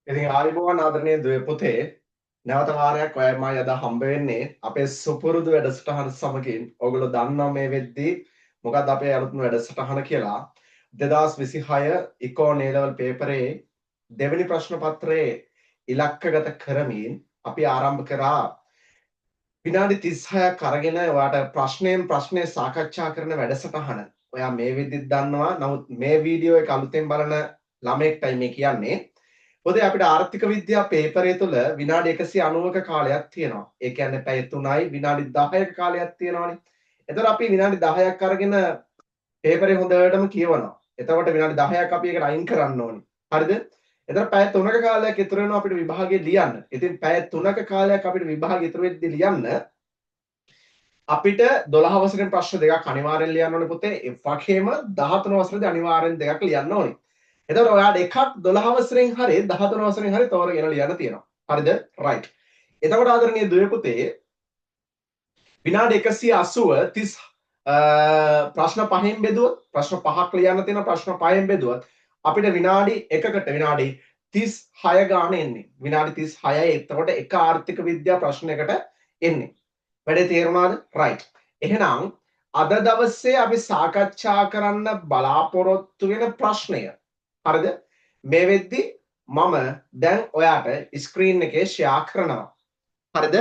ඉතින් ආයුබෝවන් ආදරණීය දුවේ පුතේ නැවත වාරයක් ඔයමයි අද හම්බ වෙන්නේ අපේ සුපුරුදු වැඩසටහන සමගින්. ඔයගොල්ලෝ දන්නවා මේ වෙද්දී මොකක්ද අපේ අලුත්ම වැඩසටහන කියලා. 2026 ඉකෝන් A level පේපරේ දෙවෙනි ප්‍රශ්න පත්‍රයේ ඉලක්කගත කරමින් අපි ආරම්භ කරා විනාඩි 36ක් අරගෙන ඔයාට ප්‍රශ්නයෙන් ප්‍රශ්නය සාකච්ඡා කරන වැඩසටහන. ඔයා මේ විදිහට දන්නවා. නමුත් මේ වීඩියෝ එක අලුතෙන් බලන ළමයෙක්ටයි මේ කියන්නේ. පොතේ අපිට ආර්ථික විද්‍යා පේපරය තුළ විනාඩි 190ක කාලයක් තියෙනවා. ඒ කියන්නේ පැය 3යි විනාඩි 10ක කාලයක් තියෙනවානේ. එතකොට අපි විනාඩි 10ක් අරගෙන පේපරේ හොඳටම කියවනවා. එතකොට විනාඩි 10ක් අපි ඒකට අයින් කරන්න ඕනේ. හරිද? එතකොට පැය 3ක කාලයක් ඉතුරු වෙනවා අපිට විභාගේ ලියන්න. ඉතින් පැය 3ක කාලයක් අපිට විභාගේ ඉතුරු වෙද්දී ලියන්න අපිට 12 වසරෙන් ප්‍රශ්න දෙකක් අනිවාර්යෙන් ලියන්න ඕනේ පුතේ. ඒ වගේම 13 වසරේදී අනිවාර්යෙන් දෙකක් ලියන්න ඕනේ. එතකොට ඔයාලට එකක් 12 වසරෙන් හරි 13 වසරෙන් හරි තෝරගෙන ලියන්න තියෙනවා. හරිද? රයිට්. එතකොට ආදරණීය දුවේ පුතේ විනාඩි 180 30 ප්‍රශ්න පහෙන් බෙදුවොත් ප්‍රශ්න පහක් ලියන්න තියෙන ප්‍රශ්න පහෙන් බෙදුවොත් අපිට විනාඩි එකකට විනාඩි 36 ගාන එන්නේ. විනාඩි 36යි. එතකොට එක ආර්ථික විද්‍යා ප්‍රශ්නයකට එන්නේ. වැඩේ තේරුණාද? රයිට්. එහෙනම් අද දවසේ අපි සාකච්ඡා කරන්න බලාපොරොත්තු වෙන ප්‍රශ්නය. හරිද? මේ වෙද්දි මම දැන් ඔයාට ස්ක්‍රීන් එකේ ෂෙයා කරනවා. හරිද?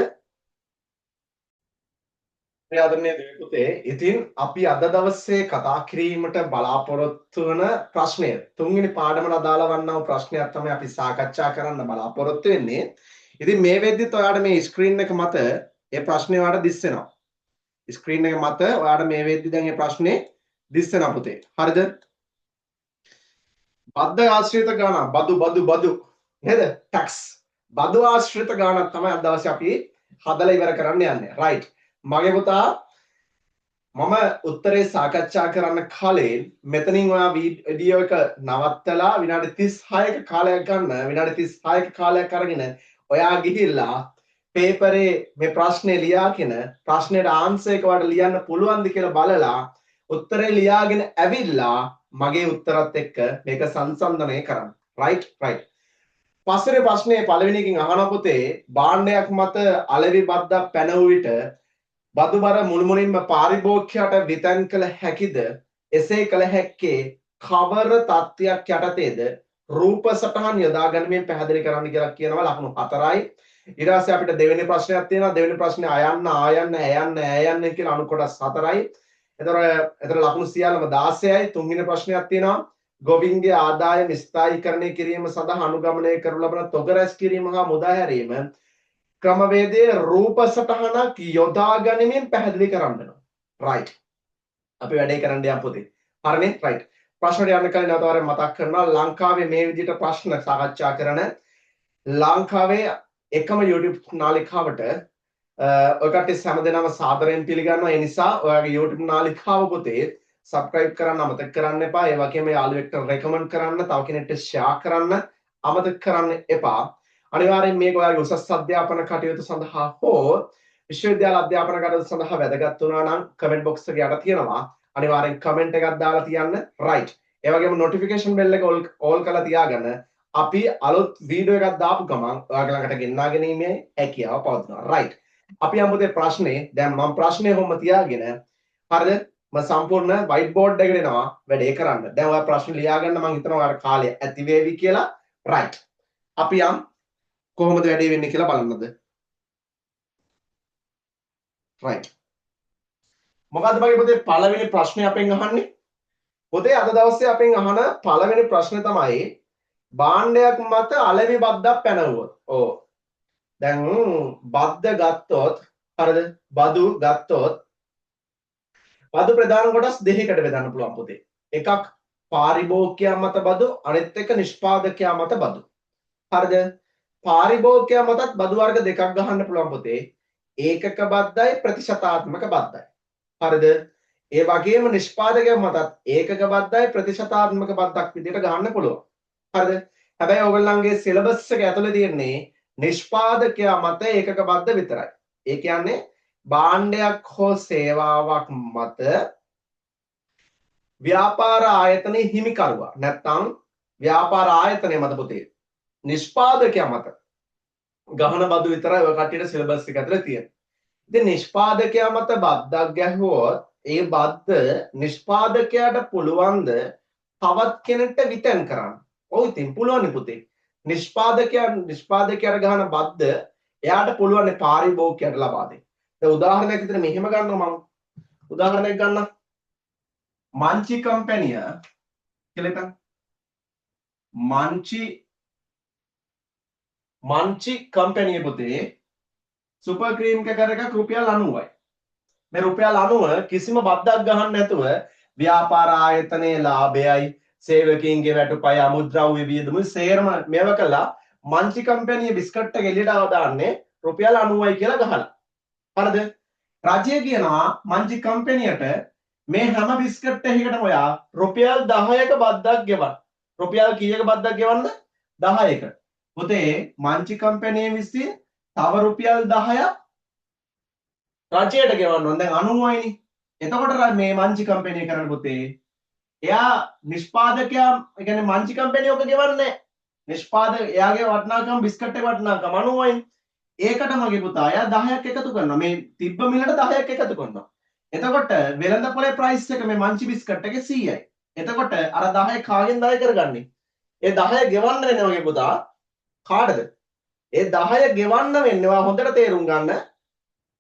ප්‍රියාදරණීය දෙවි පුතේ, ඉතින් අපි අද දවසේ කතා කිරීමට බලාපොරොත්තු වන ප්‍රශ්නය තුන්වෙනි පාඩමට අදාළ වන්නා වූ ප්‍රශ්නයක් තමයි අපි සාකච්ඡා කරන්න බලාපොරොත්තු වෙන්නේ. ඉතින් මේ වෙද්දිත් ඔයාට මේ ස්ක්‍රීන් එක මත ඒ ප්‍රශ්නේ ඔයාට දිස් වෙනවා. ස්ක්‍රීන් එක මත ඔයාට මේ වෙද්දි දැන් මේ ප්‍රශ්නේ දිස් වෙනවා පුතේ. හරිද? බද්ධ ආශ්‍රිත ගාණක් බදු නේද? ටැක්ස් බදු ආශ්‍රිත ගාණක් තමයි අද දවසේ අපි හදලා ඉවර කරන්න යන්නේ. රයිට්. මගේ පුතා මම උත්තරේ සාකච්ඡා කරන්න කලින් මෙතනින් ඔයා වීඩියෝ එක නවත්තලා විනාඩි 36ක කාලයක් ගන්න. විනාඩි 36ක කාලයක් අරගෙන ඔයා ගිහිල්ලා පේපරේ මේ ප්‍රශ්නේ ලියාගෙන ප්‍රශ්නෙට ආන්සර් එක ඔයාලට ලියන්න පුළුවන්ද කියලා බලලා උත්තරේ ලියාගෙන ඇවිල්ලා මගේ උත්තරත් එක්ක මේක සංසන්දනය කරන්න. Right right. පස්සේ ප්‍රශ්නේ පළවෙනි එකකින් අහන පුතේ භාණ්ඩයක් මත අලෙවි බද්දක් පැනවූ විට බදුබර මුළුමනින්ම පාරිභෝගිකයට විතන් කළ හැකිද? එසේ කළ හැක්කේ කවර තත්ත්වයක් යටතේද? රූප සටහන් යොදා ගැනීමෙන් පැහැදිලි කරන්න කියලා කියනවා ලකුණු 4යි. ඊට පස්සේ අපිට දෙවෙනි ප්‍රශ්නයක් තියෙනවා. දෙවෙනි ප්‍රශ්නේ අයන්න ආයන්න ඇයන්න ඈයන්න කියලා අණු කොටස් 4යි. එතකොට ලකුණු සියල්ලම 16යි. තුන්වෙනි ප්‍රශ්නයක් තියෙනවා. ගොවින්ගේ ආදායම ස්ථායීකරණය කිරීම සඳහා අනුගමනය කරනු ලබන තොග රැස් කිරීම හා මුදා හැරීම ක්‍රමවේදයේ රූප සටහනක් යොදා ගැනීමෙන් පැහැදිලි කරන්න වෙනවා. රයිට්. අපි වැඩේ කරන්න යමු පුතේ. හරිනේ? රයිට්. ප්‍රශ්නට යන්න කලින් නැවත මතක් කරනවා ලංකාවේ මේ විදිහට ප්‍රශ්න සාකච්ඡා කරන ලංකාවේ එකම YouTube නාලිකාවට ඔය කට්ටිය හැමදේනම සාදරයෙන් පිළිගන්නවා. ඒ නිසා ඔයාගේ YouTube නාලිකාව පුතේ subscribe කරන්න අමතක කරන්න එපා. ඒ වගේම යාළුවෙක්ට recommend කරන්න, තව කෙනෙක්ට share කරන්න අමතක කරන්න එපා. අනිවාර්යෙන් මේක ඔයාගේ උසස් අධ්‍යාපන කටයුතු සඳහා හෝ විශ්වවිද්‍යාල අධ්‍යාපන කටයුතු සඳහා වැදගත් වුණා නම් කමෙන්ට් බොක්ස් එක යට තියෙනවා. අනිවාර්යෙන් කමෙන්ට් එකක් දාලා තියන්න. රයිට්. ඒ වගේම notification bell එක all කරලා තියාගන්න. අපි අලුත් වීඩියෝ එකක් දාපු ගමන් ඔයාගේ ළඟට ගෙන්නා ගැනීමේ හැකියාව පවතිනවා. රයිට්. අපි යමුද ප්‍රශ්නේ. දැන් මම ප්‍රශ්නේ කොහොම තියාගෙන හරිද? මම සම්පූර්ණ white board එකට එනවා වැඩේ කරන්න. දැන් ඔයා ප්‍රශ්න ලියා ගන්න මම හිතනවා ඔයාලට කාලය ඇති වේවි කියලා. රයිට්. අපි යම් කොහොමද වැඩේ වෙන්නේ කියලා බලන්නද? රයිට්. මොකද්ද මගේ පුතේ පළවෙනි ප්‍රශ්නේ අපෙන් අහන්නේ? පුතේ අද දවසේ අපෙන් අහන පළවෙනි ප්‍රශ්නේ තමයි භාණ්ඩයක් මත අලෙවි බද්දක් පැනවුවොත්. ඕ. දැන් බද්ද ගත්තොත් හරිද? බදු ගත්තොත් බදු ප්‍රධාන කොටස් දෙකකට බෙදන්න පුළුවන් පුතේ. එකක් පාරිභෝගිකයා මත බදු, අනිත් එක නිෂ්පාදකයා මත බදු. හරිද? පාරිභෝගිකයා මතත් බදු වර්ග දෙකක් ගහන්න පුළුවන් පුතේ. ඒකක බද්දයි ප්‍රතිශතාත්මක බද්දයි. හරිද? ඒ වගේම නිෂ්පාදකයා මතත් ඒකක බද්දයි ප්‍රතිශතාත්මක බද්දක් විදිහට ගහන්න පුළුවන්. හරිද? හැබැයි ඔයගොල්ලන්ගේ සිලබස් එක ඇතුලේ තියෙන්නේ නිෂ්පාදකයා මත ඒකක බද්ද විතරයි. ඒ කියන්නේ භාණ්ඩයක් හෝ සේවාවක් මත ව්‍යාපාර ආයතනයේ හිමිකරුවා නැත්නම් ව්‍යාපාර ආයතනය මත පුතේ නිෂ්පාදකයා මත ගහන බදු විතරයි ඔය කට්ටියට සිලබස් එක ඇතුලේ තියෙන්නේ. ඉතින් නිෂ්පාදකයා මත බද්දක් ගැහුවොත් ඒ බද්ද නිෂ්පාදකයාට පුළුවන්ද තවත් කෙනෙක්ට විතන් කරන්න? ඔව් ඉතින් පුළුවන් පුතේ. නිෂ්පාදකයාට ගහන බද්ද එයාට පුළුවන් පාරිභෝගිකයට ලබා දෙන්න. දැන් උදාහරණයක් විදිහට මෙහෙම ගන්නවා මම. උදාහරණයක් ගන්න. මංචි කම්පැනිය කියලා හිතන්න. මංචි කම්පැනිය පුතේ සුපර් ක්‍රීම් එකක් රුපියල් 90යි. මේ රුපියල් 90 කිසිම බද්දක් ගහන්න නැතුව ව්‍යාපාර ආයතනයේ ලාභයයි සේවකීන්ගේ වැටුපයි අමුද්‍රව්‍ය වියදම සේරම මේව කළා මංචි කම්පැනි බිස්කට් එක එළියට දාන්නේ රුපියල් 90යි කියලා ගහලා. හරිද? රජය කියනවා මංචි කම්පැනියට මේ හැම බිස්කට් එකකටම ඔයා රුපියල් 10ක බද්දක් ගෙවන්න. රුපියල් කීයක බද්දක් ගෙවන්නද? 10ක. පුතේ මංචි කම්පැනියේ විසින් තව රුපියල් 10ක් රජයට ගෙවන්න ඕන. දැන් 90යිනේ. එතකොට මේ මංචි කම්පැනි කරන පුතේ එයා නිෂ්පාදකයා කියන්නේ මංචි කම්පැනි ඔක ගෙවන්නේ එයාගේ වටිනාකම බිස්කට් එක වටිනාකම 90යි. ඒකට මගේ පුතා එයා 10ක් එකතු කරනවා. මේ තිබ්බ මිලට 10ක් එකතු කරනවා. එතකොට වෙළඳපොලේ ප්‍රයිස් එක මේ මංචි බිස්කට් එකේ 100යි. එතකොට අර 10 කාගෙන් 10 කරගන්නේ? ඒ 10 ගෙවන්න වෙනවා මගේ පුතා. කාටද? ඒ 10 ගෙවන්න වෙන්නේ ඔයා හොඳට තේරුම් ගන්න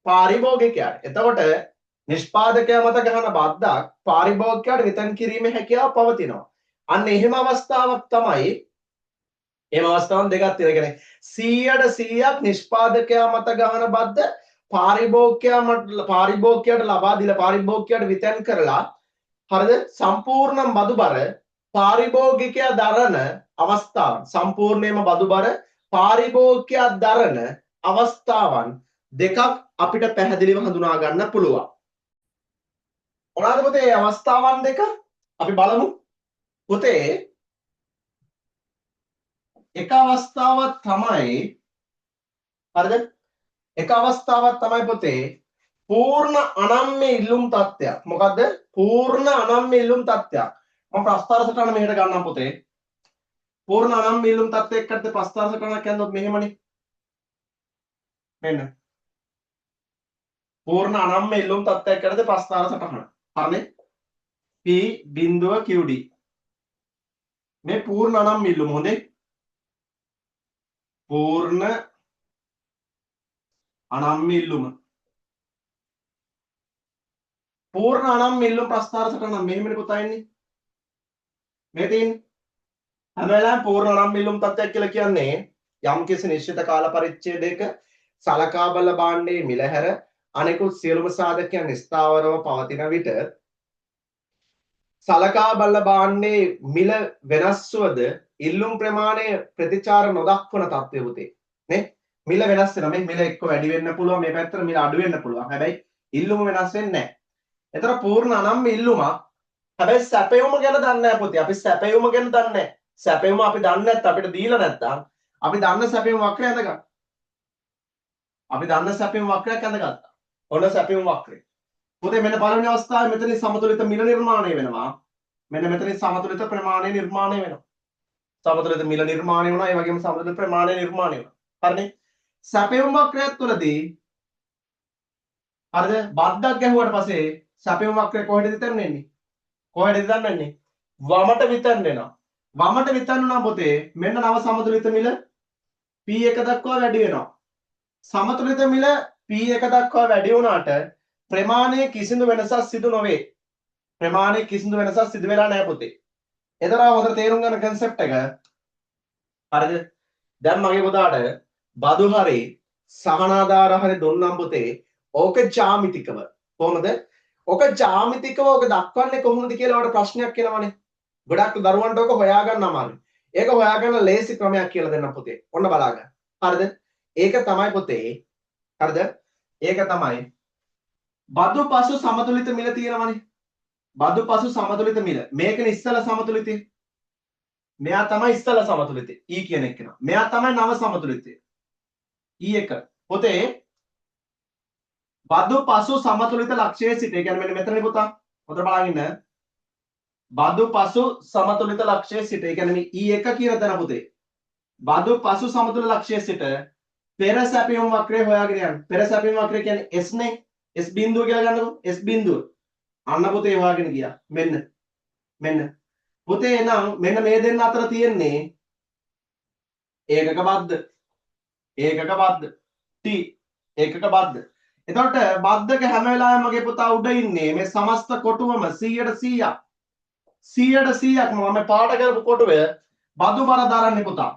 පාරිභෝගිකයාට. එතකොට නිෂ්පාදකයා මත ගහන බද්දක් පාරිභෝගිකයාට විතන් කිරීමේ හැකියාව පවතිනවා. අන්න එහෙම අවස්ථාවක් තමයි එහෙම අවස්ථාවන් දෙකක් තියෙනවා. කියන්නේ 100ට 100ක් නිෂ්පාදකයා මත ගහන බද්ද පාරිභෝගිකයාට ලබා දීලා පාරිභෝගිකයාට විතන් කරලා හරිද සම්පූර්ණ බදු බර පාරිභෝගිකයා දරන අවස්ථාවන් සම්පූර්ණයෙන්ම බදු බර පාරිභෝගිකයා දරන අවස්ථාවන් දෙකක් අපිට පැහැදිලිව හඳුනා ගන්න පුළුවන්. මොනවාද පුතේ මේ අවස්ථාවන් දෙක? අපි බලමු. පුතේ එක අවස්ථාවක් තමයි හරිද? එක අවස්ථාවක් තමයි පුතේ පූර්ණ අනම්‍ය ඉල්ලුම් තත්ත්වයක්. මොකද්ද? පූර්ණ අනම්‍ය ඉල්ලුම් තත්ත්වයක්. මම ප්‍රස්තාර සටහන මෙහෙට ගන්නම් පුතේ. පූර්ණ අනම්‍ය ඉල්ලුම් තත්ත්වයකට ප්‍රස්තාර සටහනක් යනොත් මෙහෙමනේ. මෙන්න. පූර්ණ අනම්‍ය ඉල්ලුම් තත්ත්වයකට ප්‍රස්තාර සටහන. හරිනේ? P බිඳුව QD. මේ පූර්ණ අනම්‍ය ඉල්ලුම හොඳේ. පූර්ණ අනම්‍ය ඉල්ලුම. පූර්ණ අනම්‍ය ඉල්ලුම් ප්‍රස්තාර සටහන මෙහෙමනේ පුතා ඉන්නේ. මේ තියෙන්නේ. හැම වෙලාවෙම පූර්ණ අනම්‍ය ඉල්ලුම් තත්ත්වයක් කියලා කියන්නේ යම්කිසි නිශ්චිත කාල පරිච්ඡේදයක සලකා බල භාණ්ඩයේ මිල හැර අනෙකුත් සියලුම සාධකයන් ස්ථාවරව පවතින විට සලකා බල භාණ්ඩයේ මිල වෙනස්වද ඉල්ලුම් ප්‍රමාණය ප්‍රතිචාර නොදක්වන තත්ත්වය පුතේ නේ මිල වෙනස් වෙනවා මේ මිල එක්ක වැඩි වෙන්න පුළුවන් මේ පැත්තට මිල අඩු වෙන්න පුළුවන් හැබැයි ඉල්ලුම වෙනස් වෙන්නේ නැහැ. ඒතර පූර්ණ අනම්‍ය ඉල්ලුම හැබැයි සැපයුම ගැන දන්නේ නැහැ පුතේ. අපි සැපයුම ගැන දන්නේ නැහැ. සැපයුම අපි දන්නේ නැත්නම් අපිට දීලා නැත්නම් අපි දන්න සැපයුම වක්‍රය ඇඳගන්න. අපි දන්න සැපයුම වක්‍රයක් ඇඳගත්තා. ඔන්න සැපයුම වක්‍රය. පුතේ මෙන්න පළවෙනි අවස්ථාවේ මෙතනින් සමතුලිත මිල නිර්මාණය වෙනවා. මෙන්න මෙතනින් සමතුලිත ප්‍රමාණය නිර්මාණය වෙනවා. සමතුලිත මිල නිර්මාණය වෙනවා. ඒ වගේම සමතුලිත ප්‍රමාණය නිර්මාණය වෙනවා. හරිනේ? සැපයුම් වක්‍රයත් තුළදී හරිද? බද්දක් ගැහුවට පස්සේ සැපයුම් වක්‍රය කොහෙද විතර වෙන්නේ? කොහෙද විතර වෙන්නේ? වමට විතර වෙනවා. වමට විතර වුණා පුතේ මෙන්න නව සමතුලිත මිල P1 දක්වා වැඩි වෙනවා. සමතුලිත මිල P1 දක්වා වැඩි වුණාට ප්‍රමාණයේ කිසිදු වෙනසක් සිදු නොවේ. ප්‍රමාණයේ කිසිදු වෙනසක් සිදු වෙලා නැහැ පුතේ. එතන හොඳට තේරුම් ගන්න concept එක. හරිද? දැන් මගේ පුතාට බදු හරි සහනාධාර හරි දුන්නම් පුතේ. ඕක ජ්‍යාමිතිකව. කොහොමද? ඕක ජ්‍යාමිතිකව ඕක දක්වන්නේ කොහොමද කියලා ඔයාලට ප්‍රශ්නයක් එනවනේ. ගොඩක් දරුවන්ට ඕක හොයාගන්න අමාරුයි. ඒක හොයාගන්න ලේසි ක්‍රමයක් කියලා දෙන්නම් පුතේ. ඔන්න බලාගන්න. හරිද? ඒක තමයි පුතේ. හරිද? ඒක තමයි බදු පසු සමතුලිත මිල තියෙනවනේ. බදු පසු සමතුලිත මිල. මේකනේ ඉස්සල සමතුලිතය. මෙයා තමයි ඉස්සල සමතුලිතය. E කියන එක නා. මෙයා තමයි නව සමතුලිතය. E1. පුතේ බදු පසු සමතුලිත ලක්ෂයේ සිට. ඒ කියන්නේ මෙන්න මෙතනනේ පුතා. හොඳට බලන්න ඉන්න. බදු පසු සමතුලිත ලක්ෂයේ සිට. ඒ කියන්නේ මේ E1 කියන තැන පුතේ. බදු පසු සමතුල ලක්ෂයේ සිට පෙර සැපයුම් වක්‍රය හොයාගෙන යන්න. පෙර සැපයුම් වක්‍රය කියන්නේ S නේ. S බිඳුව කියලා ගන්නකො. S බිඳුව. අන්න පුතේ හොයාගෙන ගියා. මෙන්න. පුතේ එහෙනම් මෙන්න මේ දෙන්න අතර තියෙන්නේ ඒකක බද්ධ. T ඒකක බද්ධ. එතකොට බද්ධක හැම වෙලාවෙම මගේ පුතා උඩ ඉන්නේ මේ සමස්ත කොටුවම 100%ක්. 100%ක් මම පාඩ කරපු කොටුවේ බදු බර දරන්නේ පුතා.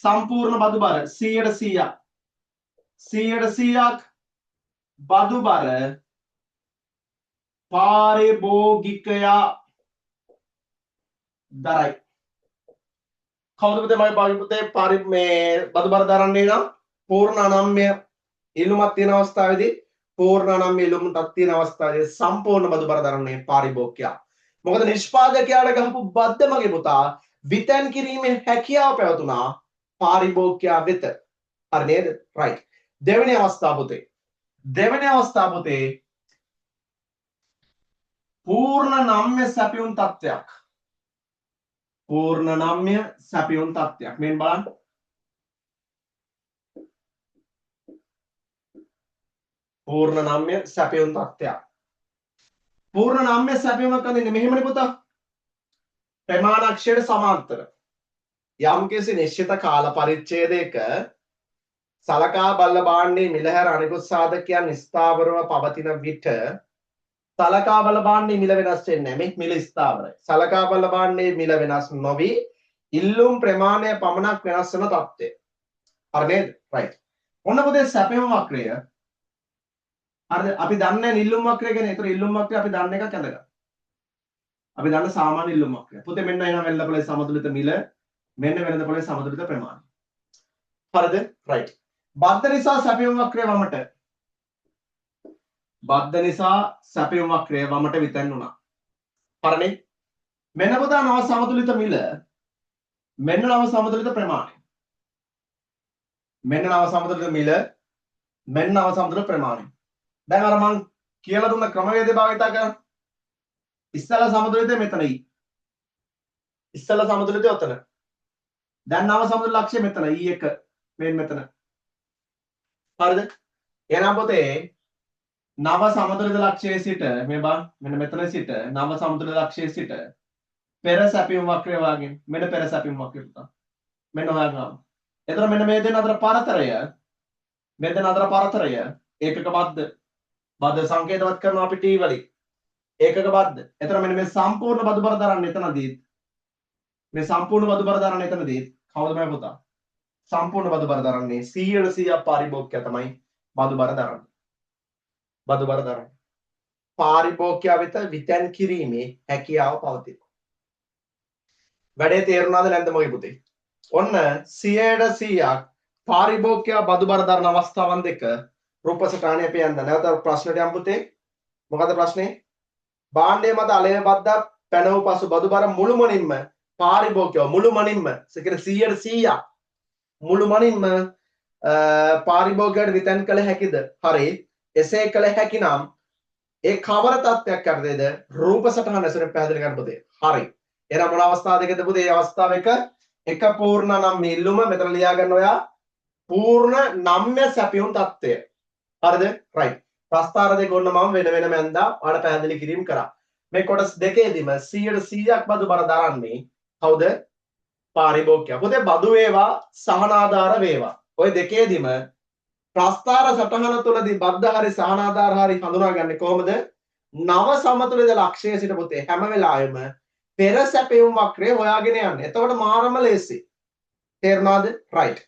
සම්පූර්ණ බදු බර 100%ක්. 100%ක් බදු බර පාරිභෝගිකයා දරයි. කවුද පුතේ මගේ පුතේ මේ බදු බර දරන්නේ නම් පූර්ණ අනම්‍ය ඉල්ලුමක් තියෙන අවස්ථාවේදී පූර්ණ අනම්‍ය ඉල්ලුමක් තියෙන අවස්ථාවේ සම්පූර්ණ බදු බර දරන්නේ පාරිභෝගිකයා. මොකද නිෂ්පාදකයාට ගහපු බද්ද මගේ පුතා විතන් කිරීමේ හැකියාව පැවතුනා පාරිභෝගිකයා වෙත. හරි නේද? රයිට්. දෙවෙනි අවස්ථාව පුතේ පූර්ණ නම්‍ය සැපයුම් තත්ත්වයක්. පූර්ණ නම්‍ය සැපයුම් තත්ත්වයක්. මෙන්න බලන්න. පූර්ණ නම්‍ය සැපයුම් තත්ත්වයක්. පූර්ණ නම්‍ය සැපයුමක් අඳින්නේ මෙහෙමනේ පුතා. ප්‍රමාණක්ෂයට සමාන්තර යම්කිසි නිශ්චිත කාල පරිච්ඡේදයක සලකා බල භාණ්ඩයේ මිල හැර අනිකුත් සාධකයන් ස්ථාවරව පවතින විට සලකා බල භාණ්ඩයේ මිල වෙනස් වෙන්නේ නැහැ. මේ මිල ස්ථාවරයි. සලකා බල භාණ්ඩයේ මිල වෙනස් නොවි ඉල්ලුම් ප්‍රමාණය පමණක් වෙනස් වෙන තත්ත්වය. හරි නේද? රයිට්. ඔන්න පුතේ සැපයුම් වක්‍රය. හරිද? අපි දන්නේ ඉල්ලුම් වක්‍රය ගැන. ඒතර ඉල්ලුම් වක්‍රය අපි දන්න එකක් ඇඳගන්න. අපි දන්න සාමාන්‍ය ඉල්ලුම් වක්‍රය. පුතේ මෙන්න එනවා වෙළඳපොලේ සමතුලිත මිල. මෙන්න වෙළඳපොලේ සමතුලිත ප්‍රමාණය. හරිද? රයිට්. බද්ධ නිසා සැපයුම් වක්‍රය වමට. බද්ධ නිසා සැපයුම් වක්‍රය වමට විතන් වුණා. හරිනේ? මෙන්න පුතා නව සමතුලිත මිල. මෙන්න නව සමතුලිත ප්‍රමාණය. මෙන්න නව සමතුලිත මිල. මෙන්න නව සමතුලිත ප්‍රමාණය. දැන් අර මං කියලා දුන්න ක්‍රමවේදය භාවිත කරන්න. ඉස්සල සමතුලිතය මෙතනයි. ඉස්සල සමතුලිතය ඔතන. දැන් නව සමතුලිත ලක්ෂ්‍ය මෙතන E1 මෙතන. හරිද? එහෙනම් පොතේ නව සමතුලිත ලක්ෂ්‍යයේ සිට මේ බලන්න මෙන්න මෙතන සිට නව සමතුලිත ලක්ෂ්‍යයේ සිට පෙර සැපයුම් වක්‍රය වාගේ මෙන්න පෙර සැපයුම් වක්‍රය පුතා. මෙන්න හොයාගන්න. එතන මෙන්න මේ දෙන්න අතර පරතරය මේ දෙන්න අතර පරතරය ඒකක බද්ධ සංකේතවත් කරනවා අපි T වලින්. ඒකක බද්ධ. එතන මෙන්න මේ සම්පූර්ණ බදු බර දරන්න එතනදී. මේ සම්පූර්ණ බදු බර දරන්න එතනදී කවුද මේ පුතා? සම්පූර්ණ බදු බර දරන්නේ 100% පාරිභෝගිකයා තමයි බදු බර දරන්නේ. බදු බර දරන්නේ. පාරිභෝගිකයා වෙත විතන් කිරීමේ හැකියාව පවතිනවා. වැඩේ තේරුණාද නැද්ද මගේ පුතේ? ඔන්න 100%ක් පාරිභෝගිකයා බදු බර දරන අවස්ථාවන් දෙක රූපසටහනේ අපි යන්න. නැවත ප්‍රශ්නට යමු පුතේ. මොකද ප්‍රශ්නේ? භාණ්ඩයේ මත අලය බද්දක් පැනවූ පසු බදු බර මුළුමනින්ම පාරිභෝගිකයෝ මුළුමනින්ම 100%ක් මුළුමනින්ම පාරිභෝගිකයට විතන් කළ හැකිද? හරි. එසේ කළ හැකි නම් ඒ කවර තත්ත්වයක් යටතේද රූප සටහන ඇසුරෙන් පැහැදිලි කරන්න පුතේ. හරි. එහෙනම් මොන අවස්ථා දෙකද පුතේ? මේ අවස්ථාව එක පූර්ණ නම් ඉල්ලුම මෙතන ලියා ගන්න ඔයා පූර්ණ නම්‍ය සැපයුම් තත්ත්වය. හරිද? රයිට්. ප්‍රස්ථාර දෙක ඔන්න මම වෙන වෙනම ඇඳා ඔයාලට පැහැදිලි කිරීම කරා. මේ කොටස් දෙකේදීම 100%ක් බදු බර දරන්නේ කවුද? පාරිභෝගිකයා. පුතේ බදු වේවා සහනාධාර වේවා. ඔය දෙකේදීම ප්‍රස්ථාර සටහන තුළදී බද්ධ හරි සහනාධාර හරි හඳුනාගන්නේ කොහොමද? නව සමතුලිත ලක්ෂ්‍යයේ සිට පුතේ හැම වෙලාවෙම පෙර සැපයුම් වක්‍රය හොයාගෙන යන්නේ. එතකොට මාරම ලේසි. තේරුණාද? රයිට්.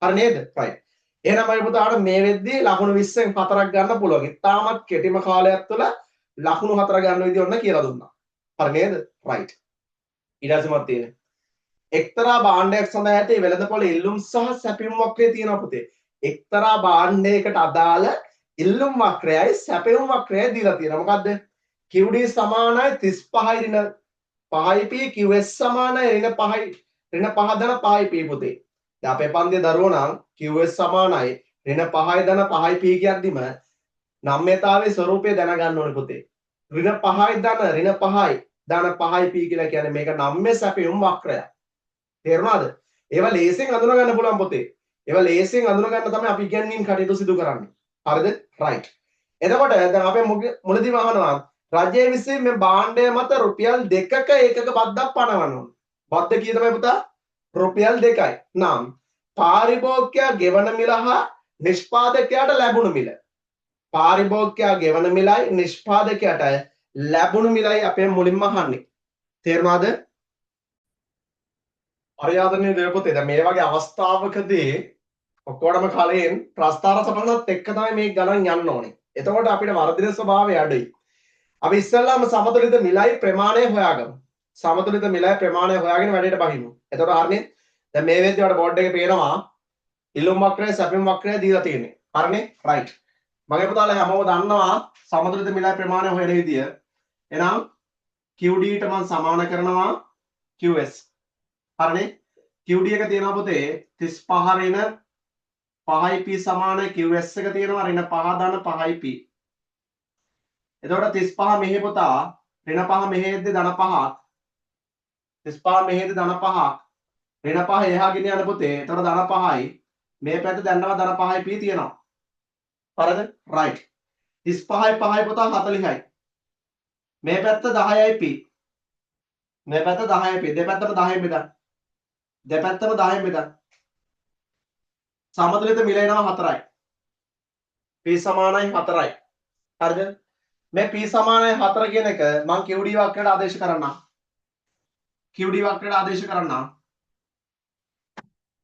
හරි නේද? රයිට්. එහෙනම් මම පුතාට මේ වෙද්දී ලකුණු 20න් 4ක් ගන්න පුළුවන්. ඉතාමත් කෙටිම කාලයක් තුළ ලකුණු 4 ගන්න විදිහ ඔන්න කියලා දුන්නා. හරි නේද? රයිට්. ඊට පස්සේ මම තියෙන්නේ එක්තරා භාණ්ඩයක් සඳහා ඇති වෙළඳපොළ ඉල්ලුම් සහ සැපයුම් වක්‍රය තියෙනවා පුතේ. එක්තරා භාණ්ඩයකට අදාළ ඉල්ලුම් වක්‍රයයි සැපයුම් වක්‍රයයි දීලා තියෙනවා. මොකද්ද? QD සමානයි 35යි ඍණ 5යි P QS සමානයි ඍණ 5යි ඍණ 5 ධන 5යි P පුතේ. දැන් අපේ පන්තියේ දරුවෝ නම් QS සමානයි ඍණ 5යි ධන 5යි P කියද්දිම නම්‍යතාවයේ ස්වરૂපය දැනගන්න ඕනේ පුතේ. ඍණ 5යි ධන ඍණ 5යි ධන 5යි P කියලා කියන්නේ මේක නම්‍ය සැපයුම් වක්‍රයක්. තේරුණාද? ඒවා ලේසියෙන් අඳුන ගන්න පුළුවන් පොතේ. ඒවා ලේසියෙන් අඳුන ගන්න තමයි අපි ඉගෙනීම් කටයුතු සිදු කරන්නේ. හරිද? right. එතකොට දැන් අපි මුලදීම අහනවා රජයේ විසින් මේ භාණ්ඩය මත රුපියල් 2ක ඒකක බද්දක් පනවනවා. බද්ද කීය තමයි පුතා? රුපියල් 2යි. නම් පාරිභෝගිකයා ගෙවන මිල හා නිෂ්පාදකයාට ලැබුණු මිල. පාරිභෝගිකයා ගෙවන මිලයි නිෂ්පාදකයාට ලැබුණු මිලයි අපේ මුලින්ම අහන්නේ. තේරුණාද? පරියාදනීය දේවපොතේ දැන් මේ වගේ අවස්ථාවකදී ඔක්කොටම කලින් ප්‍රස්තාර සපන්නත් එක්ක තමයි මේ ගණන් යන්න ඕනේ. එතකොට අපිට වර්ධින ස්වභාවය අඩුයි. අපි ඉස්සෙල්ලාම සමතුලිත මිලයි ප්‍රමාණය හොයාගමු. සමතුලිත මිලයි ප්‍රමාණය හොයාගෙන වැඩේට බහිමු. එතකොට හරිනේ. දැන් මේ වෙද්දී වල බෝඩ් එකේ පේනවා ඉල්ලුම් වක්‍රය සැපයුම් වක්‍රය දීලා තියෙන්නේ. හරිනේ? right. මගේ පුතාලා හැමෝම දන්නවා සමතුලිත මිලයි ප්‍රමාණය හොයන විදිය. එහෙනම් QD ට මම සමාන කරනවා QS. හරිනේ? QD එක තියෙනවා පුතේ 35 ඍණ 5යි p සමානයි QS එක තියෙනවා ඍණ 5 ධන 5යි p. එතකොට 35 මෙහෙ පුතා ඍණ 5 මෙහෙද්දි ධන 5ක් 35 මෙහෙද්දි ධන 5ක් ඍණ 5 එහා ගෙන යන පුතේ. එතකොට ධන 5යි මේ පැත්ත දැන්නම ධන 5යි p තියෙනවා. හරිද? right. 35යි 5යි පුතා 40යි. මේ පැත්ත 10යි p. මේ පැත්ත 10යි p. දෙපැත්තම 10න් බෙදන්න. දෙපැත්තම 10න් බෙදන්න. සමතුලිත මිල එනවා 4යි. p සමානයි 4යි. හරිද? මේ p සමානයි 4 කියන එක මම QD වක්‍රයට ආදේශ කරන්නම්. QD වක්‍රයට ආදේශ කරන්නම්.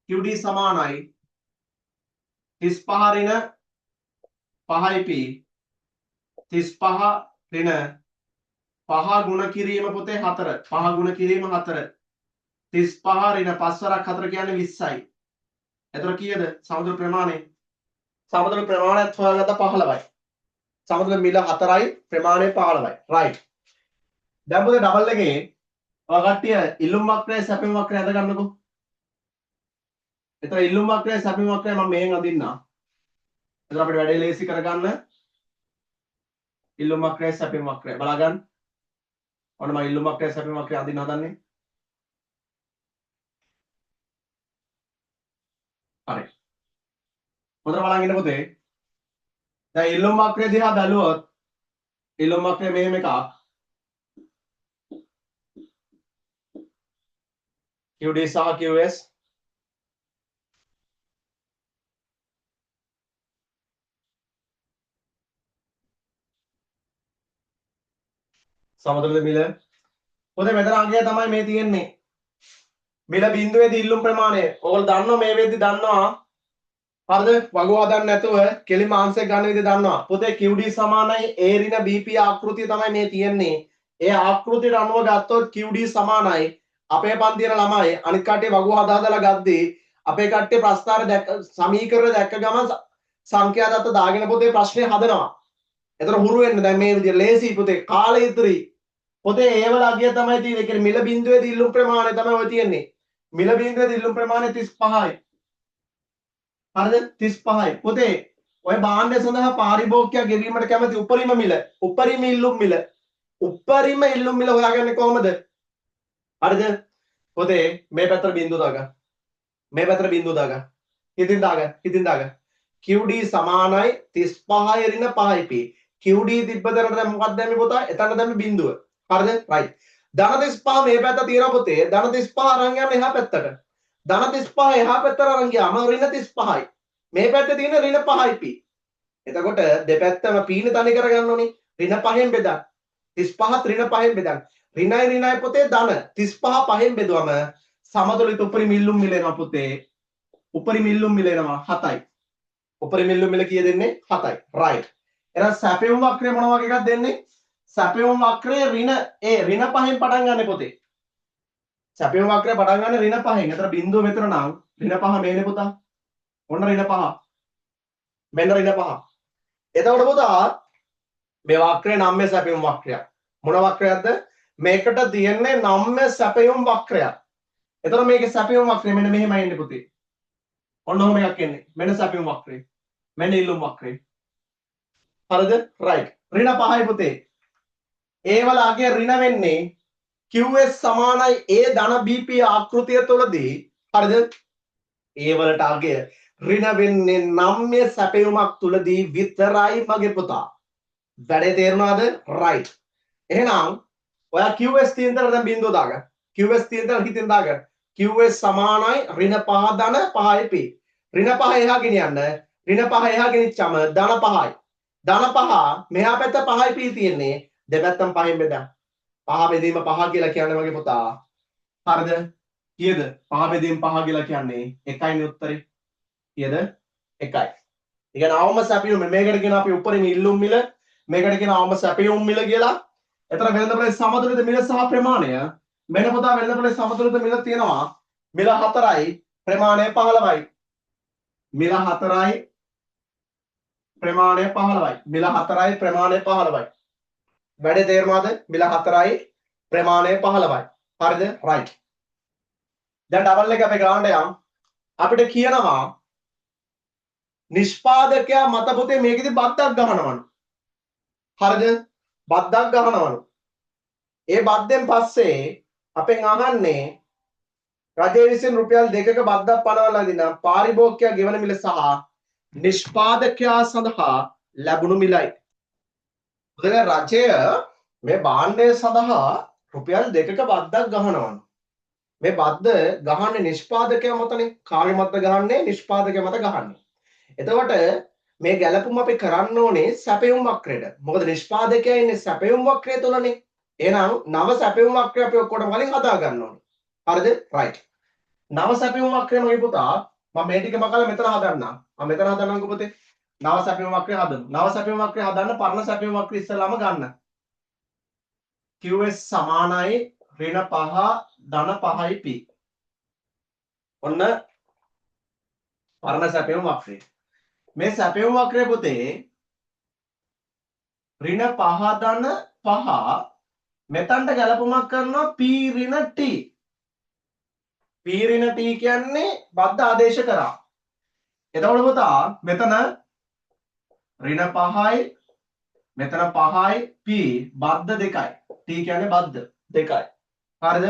QD සමානයි 35 ඍණ 5යි p 35 ඍණ 5 ගුණ කිරීම පුතේ 4 5 ගුණ කිරීම 4 35 ඍණ 5 වරක් 4 කියන්නේ 20යි. එතකොට කීයද සමතුලිත ප්‍රමාණය? සමතුලිත ප්‍රමාණයත් හොයාගත්ත 15යි. සමතුලිත මිල 4යි ප්‍රමාණය 15යි. right. දැන් පුතේ ඩබල් එකේ ඔය කට්ටිය ඉල්ලුම් වක්‍රය සැපයුම් වක්‍රය අඳ ගන්නකො. එතකොට ඉල්ලුම් වක්‍රය සැපයුම් වක්‍රය මම මෙහෙන් අඳින්නම්. එතකොට අපිට වැඩේ ලේසි කරගන්න ඉල්ලුම් වක්‍රය සැපයුම් වක්‍රය බලාගන්න. ඔන්න මම ඉල්ලුම් වක්‍රය සැපයුම් වක්‍රය අඳින්න හදන්නේ. හරි. හොඳට බලන් ඉන්න පුතේ. දැන් ඉල්ලුම් වක්‍රය දිහා බැලුවොත් ඉල්ලුම් වක්‍රය මෙහෙම එකක්. QD සහ QS සමතුලිත මිල. පොතේ මෙතන අගය තමයි මේ තියෙන්නේ. මිල බිඳුවේදී ඉල්ලුම් ප්‍රමාණය. ඕගොල්ලෝ දන්නවා මේ වෙද්දි දන්නවා. හරිද? වගු හදන්න නැතුව කෙලිම ආන්සර් ගන්න විදිහ දන්නවා. පොතේ QD සමානයි A ඍණ BP ආකෘතිය තමයි මේ තියෙන්නේ. ඒ ආකෘතියට අනුව ගත්තොත් QD සමානයි අපේ පන්තියේ ළමයි අනිත් කට්ටිය වගු හදාලා ගද්දී අපේ කට්ටිය ප්‍රස්තාර සමීකරණ දැක්ක ගමන් සංඛ්‍යා දත්ත දාගෙන පොතේ ප්‍රශ්නේ හදනවා. එතන හුරු වෙන්න දැන් මේ විදිහ ලේසි පොතේ කාලය ඉදිරි පොතේ ඒවල අගය තමයි තියෙන්නේ. ඒ කියන්නේ මිල බිඳුවේදී ඉල්ලුම් ප්‍රමාණය තමයි ඔය තියෙන්නේ. මිල බිඳුවේදී ඉල්ලුම් ප්‍රමාණය 35යි. හරිද? 35යි. පොතේ ඔය භාණ්ඩය සඳහා පාරිභෝගිකයා ගෙවීමට කැමති උපරිම මිල, උපරිම ඉල්ලුම් මිල, උපරිම ඉල්ලුම් මිල හොයාගන්නේ කොහොමද? හරිද? පොතේ මේ පැත්තට බිංදුව දාගන්න. මේ පැත්තට බිංදුව දාගන්න. ඉතින් දාගන්න. ඉතින් දාගන්න. QD සමානයි 35 ඍණ 5යි p. QD තිබ්බතරට දැන් මොකක්ද දැම්මේ පුතා? එතන දැම්මේ බිංදුව. හරිද? right. ධන 35 මේ පැත්ත තියෙනවා පුතේ. ධන 35 අරන් යන්න එහා පැත්තට. ධන 35 එහා පැත්තට අරන් ගියාම ඍණ 35යි. මේ පැත්තේ තියෙන ඍණ 5යි p. එතකොට දෙපැත්තම p නේ තනි කරගන්න ඕනේ. ඍණ 5ෙන් බෙදන්න. 35 ඍණ 5ෙන් බෙදන්න. ඍණයි ඍණයි පුතේ ධන 35 5ෙන් බෙදුවම සමතුලිත උපරිම ඉල්ලුම් මිල එනවා පුතේ. උපරිම ඉල්ලුම් මිල එනවා 7යි. උපරිම ඉල්ලුම් මිල කීය දෙන්නේ? 7යි. right. එහෙනම් සැපයුම් වක්‍රය මොන වගේ එකක්ද දෙන්නේ? සැපයුම් වක්‍රය ඍණ ඍණ 5ෙන් පටන් ගන්න පොතේ. සැපයුම් වක්‍රය පටන් ගන්න ඍණ 5ෙන්. එතන බිංදුව මෙතන නම් ඍණ 5 මේනේ පුතා. ඔන්න ඍණ 5. මෙන්න ඍණ 5. එතකොට පුතා මේ වක්‍රය නම්‍ය සැපයුම් වක්‍රයක්. මොන වක්‍රයක්ද? මේකට තියෙන්නේ නම්‍ය සැපයුම් වක්‍රයක්. එතකොට මේකේ සැපයුම් වක්‍රය මෙන්න මෙහෙමයි එන්නේ පුතේ. ඔන්න ඔහොම එකක් එන්නේ. මෙන්න සැපයුම් වක්‍රය. මෙන්න ඉල්ලුම් වක්‍රය. හරිද? right. ඍණ 5යි පුතේ. ඒ වල අගය ඍණ වෙන්නේ QS සමානයි A ධන BP ආකෘතිය තුලදී හරිද? ඒ වලට අගය ඍණ වෙන්නේ නම්‍ය සැපයුමක් තුලදී විතරයි මගේ පුතා. වැඩේ තේරුණාද? right. එහෙනම් ඔයා QS තියෙන තැන දැන් බිංදුව දාගන්න. QS තියෙන තැන හිතෙන් දාගන්න. QS සමානයි ඍණ 5 ධන 5යි p. ඍණ 5 එහා ගෙනියන්න. ඍණ 5 එහා ගෙනිච්චම ධන 5යි. ධන 5 මෙහා පැත්ත 5යි p තියෙන්නේ. දෙපැත්තම 5න් බෙදන්න. 5 බෙදීම 5 කියලා කියන්නේ මගේ පුතා. හරිද? කීයද? 5 බෙදීම 5 කියලා කියන්නේ 1යිනේ උත්තරේ. කීයද? 1යි. ඒ කියන්නේ අවම සැපයුම මේකට කියන අපි උඩරින් ඉල්ලුම් මිල මේකට කියන අවම සැපයුම් මිල කියලා. එතන වෙළඳපොලේ සමතුලිත මිල සහ ප්‍රමාණය මෙන්න පුතා වෙළඳපොලේ සමතුලිත මිල තියෙනවා. මිල 4යි ප්‍රමාණය 15යි. මිල 4යි ප්‍රමාණය 15යි. මිල 4යි ප්‍රමාණය 15යි. වැඩේ තේරුණාද? මිල 4යි ප්‍රමාණය 15යි. හරිද? right. දැන් ඩබල් එක අපි ගන්න යම් අපිට කියනවා නිෂ්පාදකයා මත පොතේ මේකෙදි බද්දක් ගහනවලු. හරිද? බද්දක් ගහනවලු. ඒ බද්දෙන් පස්සේ අපෙන් අහන්නේ රජය විසින් රුපියල් 2ක බද්දක් පනවලා දෙන පාරිභෝගිකයා ගෙවන මිල සහ නිෂ්පාදකයා සඳහා ලැබුණු මිලයි. උදේ රජය මේ භාණ්ඩය සඳහා රුපියල් 2ක බද්දක් ගහනවලු. මේ බද්ද ගහන්නේ නිෂ්පාදකයා මතනේ. කාගේ මතද ගහන්නේ? නිෂ්පාදකයා මත ගහන්නේ. එතකොට මේ ගැලපුම අපි කරන්න ඕනේ සැපයුම් වක්‍රයට. මොකද නිෂ්පාදකයා ඉන්නේ සැපයුම් වක්‍රය තුලනේ. එහෙනම් නව සැපයුම් වක්‍රය අපි ඔක්කොටම කලින් හදා ගන්න ඕනේ. හරිද? right. නව සැපයුම් වක්‍රය මගේ පුතා මම මේ ටික මකලා මෙතන හදන්නම්. මම මෙතන හදන්නම්කෝ පුතේ. නව සැපයුම් වක්‍රය හදමු. නව සැපයුම් වක්‍රය හදන්න පරණ සැපයුම් වක්‍රය ඉස්සෙල්ලාම ගන්න. QS සමානයි ඍණ 5 ධන 5යි p. ඔන්න පරණ සැපයුම් වක්‍රය. මේ සැපයුම් වක්‍රය පුතේ ඍණ 5 ධන 5 මෙතනට ගැලපුමක් කරනවා p ඍණ t. p ඍණ t කියන්නේ බද්ධ ආදේශ කරා. එතකොට පුතා මෙතන ඍණ 5යි මෙතන 5යි p බද්ධ දෙකයි. t කියන්නේ බද්ධ දෙකයි. හරිද?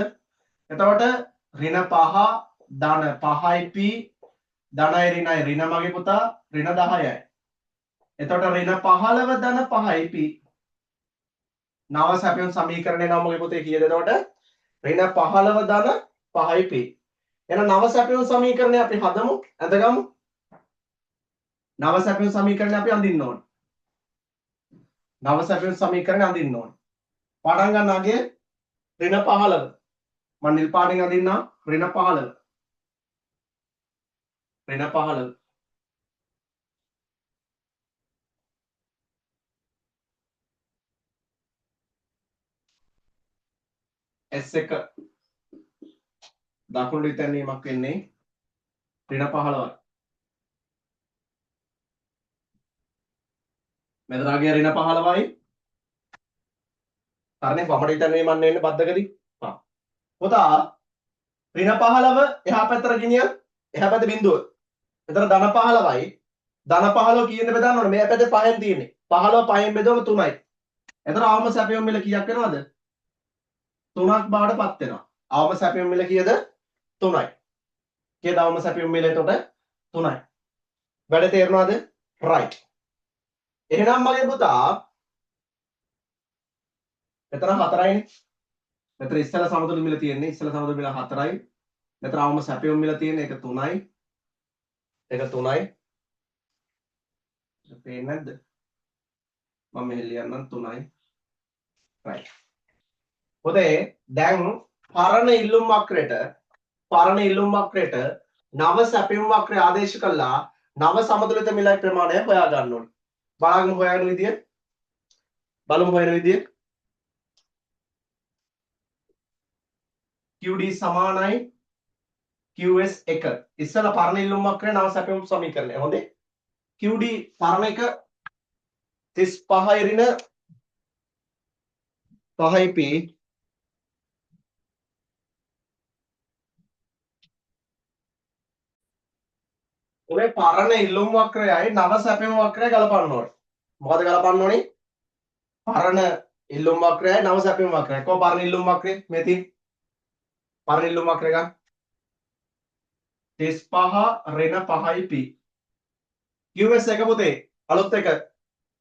එතකොට ඍණ 5 ධන 5යි p ධනයි ඍණයි ඍණ මගේ පුතා ඍණ 10යි. එතකොට ඍණ 15 ධන 5යි p. නව සැපයුම් සමීකරණය නම් මගේ පුතේ කීයද එතකොට? ඍණ 15 ධන 5යි p. එහෙනම් නව සැපයුම් සමීකරණය අපි හදමු, අඳගමු. නව සැපයුම් සමීකරණය අපි අඳින්න ඕනේ. නව සැපයුම් සමීකරණය අඳින්න ඕනේ. පටන් ගන්න අගේ ඍණ 15. මම නිල් පාටින් අඳින්නම් ඍණ 15. ඍණ 15. S1 දකුණු ඉතැන්වීමක් වෙන්නේ ඍණ 15යි. මෙතන ආගේ ඍණ 15යි. හරිනේ වමට ඉතැන්වීමක් වෙන්නේ බද්දකදී. පුතා ඍණ 15 එහා පැත්තට ගෙනියන්න. එහා පැත්තේ බිඳුව. එතන ධන 15යි. ධන 15 කීයෙන්ද බෙදන්න ඕනේ? මේ පැත්තේ 5න් තියෙන්නේ. 15 5න් බෙදුවම 3යි. එතන අවම සැපයුම් මිල කීයක් වෙනවද? 3ක් බවට පත් වෙනවා. අවම සැපයුම් මිල කීයද? 3යි. කීයද අවම සැපයුම් මිල එතකොට? 3යි. වැඩ තේරුණාද? right. එහෙනම් මගේ පුතා මෙතන 4යිනේ. මෙතන ඉස්සෙල්ලා සමතුලිත මිල තියෙන්නේ. ඉස්සෙල්ලා සමතුලිත මිල 4යි. මෙතන අවම සැපයුම් මිල තියෙන්නේ ඒක 3යි. ඒක 3යි. පේන්නේ නැද්ද? මම මෙහෙ ලියන්නම් 3යි. right. පුතේ දැන් පරණ ඉල්ලුම් වක්‍රයට නව සැපයුම් වක්‍රය ආදේශ කළා නව සමතුලිත මිලයි ප්‍රමාණය හොයා ගන්න ඕනේ. බලමු හොයන විදිය. QD සමානයි QS 1. ඉස්සලා පරණ ඉල්ලුම් වක්‍රය නව සැපයුම් සමීකරණය. හොඳේ. QD පරණ එක 35යි ඍණ 5යි p ඔබේ පරණ ඉල්ලුම් වක්‍රයයි නව සැපයුම් වක්‍රය ගලපන්න ඕනේ. මොකද ගලපන්න ඕනේ? පරණ ඉල්ලුම් වක්‍රයයි නව සැපයුම් වක්‍රයයි. කොහොම පරණ ඉල්ලුම් වක්‍රය මේ තියෙන්නේ? පරණ ඉල්ලුම් වක්‍රය ගන්න. 35 ඍණ 5යි p. QS එක පුතේ අලුත් එක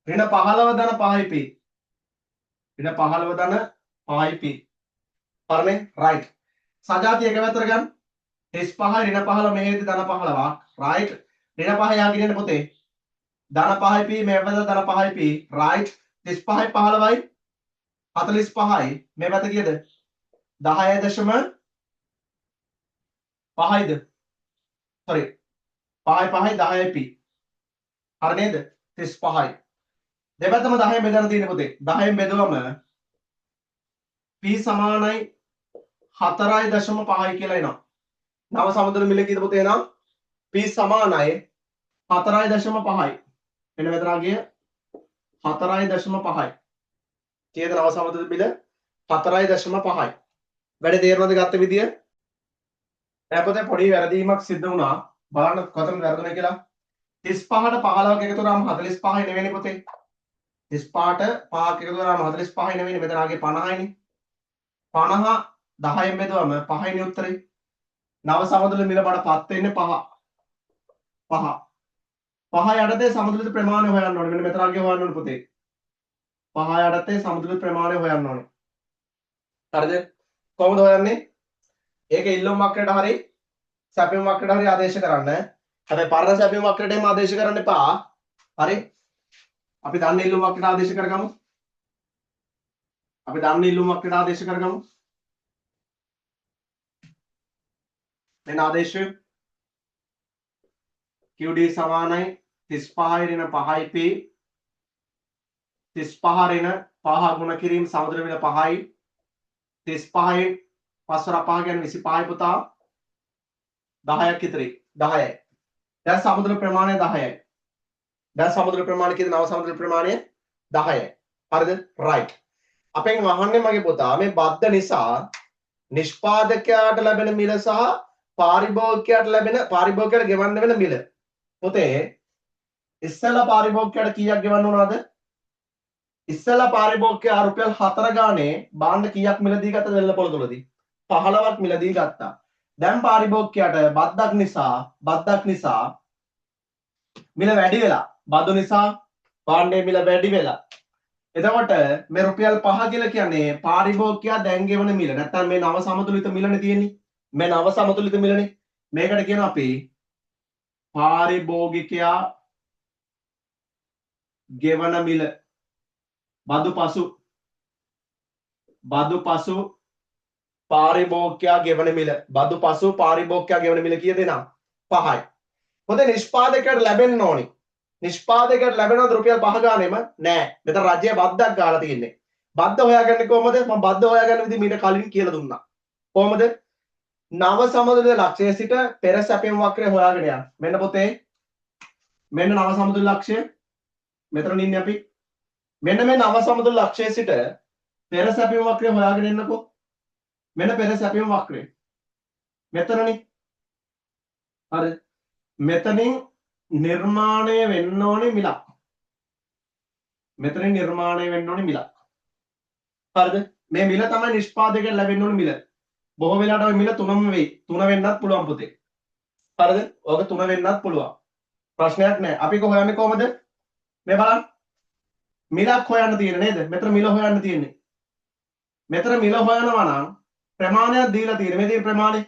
ඍණ 15 ධන 5යි p. ඍණ 15 ධන 5යි p. හරිනේ right. සජාතිය එක පැත්තට ගන්න. 35 ඍණ 15 මෙහෙදි ධන 15ක් right. ඍණ 5 යා කියන්නේ පුතේ ධන 5යි p මේ පැත්ත ධන 5යි p right. 35යි 15යි 45යි මේ පැත්ත කීයද 10.5යිද sorry 5යි 5යි 10යි p. හරි නේද 35යි දෙපැත්තම 10න් බෙදලා තියෙන්නේ පුතේ 10න් බෙදුවම p සමානයි 4.5යි කියලා එනවා. නව සමුද්‍ර මිල කීයද පුතේ එනවා p සමානයි 4.5යි. මෙන්න මෙතන ගිය 4.5යි. කීයද නව සමුද්‍ර මිල 4.5යි. වැඩි තේරුණාද ගත්ත විදිය? දැන් පුතේ පොඩි වැරදීමක් සිද්ධ වුණා. බලන්න කොතනද වැරදුනේ කියලා. 35ට 15ක් එකතු කරාම 45යි නෙවෙයි පුතේ. 35ට 5ක් එකතු කරාම 45යි නෙවෙයි. මෙතන ආගේ 50යිනේ. 50 10න් බෙදුවම 5යිනේ උත්තරේ. නව සමතුලිත මිල බඩපත් වෙන්නේ 5. 5. 5 යටතේ සමතුලිත ප්‍රමාණය හොයන්න ඕනේ. මෙන්න මෙතන ආගේ හොයන්න ඕනේ පුතේ. 5 යටතේ සමතුලිත ප්‍රමාණය හොයන්න ඕනේ. හරිද? කොහොමද හොයන්නේ? ඒක ඉල්ලුම් වක්‍රයට හරි සැපයුම් වක්‍රයට හරි ආදේශ කරන්න. හැබැයි පරණ සැපයුම් වක්‍රයට එහෙම ආදේශ කරන්න එපා. හරි? අපි දන්න ඉල්ලුම් වක්‍රයට ආදේශ කරගමු. අපි දන්න ඉල්ලුම් වක්‍රයට ආදේශ කරගමු. මෙන්න ආදේශය QD සමානයි 35 ඍණ 5යි p 35 ඍණ 5 ගුණ කිරීම සමුද්‍ර මිල 5යි 35 5 වර 5 කියන්නේ 25යි පුතා 10ක් ඉතිරි 10යි. දැන් සමුද්‍ර ප්‍රමාණය 10යි. දැන් සමුද්‍ර ප්‍රමාණය කීයද? නව සමුද්‍ර ප්‍රමාණය 10යි. හරිද? right. අපෙන් වහන්නේ මගේ පුතා මේ බද්ධ නිසා නිෂ්පාදකයාට ලැබෙන මිල සහ පාරිභෝගිකයාට ගෙවන්න වෙන මිල. පුතේ ඉස්සෙල්ලා පාරිභෝගිකයාට කීයක් ගෙවන්න ඕනවද? ඉස්සෙල්ලා පාරිභෝගිකයා රුපියල් 4 ගානේ බාණ්ඩ කීයක් මිල දී ගත්තද වෙළඳ පොළ තුලදී? 15ක් මිල දී ගත්තා. දැන් පාරිභෝගිකයාට බද්දක් නිසා මිල වැඩි වෙලා. බදු නිසා බාණ්ඩේ මිල වැඩි වෙලා. එතකොට මේ රුපියල් 5 කියලා කියන්නේ පාරිභෝගිකයා දැන් ගෙවන මිල. නැත්නම් මේ නව සමතුලිත මිලනේ තියෙන්නේ. මේ නව සමතුලිත මිලනේ. මේකට කියනවා අපි පාරිභෝගිකයා ගෙවන මිල. බදු පසු පාරිභෝගිකයා ගෙවන මිල. බදු පසු පාරිභෝගිකයා ගෙවන මිල කීයද එනවා? 5යි. මොකද නිෂ්පාදකයට ලැබෙන්න ඕනි. නිෂ්පාදකයට ලැබෙනවද රුපියල් 5 ගානෙම? නෑ. මෙතන රජය බද්දක් ගාලා තියෙන්නේ. බද්ද හොයාගන්නේ කොහමද? මම බද්ද හොයාගන්න විදිහ මීට කලින් කියලා දුන්නා. කොහමද? නව සමතුලිත ලක්ෂය සිට පෙර සැපයුම් වක්‍රය හොයාගෙන යන්න. මෙන්න පොතේ. මෙන්න නව සමතුලිත ලක්ෂය. මෙතන ඉන්නේ අපි. මෙන්න මේ නව සමතුලිත ලක්ෂය සිට පෙර සැපයුම් වක්‍රය හොයාගෙන එන්නකෝ. මෙන්න පෙර සැපයුම් වක්‍රය. මෙතනනේ. හරි. මෙතනින් නිර්මාණය වෙන්න ඕනේ මිලක්. මෙතනින් නිර්මාණය වෙන්න ඕනේ මිලක්. හරිද? මේ මිල තමයි නිෂ්පාදකයට ලැබෙන්න ඕනේ මිල. බොහෝ වෙලාවට ওই මිල තුනම වෙයි. තුන වෙන්නත් පුළුවන් පුතේ. හරිද? ඕක තුන වෙන්නත් පුළුවන්. ප්‍රශ්නයක් නැහැ. අපි හොයන්නේ කොහමද? මේ බලන්න. මිලක් හොයන්න තියෙන්නේ නේද? මෙතන මිල හොයන්න තියෙන්නේ. මෙතන මිල හොයනවා නම් ප්‍රමාණයක් දීලා තියෙන්නේ. මේ තියෙන ප්‍රමාණය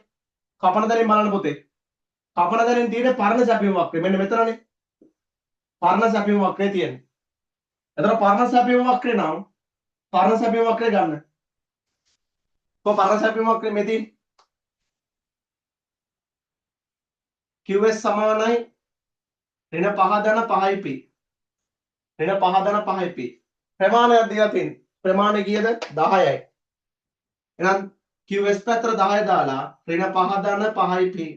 කපන දරින් බලන්න පුතේ. කපන දරින් තියෙන්නේ පරණ සැපයුම් වක්‍රය. මෙන්න මෙතනනේ. පරණ සැපයුම් වක්‍රය තියෙන්නේ. එතන පරණ සැපයුම් වක්‍රය නම් පරණ සැපයුම් වක්‍රය ගන්න. පරණ සැපයුම් වක්‍රය මෙතන QS සමානයි ඍණ 5 ධන 5යි p. ඍණ 5 ධන 5යි p. ප්‍රමාණයක් දීලා තියෙන්නේ. ප්‍රමාණය කීයද? 10යි. එහෙනම් QS පැත්තට 10 දාලා ඍණ 5 ධන 5යි p.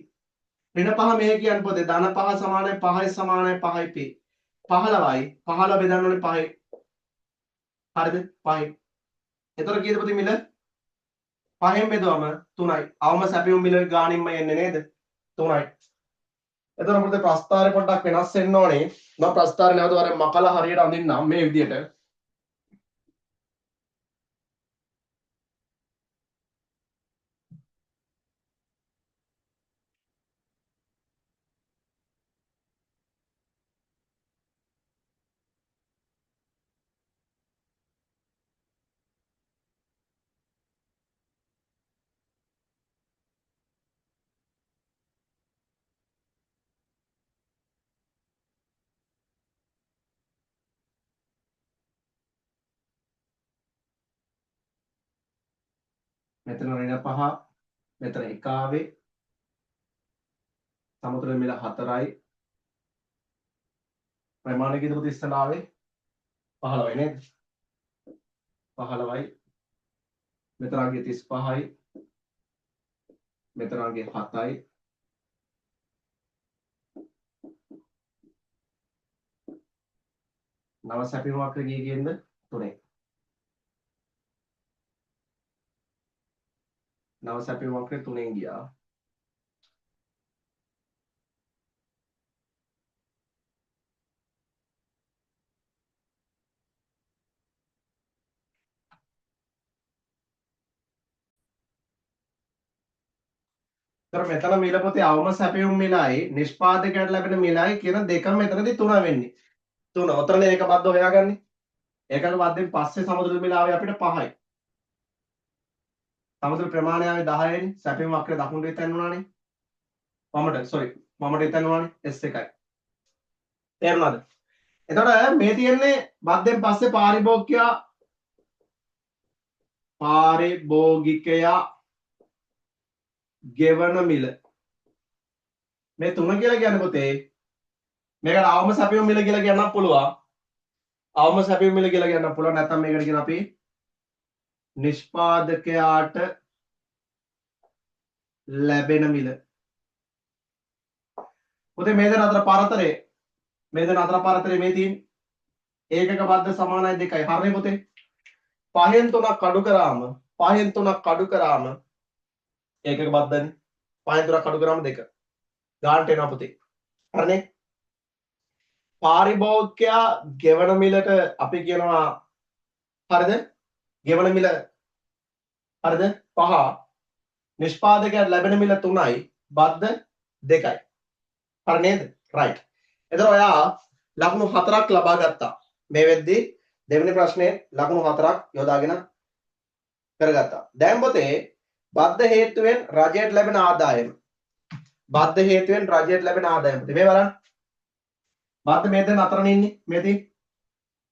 ඍණ 5 මෙහෙ කියන්නේ පොතේ ධන 5 සමානයි 5යි සමානයි 5යි p. 15යි 15 බෙදන්න ඕනේ 5යි. හරිද? 5යි. එතකොට කීයද පුතේ මිල? 5න් බෙදුවම 3යි. අවම සැපයුම් මිල ගානින්ම එන්නේ නේද? 3යි. එතකොට පුතේ ප්‍රස්ථාරය පොඩ්ඩක් වෙනස් වෙන්න ඕනේ. මම ප්‍රස්ථාරය නැවත වරක් මකලා හරියට අඳින්නම් මේ විදියට. මෙතන ඍණ 5 මෙතන 1 ආවේ සමතුලිත මිල 4යි ප්‍රමාණය කීයද ඉස්සලා ආවේ 15යි නේද 15යි මෙතන ආගේ 35යි මෙතන ආගේ 7යි නව සැපීම වක්‍ර ගියේ කියන්න 3යි නව සැපීම වක්‍රේ 3ෙන් ගියා තර මෙතන මිල පොතේ අවම සැපයුම් මිලයි නිෂ්පාදකයට ලැබෙන මිලයි කියන දෙකම මෙතනදී 3 වෙන්නේ 3 ඔතන ඒක බද්ද හොයාගන්නේ ඒකක බද්දෙන් පස්සේ සමතුලිත මිල ආවේ අපිට 5යි සමතුලිත ප්‍රමාණය ආවේ 10යිනේ සැපයුම් වක්‍රේ දකුණට ඉතන් උනානේ මමට ඉතන් උනානේ S1යි තේරුණාද එතකොට මේ තියෙන්නේ බද්දෙන් පස්සේ පාරිභෝගිකයා ගෙවන මිල මේ 3 කියලා කියන්නේ පොතේ මේකට අවම සැපයුම් මිල කියලා කියන්නත් පුළුවන් අවම සැපයුම් මිල කියලා කියන්නත් පුළුවන් නැත්නම් මේකට කියන අපි නිෂ්පාදකයාට ලැබෙන මිල පොතේ මේ දෙන අතර පරතරය මේ තියෙන ඒකක බද්ද සමානයි 2යි හරිනේ පොතේ 5න් 3ක් අඩු කරාම ඒකක බද්දනේ 5න් 3ක් අඩු කරාම 2 ගානට එනවා පුතේ හරිනේ පාරිභෝගිකයා ගෙවන මිලට අපි කියනවා හරිද ගෙවන මිල හරිද 5 නිෂ්පාදකයාට ලැබෙන මිල 3යි බද්ද 2යි හරි නේද රයිට් එතකොට ඔයා ලකුණු 4ක් ලබා ගත්තා මේ වෙද්දී දෙවෙනි ප්‍රශ්නේ ලකුණු 4ක් යොදාගෙන කරගත්තා දැන් පොතේ බද්ධ හේතුවෙන් රජයට ලැබෙන ආදායම මේ බලන්න බද්ධ මේ දෙන අතරනේ ඉන්නේ මේ තියෙන්නේ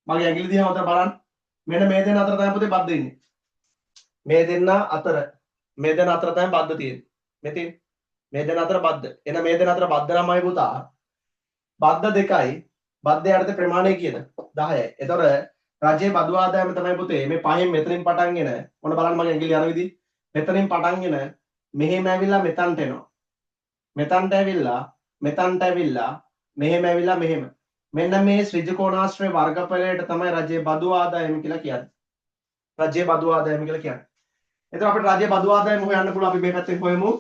මගේ ඇඟිලි දිහා උතර බලන්න මෙන්න මේ දෙන අතර තමයි පොතේ බද්ධ ඉන්නේ මේ දෙන්න අතර තමයි බද්ධ තියෙන්නේ මේ තියෙන්නේ මේ දෙන අතර බද්ධ එන මේ දෙන අතර බද්ධ නමයි පුතා බද්ධ 2යි බද්ධ යටතේ ප්‍රමාණය කීයද 10යි එතකොට රජයේ බදු ආදායම තමයි පුතේ මේ 5න් මෙතනින් පටන්ගෙන මොන බලන්න මගේ ඇඟිලි යන විදිහ මෙතනින් පටන්ගෙන මෙහෙම ඇවිල්ලා මෙතනට එනවා මෙතනට ඇවිල්ලා මෙහෙම ඇවිල්ලා මෙහෙම මෙන්න මේ ශ්‍රිජකෝණාශ්‍රය වර්ගඵලයට තමයි රජයේ බදු ආදායම කියලා කියන්නේ එතකොට අපිට රජයේ බදු ආදායම හොයන්න පුළුවන් අපි මේ පැත්තෙන් හොයමු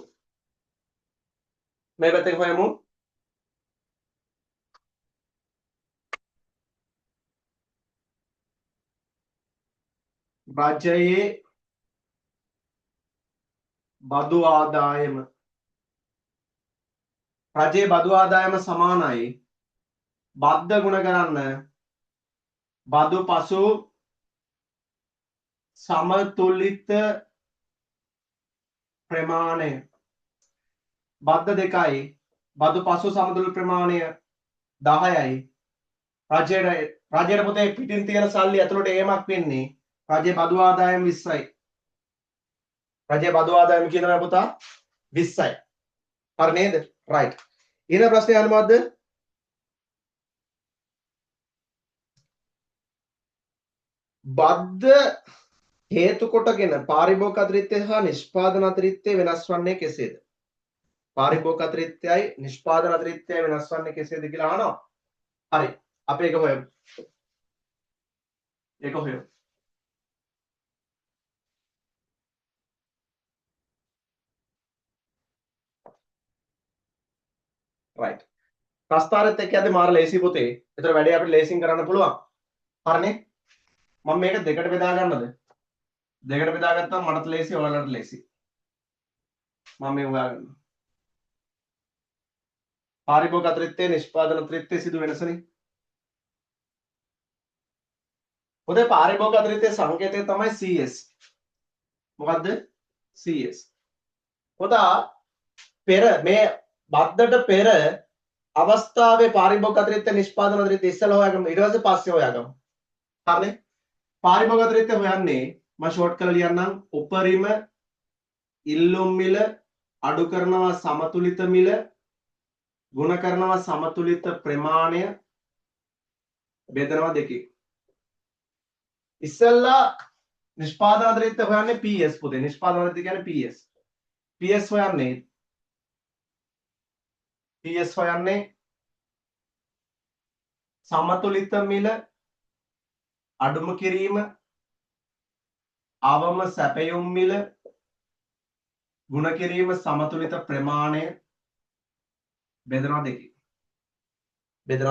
රජයේ බදු ආදායම සමානයි බද්ධ ගුණ කරන්න බදු පසු සමතුලිත ප්‍රමාණය බද්ධ 2යි බදු පසු සමතුලිත ප්‍රමාණය 10යි රජයට පොතේ පිටින් තියෙන සල්ලි ඇතුළට ඒමක් වෙන්නේ රජයේ බදු ආදායම 20යි රජයේ බදු ආදායම කියනවා පුතා 20යි හරි නේද රයිට් ඊළඟ ප්‍රශ්නේ අහන්න මොකද්ද බද්ධ හේතු කොටගෙන පාරිභෝගික අතිරික්තය හා නිෂ්පාදන අතිරික්තය වෙනස් වන්නේ කෙසේද පාරිභෝගික අතිරික්තයයි නිෂ්පාදන අතිරික්තයයි වෙනස් වන්නේ කෙසේද කියලා අහනවා හරි අපි ඒක හොයමු right ප්‍රස්ථාරෙත් එක්ක යද්දී මාර ලේසි පොතේ. ඒතර වැඩේ අපිට ලේසින් කරන්න පුළුවන්. හරිනේ? මම මේක දෙකට බෙදා ගන්නද? දෙකට බෙදාගත්තාම මටත් ලේසි ඔයාලට ලේසි. මම මේ හොයාගන්නවා. පාරිභෝගික අතිරික්තය නිෂ්පාදන අතිරික්තය සිදු වෙනසනේ. පොතේ පාරිභෝගික අතිරික්තය සංකේතය තමයි CS. මොකද්ද? CS. පොතා පෙර මේ බද්දට පෙර අවස්ථාවේ පාරිභෝගික අතිරික්තය නිෂ්පාදන අතිරික්තය ඉස්සෙල්ලා හොයාගමු ඊට පස්සේ පස්සේ හොයාගමු. හරිනේ? පාරිභෝගික අතිරික්තය හොයන්නේ මම ෂෝට් කරලා ලියන්නම් උපරිම ඉල්ලුම් මිල අඩු කරනවා සමතුලිත මිල ගුණ කරනවා සමතුලිත ප්‍රමාණය බෙදනවා දෙකේ. ඉස්සෙල්ලා නිෂ්පාදන අධිරිත්‍ය හොයන්නේ PS පුතේ. නිෂ්පාදන අධිරිත්‍ය කියන්නේ PS. PS හොයන්නේ සමතුලිත මිල අඩුම කිරීම අවම සැපයුම් මිල ගුණ කිරීම සමතුලිත ප්‍රමාණය බෙදනවා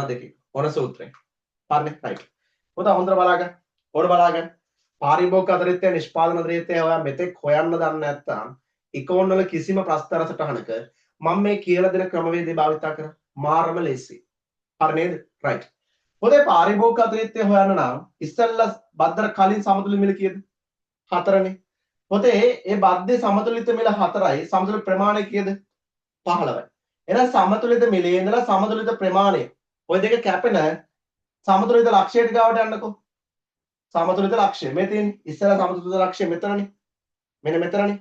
දෙකේ. ඔන සූත්‍රය. හරිනේ රයිට්. පුතා හොඳට බලගන්න. බලගන්න. පාරිභෝගික අධිරිත්‍ය නිෂ්පාදන අධිරිත්‍ය ඔයා මෙතෙක් හොයන්න දන්නේ නැත්නම් ඉකෝන් වල කිසිම ප්‍රස්තර සටහනක මම මේ කියලා දෙන ක්‍රමවේදය භාවිතා කරා. මාරම ලේසි. හරි නේද? රයිට්. පොතේ පාරිභෝගික අධිරිත්‍ය හොයන්න නම් ඉස්සෙල්ලා බද්දර කලින් සමතුලිත මිල කීයද? 4නේ. පොතේ ඒ බද්දේ සමතුලිත මිල 4යි සමතුලිත ප්‍රමාණය කීයද? 15යි. එහෙනම් සමතුලිත මිලේ ඉඳලා සමතුලිත ප්‍රමාණය ඔය දෙක කැපෙන සමතුලිත ලක්ෂයට ගාවට යන්නකෝ. සමතුලිත ලක්ෂය මේ තියෙන්නේ. ඉස්සෙල්ලා සමතුලිත ලක්ෂය මෙතනනේ. මෙන්න මෙතනනේ.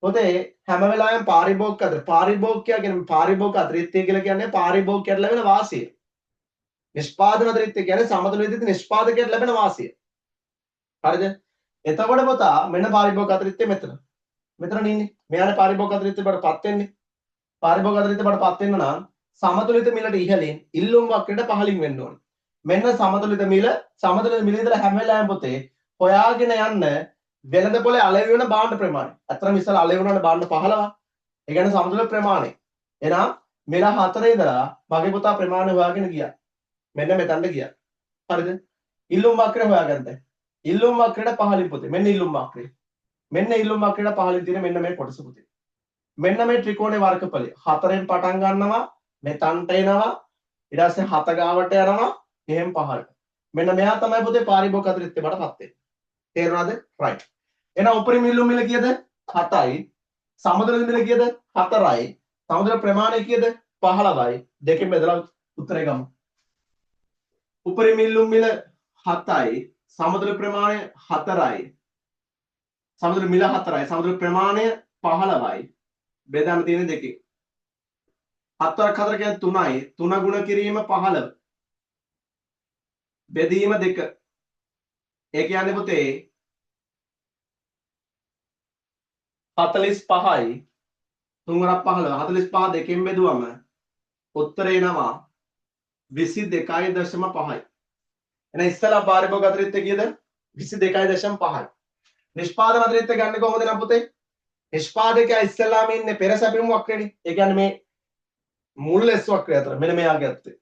පොතේ හැම වෙලාවෙම පාරිභෝගිකයා කියන්නේ පාරිභෝගික අධිරිත්‍ය කියලා කියන්නේ පාරිභෝගිකයට ලැබෙන වාසිය. නිෂ්පාදන අධිරිත්‍ය කියන්නේ සමතුලිත නිෂ්පාදකයට ලැබෙන වාසිය. හරිද? එතකොට පුතා මෙන්න පාරිභෝගික අධිරිත්‍ය මෙතන. මෙතන ඉන්නේ. මෙයානේ පාරිභෝගික අධිරිත්‍ය බඩපත් වෙන්නේ. පාරිභෝගික අධිරිත්‍ය බඩපත් වෙන්න නම් සමතුලිත මිලට ඉහළින් ඉල්ලුම් වක්‍රයට පහළින් වෙන්න ඕනේ. මෙන්න සමතුලිත මිල ඉඳලා හැම වෙලාවෙම පොතේ හොයාගෙන යන්න වෙළඳ පොලේ අලෙවි වෙන භාණ්ඩ ප්‍රමාණය. අතරම ඉස්සලා අලෙවි වුණානේ භාණ්ඩ 15. ඒ කියන්නේ සමතුලිත ප්‍රමාණය. එහෙනම් මෙල 4 ඉඳලා මගේ පුතා ප්‍රමාණය හොයාගෙන ගියා. මෙන්න මෙතනට ගියා. හරිද? ඉල්ලුම් වක්‍රය හොයාගන්න. ඉල්ලුම් වක්‍රයට පහළින් පොතේ. මෙන්න ඉල්ලුම් වක්‍රය. මෙන්න ඉල්ලුම් වක්‍රයට පහළින් තියෙන මෙන්න මේ කොටස පොතේ. මෙන්න මේ ත්‍රිකෝණේ වර්ගඵලය 4න් පටන් ගන්නවා මෙතනට එනවා ඊට පස්සේ 7 ගාවට යනවා එහෙම පහළට. මෙන්න මෙයා තමයි පොතේ පාරිභෝගික අධිරිත්‍ය බඩපත් වෙන්නේ. තේරුණාද? රයිට්. එහෙනම් උපරිම ඉල්ලුම් මිල කීයද? 7යි. සමතුලිත මිල කීයද? 4යි. සමතුලිත ප්‍රමාණය කීයද? 15යි. දෙකෙන් බෙදලා උත්තරේ ගමු. උපරිම ඉල්ලුම් මිල 7යි. සමතුලිත ප්‍රමාණය 4යි. සමතුලිත මිල 4යි. සමතුලිත ප්‍රමාණය 15යි. බෙදන්න තියෙන දෙකේ. 7ක් 4 කියන්නේ 3යි. 3 ගුණ කිරීම 15. බෙදීම 2. ඒ කියන්නේ පුතේ 45යි 3 වරක් 15 45 දෙකෙන් බෙදුවම උත්තරේ එනවා 22.5යි. එහෙනම් ඉස්සලා පාරිභෝගික අධිරිත්‍ය කීයද? 22.5යි. නිෂ්පාදන අධිරිත්‍ය ගන්න කොහොමද නම් පුතේ? නිෂ්පාදකයා ඉස්සලාම ඉන්නේ පෙර සැපයුම් වක්‍රේනේ. ඒ කියන්නේ මේ මුල් S වක්‍රය අතර මෙන්න මෙයාගේ ඇත්තේ.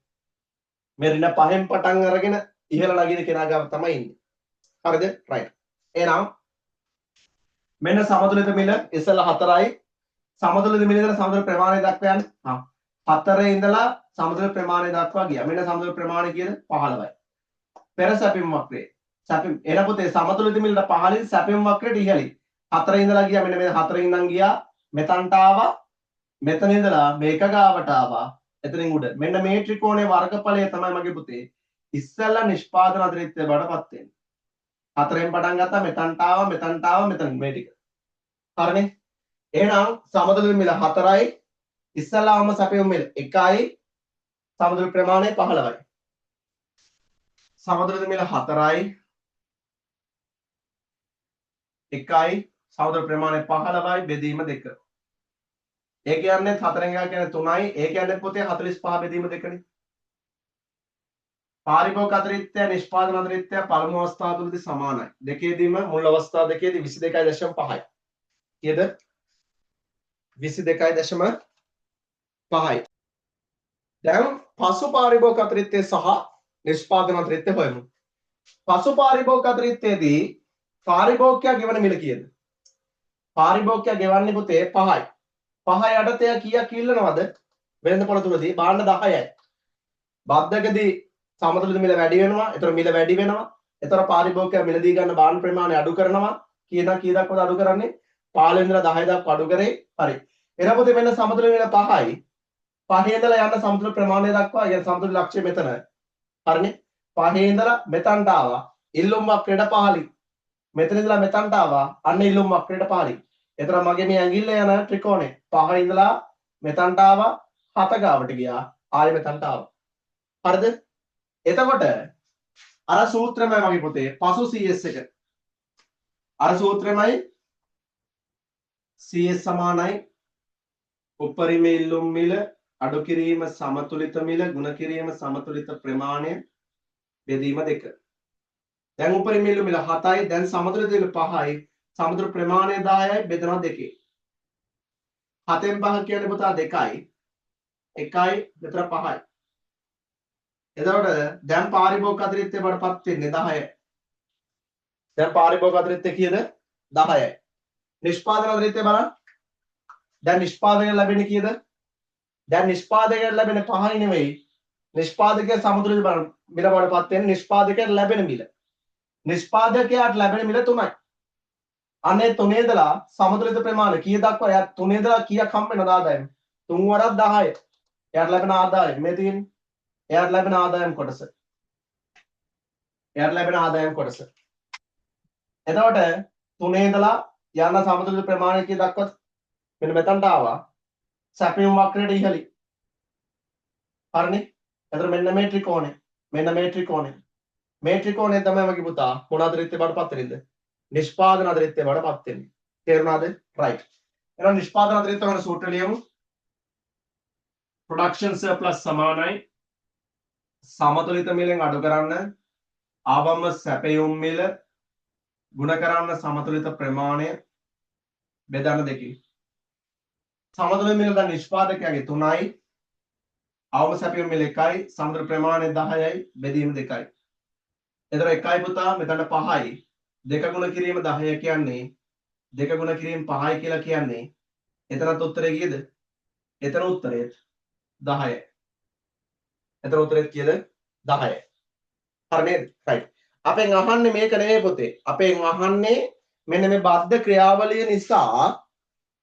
මේ ඍණ 5න් පටන් අරගෙන ඉහළ නගින කෙනා ගාව තමයි ඉන්නේ. හරිද? රයිට්. එහෙනම් මෙන්න සමතුලිත මිල ඉස්සලා 4යි. සමතුලිත මිල ඉඳලා සමතුලිත ප්‍රමාණය දක්වා යන්නේ. 4 ඉඳලා සමතුලිත ප්‍රමාණය දක්වා ගියා. මෙන්න සමතුලිත ප්‍රමාණය කියන 15යි. පෙර සැපයුම් වක්‍රේ. සැපයුම් එන පුතේ සමතුලිත මිලට 15න් සැපයුම් වක්‍රයට ඉහළින්. 4 ඉඳලා ගියා මෙන්න මේ 4 ඉඳන් ගියා මෙතනට ආවා. මෙතන ඉඳලා මේක ගාවට ආවා. එතනින් උඩ. මෙන්න මේ ත්‍රිකෝණයේ වර්ගඵලය තමයි මගේ පුතේ ඉස්සලා නිෂ්පාදන අධිරිත්‍ය බඩපත් වෙන්නේ. 4න් පටන් ගත්තා මෙතනට ආවා මෙතන මේ ටික. හරිනේ? එහෙනම් සමතුලිත මිල 4යි ඉස්සලාම සැපයුම් මිල 1යි සමතුලිත ප්‍රමාණය 15යි. සමතුලිත මිල 4යි 1යි සමතුලිත ප්‍රමාණය 15යි බෙදීම 2. ඒ කියන්නේ 4න් ගා කියන්නේ 3යි. ඒ කියන්නේ පොතේ 45 බෙදීම 2නේ. පාරිභෝගික අධිරිත්‍ය නිෂ්පාදන අධිරිත්‍ය පළමු අවස්ථාව තුලදී සමානයි. දෙකේදීම මුල් අවස්ථාව දෙකේදී 22.5යි. කීයද? 22.5යි. දැන් පසු පාරිභෝගික අධිරිත්‍ය සහ නිෂ්පාදන අධිරිත්‍ය හොයමු. පසු පාරිභෝගික අධිරිත්‍යයේදී පාරිභෝගිකයා ගෙවන මිල කීයද? පාරිභෝගිකයා ගෙවන්නේ පුතේ 5යි. 5 යටතේ කීයක් ඉල්ලනවද? වෙළඳ පොළ තුලදී භාණ්ඩ 10යි. බද්දකදී සමතුලිත මිල වැඩි වෙනවා. ඒතර මිල වැඩි වෙනවා. ඒතර පාරිභෝගිකයා මිලදී ගන්න භාණ්ඩ ප්‍රමාණය අඩු කරනවා. කී දක්වාද අඩු කරන්නේ? 15 ඉඳලා 10 දක්වා අඩු කරේ. හරි. එන පොතේ මෙන්න සමතුලිත මිල 5යි. 5 ඉඳලා යන සමතුලිත ප්‍රමාණය දක්වා يعني සමතුලිත ලක්ෂ්‍ය මෙතන. හරිනේ? 5 ඉඳලා මෙතනට ආවා. ඉල්ලුම් වක්‍රයට 15. මෙතන ඉඳලා මෙතනට ආවා. අන්න ඉල්ලුම් වක්‍රයට 15. එතන මගේ මේ ඇඟිල්ල යන ත්‍රිකෝණය 5 ඉඳලා මෙතනට ආවා 7 ගාවට ගියා ආයෙ මෙතනට ආවා. හරිද? එතකොට අර සූත්‍රමයි මගේ පුතේ පසු CS එක. අර සූත්‍රමයි CS සමානයි උපරිම ඉල්ලුම් මිල අඩු කිරීම සමතුලිත මිල ගුණ කිරීම සමතුලිත ප්‍රමාණය බෙදීම 2. දැන් උපරිම ඉල්ලුම් මිල 7යි දැන් සමතුලිත මිල 5යි සමතුලිත ප්‍රමාණය 10යි බෙදනවා 2. 7න් 5 කියන්නේ පුතා 2යි 1යි මෙතන 5යි. එතකොට දැන් පාරිභෝගික අතිරික්තය වඩපත් වෙන්නේ 10යි. දැන් පාරිභෝගික අතිරික්තය කීයද? 10යි. නිෂ්පාදන අතිරික්තය බලන්න. දැන් නිෂ්පාදකයෙන් ලැබෙන්නේ කීයද? දැන් නිෂ්පාදකයෙන් ලැබෙන 5යි නෙවෙයි. නිෂ්පාදකයේ සමතුලිත මිල වඩපත් වෙන නිෂ්පාදකයට ලැබෙන මිල. නිෂ්පාදකයාට ලැබෙන මිල 3යි. අනේ 3 ඉඳලා සමතුලිත ප්‍රමාණය කීය දක්වා එයා 3 ඉඳලා කීයක් හම්බ වෙනවද ආදායම? 3 වරක් 10යි. එයාට ලැබෙන ආදායම මේ තියෙන්නේ. එයාට ලැබෙන ආදායම් කොටස. එයාට ලැබෙන ආදායම් කොටස. එතකොට 3 ඉඳලා යන සමතුලිත ප්‍රමාණය කීය දක්වාද? මෙන්න මෙතනට ආවා. සැපයුම් වක්‍රයට ඉහළයි. හරිනේ? එතකොට මෙන්න මේ ත්‍රිකෝණය. මෙන්න මේ ත්‍රිකෝණය. මේ ත්‍රිකෝණය තමයි මගේ පුතා මොන අතරිත්‍ය බඩපත් වෙන්නේ? නිෂ්පාදන අතරිත්‍ය බඩපත් වෙන්නේ. තේරුණාද? right. එහෙනම් නිෂ්පාදන අතරිත්‍ය වල සූත්‍රය ලියමු. production surplus සමානයි සමතුලිත මිලෙන් අඩු කරන්න ආවම සැපයුම් මිල ගුණ කරන්න සමතුලිත ප්‍රමාණය බෙදන්න 2. සමතුලිත මිල දැන් නිෂ්පාදකයාගේ 3යි ආවම සැපයුම් මිල 1යි සමතුලිත ප්‍රමාණය 10යි බෙදීම 2යි. එතන 1යි පුතා මෙතන 5යි 2 ගුණ කිරීම 10 කියන්නේ 2 ගුණ කිරීම 5යි කියලා කියන්නේ එතනත් උත්තරේ කීයද? එතන උත්තරේ 10යි. එතන උත්තරේ කීයද? 10යි. හරි නේද? right. අපෙන් අහන්නේ මේක නෙවෙයි පුතේ. අපෙන් අහන්නේ මෙන්න මේ බද්ධ ක්‍රියාවලිය නිසා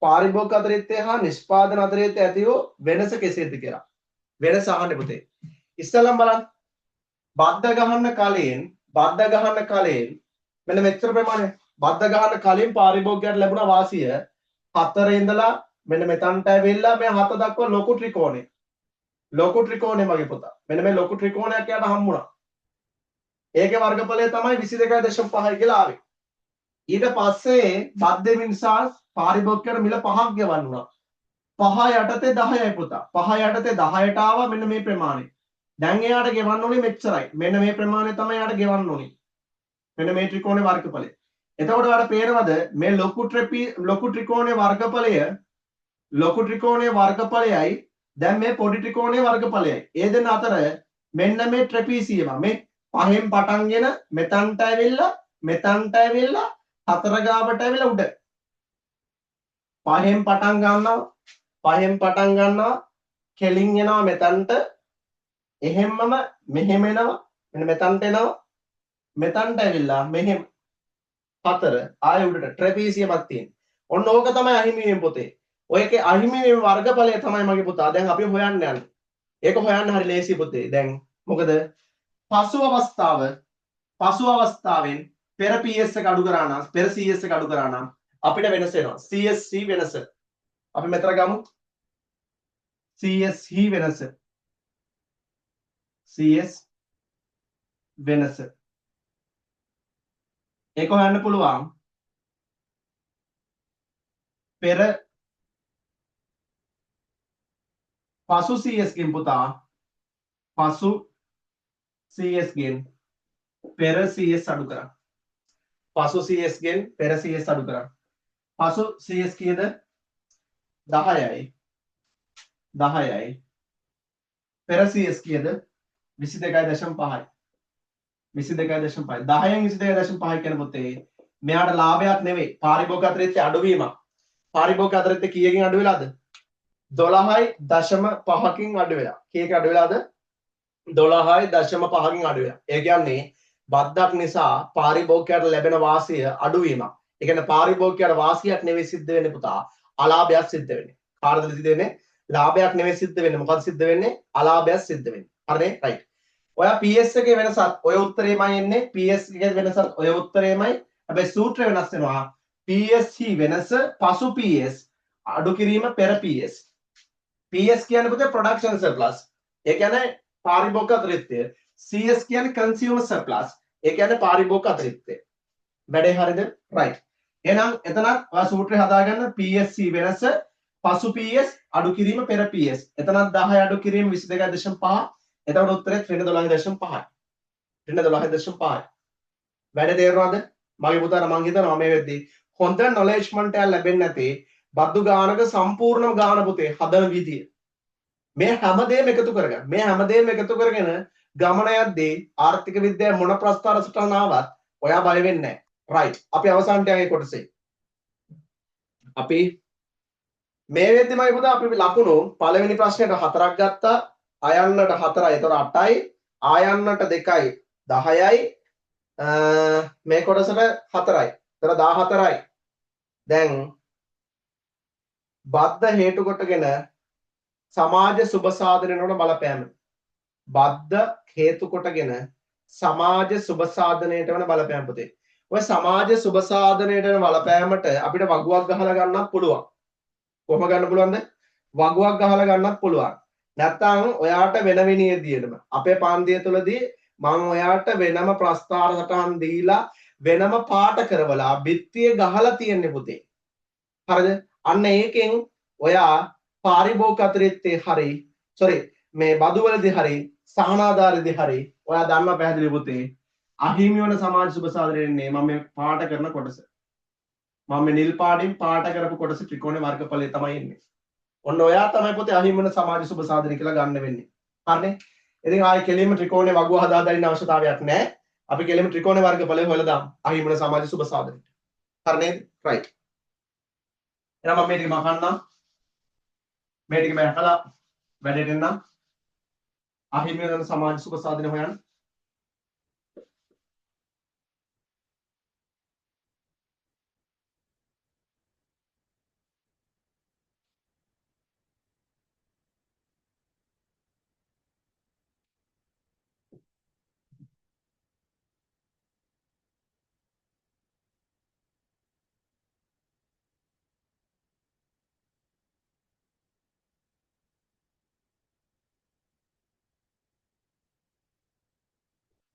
පාරිභෝගික අතරිත්‍ය හා නිෂ්පාදන අතරිත්‍ය ඇති වූ වෙනස කෙසේද කියලා. වෙනස අහන්නේ පුතේ. ඉස්සෙල්ලම බලන්න. බද්ධ ගහන්න කලින් මෙන්න මෙච්චර ප්‍රමාණය බද්ධ ගහන්න කලින් පාරිභෝගිකයට ලැබුණ වාසිය 4 ඉඳලා මෙන්න මෙතනට ඇවිල්ලා මේ 7 දක්වා ලොකු ත්‍රිකෝණය. ලොකු ත්‍රිකෝණය මගේ පුතා. මෙන්න මේ ලොකු ත්‍රිකෝණයක් යාට හම්බුණා. ඒකේ වර්ගඵලය තමයි 22.5 කියලා ආවේ. ඊට පස්සේ බද්ධ නිසා පාරිභෝගිකයට මිල 5ක් ගෙවන්න උනා. 5 යටතේ 10යි පුතා. 5 යටතේ 10ට ආවා මෙන්න මේ ප්‍රමාණය. දැන් එයාට ගෙවන්න ඕනේ මෙච්චරයි. මෙන්න මේ ප්‍රමාණය තමයි එයාට ගෙවන්න ඕනේ. මෙන්න මේ ත්‍රිකෝණේ වර්ගඵලය. එතකොට ඔයාලට පේනවද මේ ලොකු ත්‍රිකෝණයේ වර්ගඵලයයි දැන් මේ පොඩි ත්‍රිකෝණයේ වර්ගඵලයයි. ඒ දෙන්න අතර මෙන්න මේ ට්‍රැපීසියම මේ 5න් පටන්ගෙන මෙතනට ඇවිල්ලා 4 ගාවට ඇවිල්ලා උඩ 5න් පටන් ගන්නවා කෙලින් එනවා මෙතනට එහෙම්මම මෙහෙම එනවා මෙන්න මෙතනට එනවා මෙතනට ඇවිල්ලා මෙහෙම 4 ආයෙ උඩට ට්‍රැපීසියමක් තියෙන. ඔන්න ඕක තමයි අහිමිවීම පොතේ. ඔයකේ අහිමිවීම වර්ගඵලය තමයි මගේ පුතා. දැන් අපි හොයන්න යන්නේ. ඒක හොයන්න හරි ලේසි පුතේ. දැන් මොකද පසු අවස්ථාවෙන් පෙර PS එක අඩු කරා නම් පෙර CS එක අඩු කරා නම් අපිට වෙනස එනවා. CSC වෙනස. අපි මෙතන ගමු. CSC වෙනස. CS වෙනස. ඒක හොයන්න පුළුවන්. පෙර පසු CS ගෙන් පුතා පසු CS ගෙන් පෙර CS අඩු කරා. පසු CS ගෙන් පෙර CS අඩු කරා. පසු CS කීයද? 10යි. 10යි. පෙර CS කීයද? 22.5යි. 22.5යි. 10න් 22.5 කියන පොතේ මෙයාට ලාභයක් නෙවෙයි. පාරිභෝගික අතරිත්‍ය අඩුවීමක්. පාරිභෝගික අතරිත්‍ය කීයකින් අඩු වෙලාද? 12.5කින් අඩු වෙලා. කීයක අඩු වෙලාද? 12.5කින් අඩු වෙලා. ඒ කියන්නේ බද්දක් නිසා පාරිභෝගිකයට ලැබෙන වාසිය අඩුවීමක්. ඒ කියන්නේ පාරිභෝගිකයට වාසියක් නෙවෙයි සිද්ධ වෙන්නේ පුතා. අලාභයක් සිද්ධ වෙන්නේ. කාටද සිද්ධ වෙන්නේ? ලාභයක් නෙවෙයි සිද්ධ වෙන්නේ. මොකක්ද සිද්ධ වෙන්නේ? අලාභයක් සිද්ධ වෙන්නේ. හරිනේ? right. ඔයා PS එකේ වෙනසත් ඔය උත්තරේමයි එන්නේ. PS එකේ වෙනසත් ඔය උත්තරේමයි. හැබැයි සූත්‍රය වෙනස් වෙනවා. PSC වෙනස පසු PS අඩු කිරීම පෙර PS. PS කියන්නේ පුතේ production surplus. ඒ කියන්නේ පාරිභෝගික අතිරික්තය. CS කියන්නේ consumer surplus. ඒ කියන්නේ පාරිභෝගික අතිරික්තය. වැඩේ හරියද? right. එහෙනම් එතනත් ඔයා සූත්‍රය හදාගන්න PSC වෙනස පසු PS අඩු කිරීම පෙර PS. එතනත් 10 අඩු කිරීම 22.5. එතකොට උත්තරේ 12.5යි. 12.5යි. වැඩ තේරුණාද? මගේ පුතාට මං හිතනවා මේ වෙද්දී හොඳ නොලෙජ්මන්ට් එකක් ලැබෙන්නේ නැති බද්දු ගානක සම්පූර්ණ ගාන පුතේ හදන විදිය. මේ හැමදේම එකතු කරගන්න. මේ හැමදේම එකතු කරගෙන ගමන යද්දී ආර්ථික විද්‍යාවේ මොන ප්‍රස්තාර සටහන ආවත් ඔයා බය වෙන්නේ නැහැ. right. අපි අවසානට යන්නේ කොටසේ. අපි මේ වෙද්දී මගේ පුතා අපි ලකුණු පළවෙනි ප්‍රශ්නෙට 4ක් ගත්තා. අයන්නට 4යි. එතකොට 8යි. ආයන්නට 2යි 10යි. මේ කොටසට 4යි. එතන 14යි. දැන් බද්ධ හේතු කොටගෙන සමාජ සුබ සාධනයට බලපෑම. බද්ධ හේතු කොටගෙන සමාජ සුබ සාධනයට වන බලපෑම පුතේ. ඔය සමාජ සුබ සාධනයට වන බලපෑමට අපිට වගුවක් ගහලා ගන්නත් පුළුවන්. කොහොම ගන්න පුළුවන්ද? වගුවක් ගහලා ගන්නත් පුළුවන්. නැත්නම් ඔයාට වෙන විනියදීටම අපේ පාන්තිය තුලදී මම ඔයාට වෙනම ප්‍රස්තාර සටහන් දීලා වෙනම පාට කරවලා බිත්තිය ගහලා තියන්නේ පුතේ. හරිද? අන්න ඒකෙන් ඔයා පාරිභෝගික අතිරික්තේ හරි මේ බදුවලදී හරි සහනාධාරයේදී හරි ඔයා දන්න පැහැදිලි පුතේ අහිමි වන සමාජ සුබ සාධනයේ මම මේ පාට කරන කොටස. මම මේ නිල් පාටින් පාට කරපු කොටස ත්‍රිකෝණේ වර්ගඵලය තමයි එන්නේ. ඔන්න ඔයා තමයි පුතේ අහිමි වන සමාජ සුබ සාධනය කියලා ගන්න වෙන්නේ. හරිනේ? ඉතින් ආයේ කෙලින්ම ත්‍රිකෝණේ වගුව හදා දාන්න අවශ්‍යතාවයක් නැහැ. අපි කෙලින්ම ත්‍රිකෝණේ වර්ගඵලය හොයලා දාමු. අහිමි වන සමාජ සුබ සාධනයට. හරි නේද? right. එහෙනම් මම මේ ටික මකන්නම්. මේ ටික මම අහලා වැඩේට එන්නම්. අහිමි වන සමාජ සුබ සාධනය හොයන්න.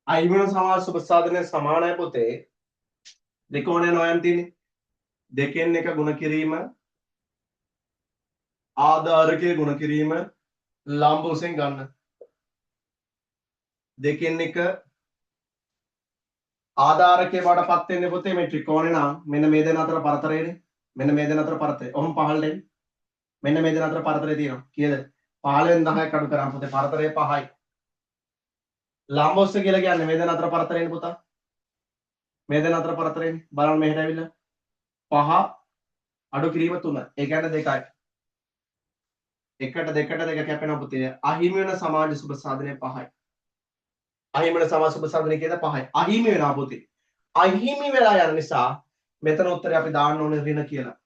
අහිමි වන සමාජ සුබ සාධනය සමානයි පුතේ. ත්‍රිකෝණය නොයන් තියෙන්නේ. දෙකෙන් එක ගුණ කිරීම ආධාරකයේ ගුණ කිරීම ලම්බ උසෙන් ගන්න. දෙකෙන් එක ආධාරකයේ වඩපත් වෙන්නේ පුතේ මේ ත්‍රිකෝණේ නම් මෙන්න මේ දෙන අතර පරතරයනේ. මෙන්න මේ දෙන අතර පරතරය. ඔහොම පහළට එන්නේ. මෙන්න මේ දෙන අතර පරතරය තියෙනවා. කීයද? 15න් 10ක් අඩු කරාම පුතේ පරතරය 5යි. ලම්බ උස කියලා කියන්නේ මේ දෙන අතර පරතරයනේ පුතා. මේ දෙන අතර පරතරයනේ. බලන්න මෙහෙට ඇවිල්ලා 5 අඩු කිරීම 3. ඒ කියන්නේ 2යි. 1ට 2ට 2 කැපෙනවා පුතේ. අහිමි වෙන සමාජ සුබ සාධනය 5යි. අහිමි වෙන සමාජ සුබ සාධනය කියද 5යි. අහිමි වෙනවා පුතේ. අහිමි වෙලා යන නිසා මෙතන උත්තරේ අපි දාන්න ඕනේ ඍණ කියලා.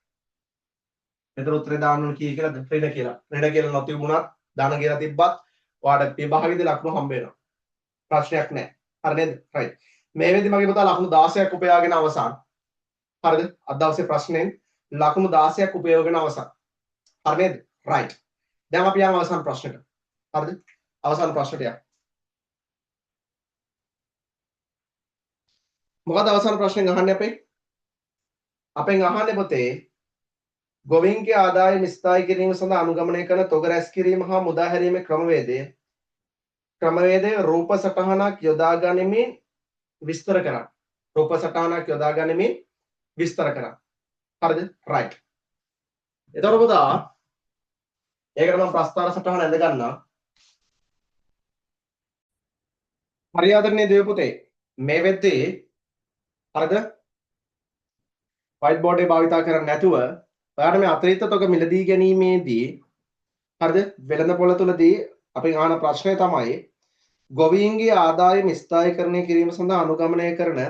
මෙතන උත්තරේ දාන්න ඕනේ කී කියලාද? ඍණ කියලා. ඍණ කියලා නොතිබුණත් ධන කියලා තිබ්බත් ඔයාලට විභාගෙදී ලකුණු හම්බ වෙනවා. ප්‍රශ්නයක් නැහැ. හරි නේද? right. මේ වෙද්දි මගේ පුතා ලකුණු 16ක් උපයාගෙන අවසන්. හරිද? අද දවසේ ප්‍රශ්නෙන් ලකුණු 16ක් උපයෝගගෙන අවසන්. හරි නේද? right. දැන් අපි යමු අවසන් ප්‍රශ්නෙට. හරිද? අවසන් ප්‍රශ්නට යමු. මොකද අවසන් ප්‍රශ්නෙන් අහන්නේ අපෙන් අහන්නේ පුතේ ගොවීන්ගේ ආදායම ස්ථායි කිරීම සඳහා අනුගමනය කරන තොග රැස් කිරීම හා මුදා හැරීමේ ක්‍රමවේදය රූප සටහනක් යොදා ගනිමින් විස්තර කරන්න. රූප සටහනක් යොදා ගනිමින් විස්තර කරන්න. හරිද? right. එතකොට පුතා ඒකට මම ප්‍රස්තාර සටහන ඇඳ ගන්නවා. හරි ආදරණීය දේව පුතේ මේ වෙද්දී හරිද? white board එක භාවිතා කරන්නේ නැතුව ඔයාලට මේ අතිරික්ත තොග මිලදී ගැනීමේදී හරිද? වෙළඳ පොළ තුලදී අපි අහන ප්‍රශ්නය තමයි ගොවීන්ගේ ආදායම ස්ථායීකරණය කිරීම සඳහා අනුගමනය කරන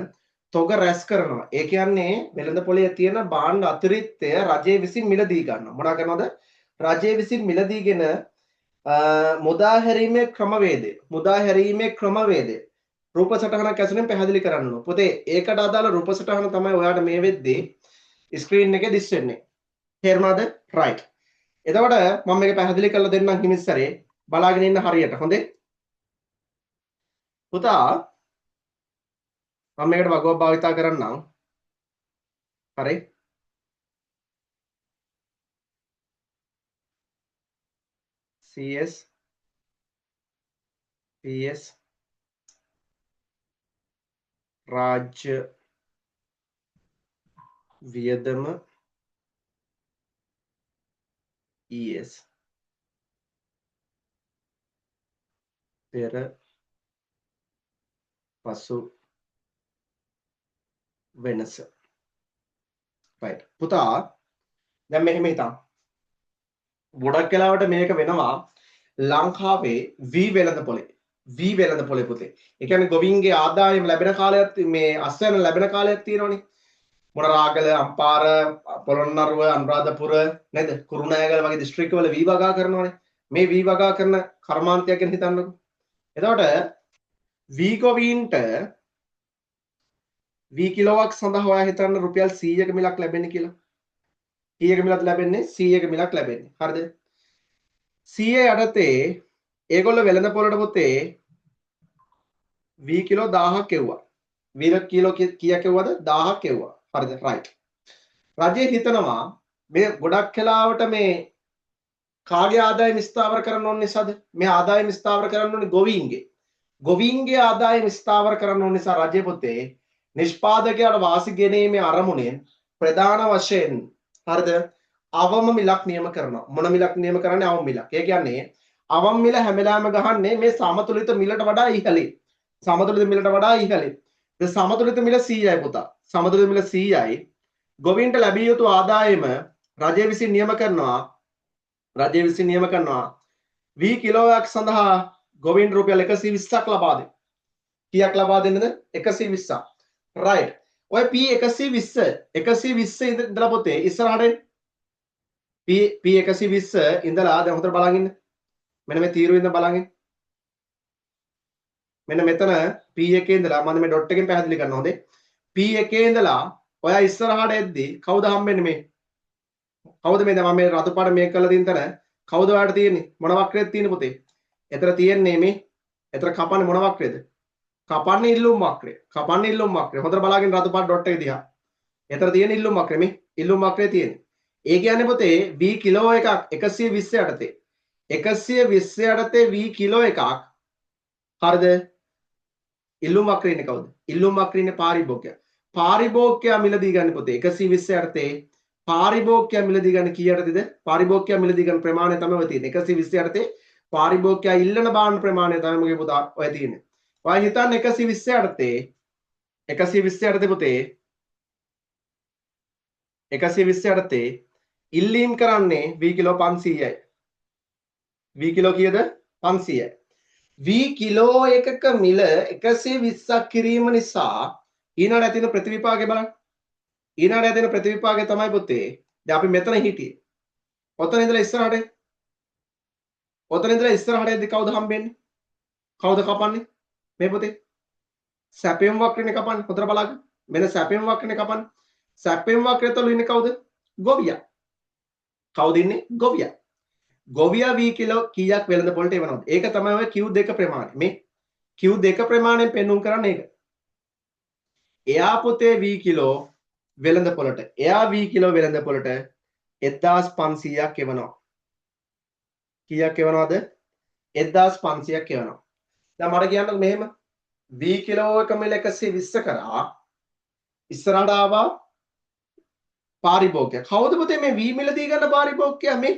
තොග රැස් කරනවා. ඒ කියන්නේ වෙළඳ පොළේ තියෙන භාණ්ඩ අතිරික්තය රජය විසින් මිලදී ගන්නවා. මොනවා කරනවද? රජය විසින් මිලදීගෙන මුදා හැරීමේ ක්‍රමවේදය රූප සටහනක් ඇසුරෙන් පැහැදිලි කරන්න ඕන. පුතේ ඒකට අදාළ රූප සටහන තමයි ඔයාලට මේ වෙද්දී ස්ක්‍රීන් එකේ දිස් වෙන්නේ. තේරුණාද? right. එතකොට මම මේක පැහැදිලි කරලා දෙන්නම් හිමිස්සරේ බලාගෙන ඉන්න හරියට. හොඳේ? පුතා මම මේකට වගුවක් භාවිතා කරන්නම්. හරි? CS PS රාජ්‍ය වියදම ES පෙර පසු වෙනස. right. පුතා දැන් මෙහෙම හිතන්න. ගොඩක් වෙලාවට මේක වෙනවා ලංකාවේ V වෙළඳ පොලේ. V වෙළඳ පොලේ පුතේ. ඒ කියන්නේ ගොවීන්ගේ ආදායම ලැබෙන කාලයක් මේ අස්වැන්න ලැබෙන කාලයක් තියෙනවනේ. මොනරාගල, අම්පාර, පොළොන්නරුව, අනුරාධපුර නේද? කුරුණෑගල වගේ දිස්ත්‍රික්ක වල V වගා කරනවනේ. මේ V වගා කරන කර්මාන්තයක් ගැන හිතන්නකෝ. එතකොට V ගොවීන්ට V කිලෝවක් සඳහා ඔයා හිතන්න රුපියල් 100ක මිලක් ලැබෙන්නේ කියලා. 100ක මිලක් ලැබෙන්නේ 100ක මිලක් ලැබෙන්නේ. හරිද? 100 යටතේ ඒගොල්ලෝ වෙළඳ පොළට පුතේ V කිලෝ 1000ක් එව්වා. V කිලෝ කීයක් එව්වද? 1000ක් එව්වා. හරිද? right. රජය හිතනවා මේ ගොඩක් වෙලාවට මේ කාගේ ආදායම ස්ථාවර කරන්න ඕන නිසාද? මේ ආදායම ස්ථාවර කරන්න ඕනේ ගොවීන්ගේ. ගොවීන්ගේ ආදායම ස්ථාවර කරන්න ඕන නිසා රජය පුතේ නිෂ්පාදකයාට වාසි ගෙනීමේ අරමුණෙන් ප්‍රධාන වශයෙන් හරිද අවම මිලක් නියම කරනවා. මොන මිලක් නියම කරන්නේ? අවම මිලක්. ඒ කියන්නේ අවම මිල හැම වෙලාවෙම ගහන්නේ මේ සමතුලිත මිලට වඩා ඉහළින්. සමතුලිත මිලට වඩා ඉහළින්. ඒ සමතුලිත මිල 100යි පුතා. සමතුලිත මිල 100යි. ගොවීන්ට ලැබිය යුතු ආදායම රජය විසින් නියම කරනවා. රජය විසින් නියම කරනවා. V කිලෝයක් සඳහා ගොවීන් රුපියල් 120ක් ලබා දෙන්න. කීයක් ලබා දෙන්නද? 120ක්. right. ඔය P 120 ඉඳලා පොතේ ඉස්සරහට P 120 ඉඳලා දැන් හොඳට බලන් ඉන්න. මෙන්න මේ තීරුව ඉඳන් බලන් ඉන්න. මෙන්න මෙතන P එකේ ඉඳලා මම මේ ඩොට් එකෙන් පැහැදිලි කරනවා හොඳේ. P එකේ ඉඳලා ඔයා ඉස්සරහට එද්දී කවුද හම්බෙන්නේ මේ? කවුද මේ දැන් මම මේ රතු පාට මේක කරලා දින තැන කවුද ඔයාලට තියෙන්නේ? මොන වක්‍රයේද තියෙන්නේ පුතේ? එතන තියෙන්නේ මේ. එතන කපන්නේ මොන වක්‍රයේද? කපන්නේ ඉල්ලුම් වක්‍රය. කපන්නේ ඉල්ලුම් වක්‍රය. හොඳට බලාගෙන රතු පාට ඩොට් එක දිහා. එතන තියෙන ඉල්ලුම් වක්‍රය මේ. ඉල්ලුම් වක්‍රය තියෙන්නේ. ඒ කියන්නේ පුතේ V කිලෝ එකක් 120 යටතේ 120 යටතේ V කිලෝ එකක් හරිද? ඉල්ලුම් වක්‍රේ ඉන්නේ කවුද? ඉල්ලුම් වක්‍රේ ඉන්නේ පාරිභෝගිකයා. පාරිභෝගිකයා මිලදී ගන්න පුතේ 120 යටතේ පාරිභෝගිකයා මිලදී ගන්න කී යටතේද? පාරිභෝගිකයා මිලදී ගන්න ප්‍රමාණය තමයි ඔය තියෙන්නේ. 120 යටතේ පාරිභෝගිකයා ඉල්ලන බාහන ප්‍රමාණය තමයි මගේ පුතා ඔය තියෙන්නේ. ඔය හිතන්න 120 යටතේ පුතේ 120 යටතේ ඉල්ලීම් කරන්නේ V කිලෝ 500යි. V කිලෝ කීයද? 500යි. V කිලෝ එකක මිල 120ක් කිරීම නිසා ඊළඟට ඇතිවෙන ප්‍රතිවිපාකය බලන්න. ඊළඟට ඇතිවෙන ප්‍රතිවිපාකය තමයි පුතේ. දැන් අපි මෙතන හිටියේ. ඔතන ඉඳලා ඉස්සරහට. ඔතන ඉඳලා ඉස්සරහට එද්දි කවුද හම්බෙන්නේ? කවුද කපන්නේ? මේ පුතේ. සැපෙම් වක්‍රනේ කපන්නේ. හොඳට බලන්න. මෙන්න සැපෙම් වක්‍රනේ කපන්නේ. සැපෙම් වක්‍රය තුළ ඉන්නේ කවුද? ගොවියා. කවුද ඉන්නේ? ගොවියා. ගොවියා V කිලෝ කීයක් වෙළඳ පොළට එවනවද? ඒක තමයි ඔය Q2 ප්‍රමාණය. මේ Q2 ප්‍රමාණයෙන් පෙන්වුම් කරන්නේ ඒක. එයා පුතේ V කිලෝ වෙළඳ පොළට. එයා V කිලෝ වෙළඳ පොළට 1500ක් එවනවා. කීයක් එවනවද? 1500ක් එවනවා. දැන් මට කියන්න මෙහෙම V කිලෝ එක මිල 120 කරා ඉස්සරහට ආවා පාරිභෝගිකයා. කවුද පුතේ මේ V මිලදී ගන්න පාරිභෝගිකයා මේ?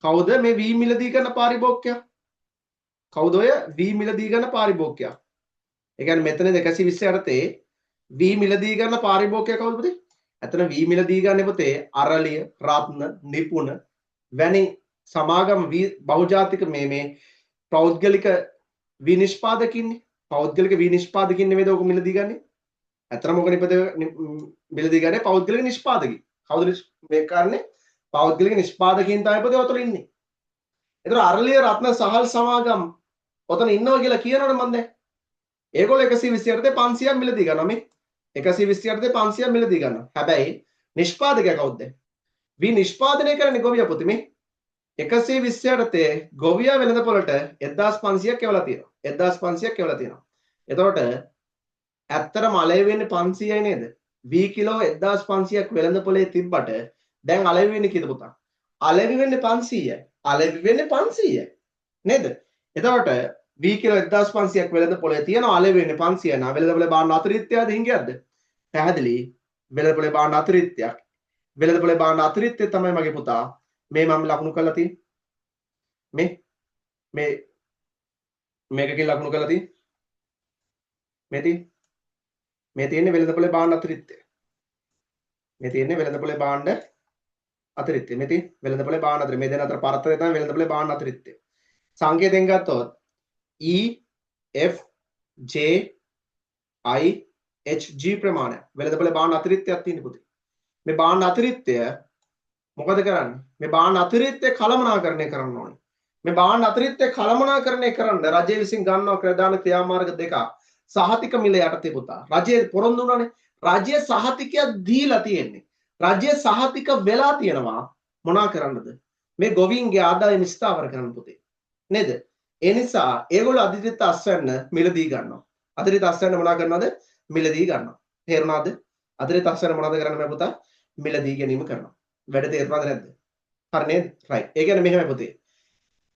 කවුද මේ V මිලදී ගන්න පාරිභෝගිකයා? කවුද ඔය V මිලදී ගන්න පාරිභෝගිකයා? ඒ කියන්නේ මෙතන 120 යටතේ V මිලදී ගන්න පාරිභෝගිකයා කවුද පුතේ? එතන V මිලදී ගන්න පුතේ අරලිය, රත්න, නිපුණ වැනි සමාගම් V බහුජාතික මේ පෞද්ගලික V නිෂ්පාදකින්නේ. පෞද්ගලික V නිෂ්පාදකින් නෙමෙයිද ඔක මිලදී ගන්නේ? ඇත්තටම ඔක මිලදී ගන්නේ පෞද්ගලික නිෂ්පාදකී. කවුද මේ කරන්නේ? පෞද්ගලික නිෂ්පාදකීන් තමයි පුතේ ඔතන ඉන්නේ. ඒතර අරලිය රත්න සහල් සමාගම් ඔතන ඉන්නවා කියලා කියනවනේ මම දැන්. ඒගොල්ලෝ 120 යටතේ 500ක් මිලදී ගන්නවා මේ. 120 යටතේ 500ක් මිලදී ගන්නවා. හැබැයි නිෂ්පාදකයා කවුද? V නිෂ්පාදනය කරන්නේ ගොවියා පුතේ මේ 120 යටතේ ගොවියා වෙළඳපොළට 1500ක් එවලා තියෙනවා. 1500ක් එවලා තියෙනවා. එතකොට ඇත්තටම අලෙවි වෙන්නේ 500යි නේද? V කිලෝ 1500ක් වෙළඳපොලේ තිබ්බට දැන් අලෙවි වෙන්නේ කීයද පුතා? අලෙවි වෙන්නේ 500යි. අලෙවි වෙන්නේ 500යි. නේද? එතකොට V කිලෝ 1500ක් වෙළඳපොලේ තියෙනවා අලෙවි වෙන්නේ 500 නා වෙළඳපොලේ බාන්න අතිරික්තයද හිඟයක්ද? පැහැදිලි. වෙළඳපොලේ බාන්න අතිරික්තයක්. වෙළඳපොලේ බාන්න අතිරික්තය තමයි මගේ පුතා මේ මම ලකුණු කරලා තියෙන්නේ. මේකකින් ලකුණු කරලා තියෙන්නේ. මේ තියෙන්නේ වෙළඳපොලේ බාන්න අතිරික්තය. මේ තියෙන්නේ වෙළඳපොලේ බාන්න අතිරික්තය. මේ තියෙන්නේ වෙළඳපොලේ බාන්න අතිරික්තය. මේ දෙන අතර පරතරය තමයි වෙළඳපොලේ බාන්න අතිරික්තය. සංකේතයෙන් ගත්තොත් E F J I H G ප්‍රමාණය වෙළඳපොලේ බාන්න අතිරික්තයක් තියෙන පුතේ. මේ බාන්න අතිරික්තය මොකද කරන්නේ? මේ බාන්න අතිරික්තය කළමනාකරණය කරන්න ඕනේ. මේ බාන්න අතිරික්තය කළමනාකරණය කරන්න රජය විසින් ගන්නවා ක්‍රියාදාන ක්‍රියාමාර්ග දෙකක්. සහතික මිල යටතේ පුතා. රජය පොරොන්දු වුණානේ. රජය සහතිකයක් දීලා තියෙන්නේ. රජය සහතික වෙලා තියෙනවා මොනා කරන්නද? මේ ගොවීන්ගේ ආදායම ස්ථාවර කරන්න පුතේ. නේද? ඒ නිසා ඒගොල්ලෝ අධිරිත අස්වැන්න මිලදී ගන්නවා. අධිරිත අස්වැන්න මොනා කරනවද? මිලදී ගන්නවා. තේරුණාද? අධිරිත අස්වැන්න මොනවද කරන්නේ මේ පුතා? මිලදී ගැනීම කරනවා. වැඩ තේරුණාද නැද්ද? හරි නේද? රයිට්. ඒ කියන්නේ මෙහෙමයි පුතේ.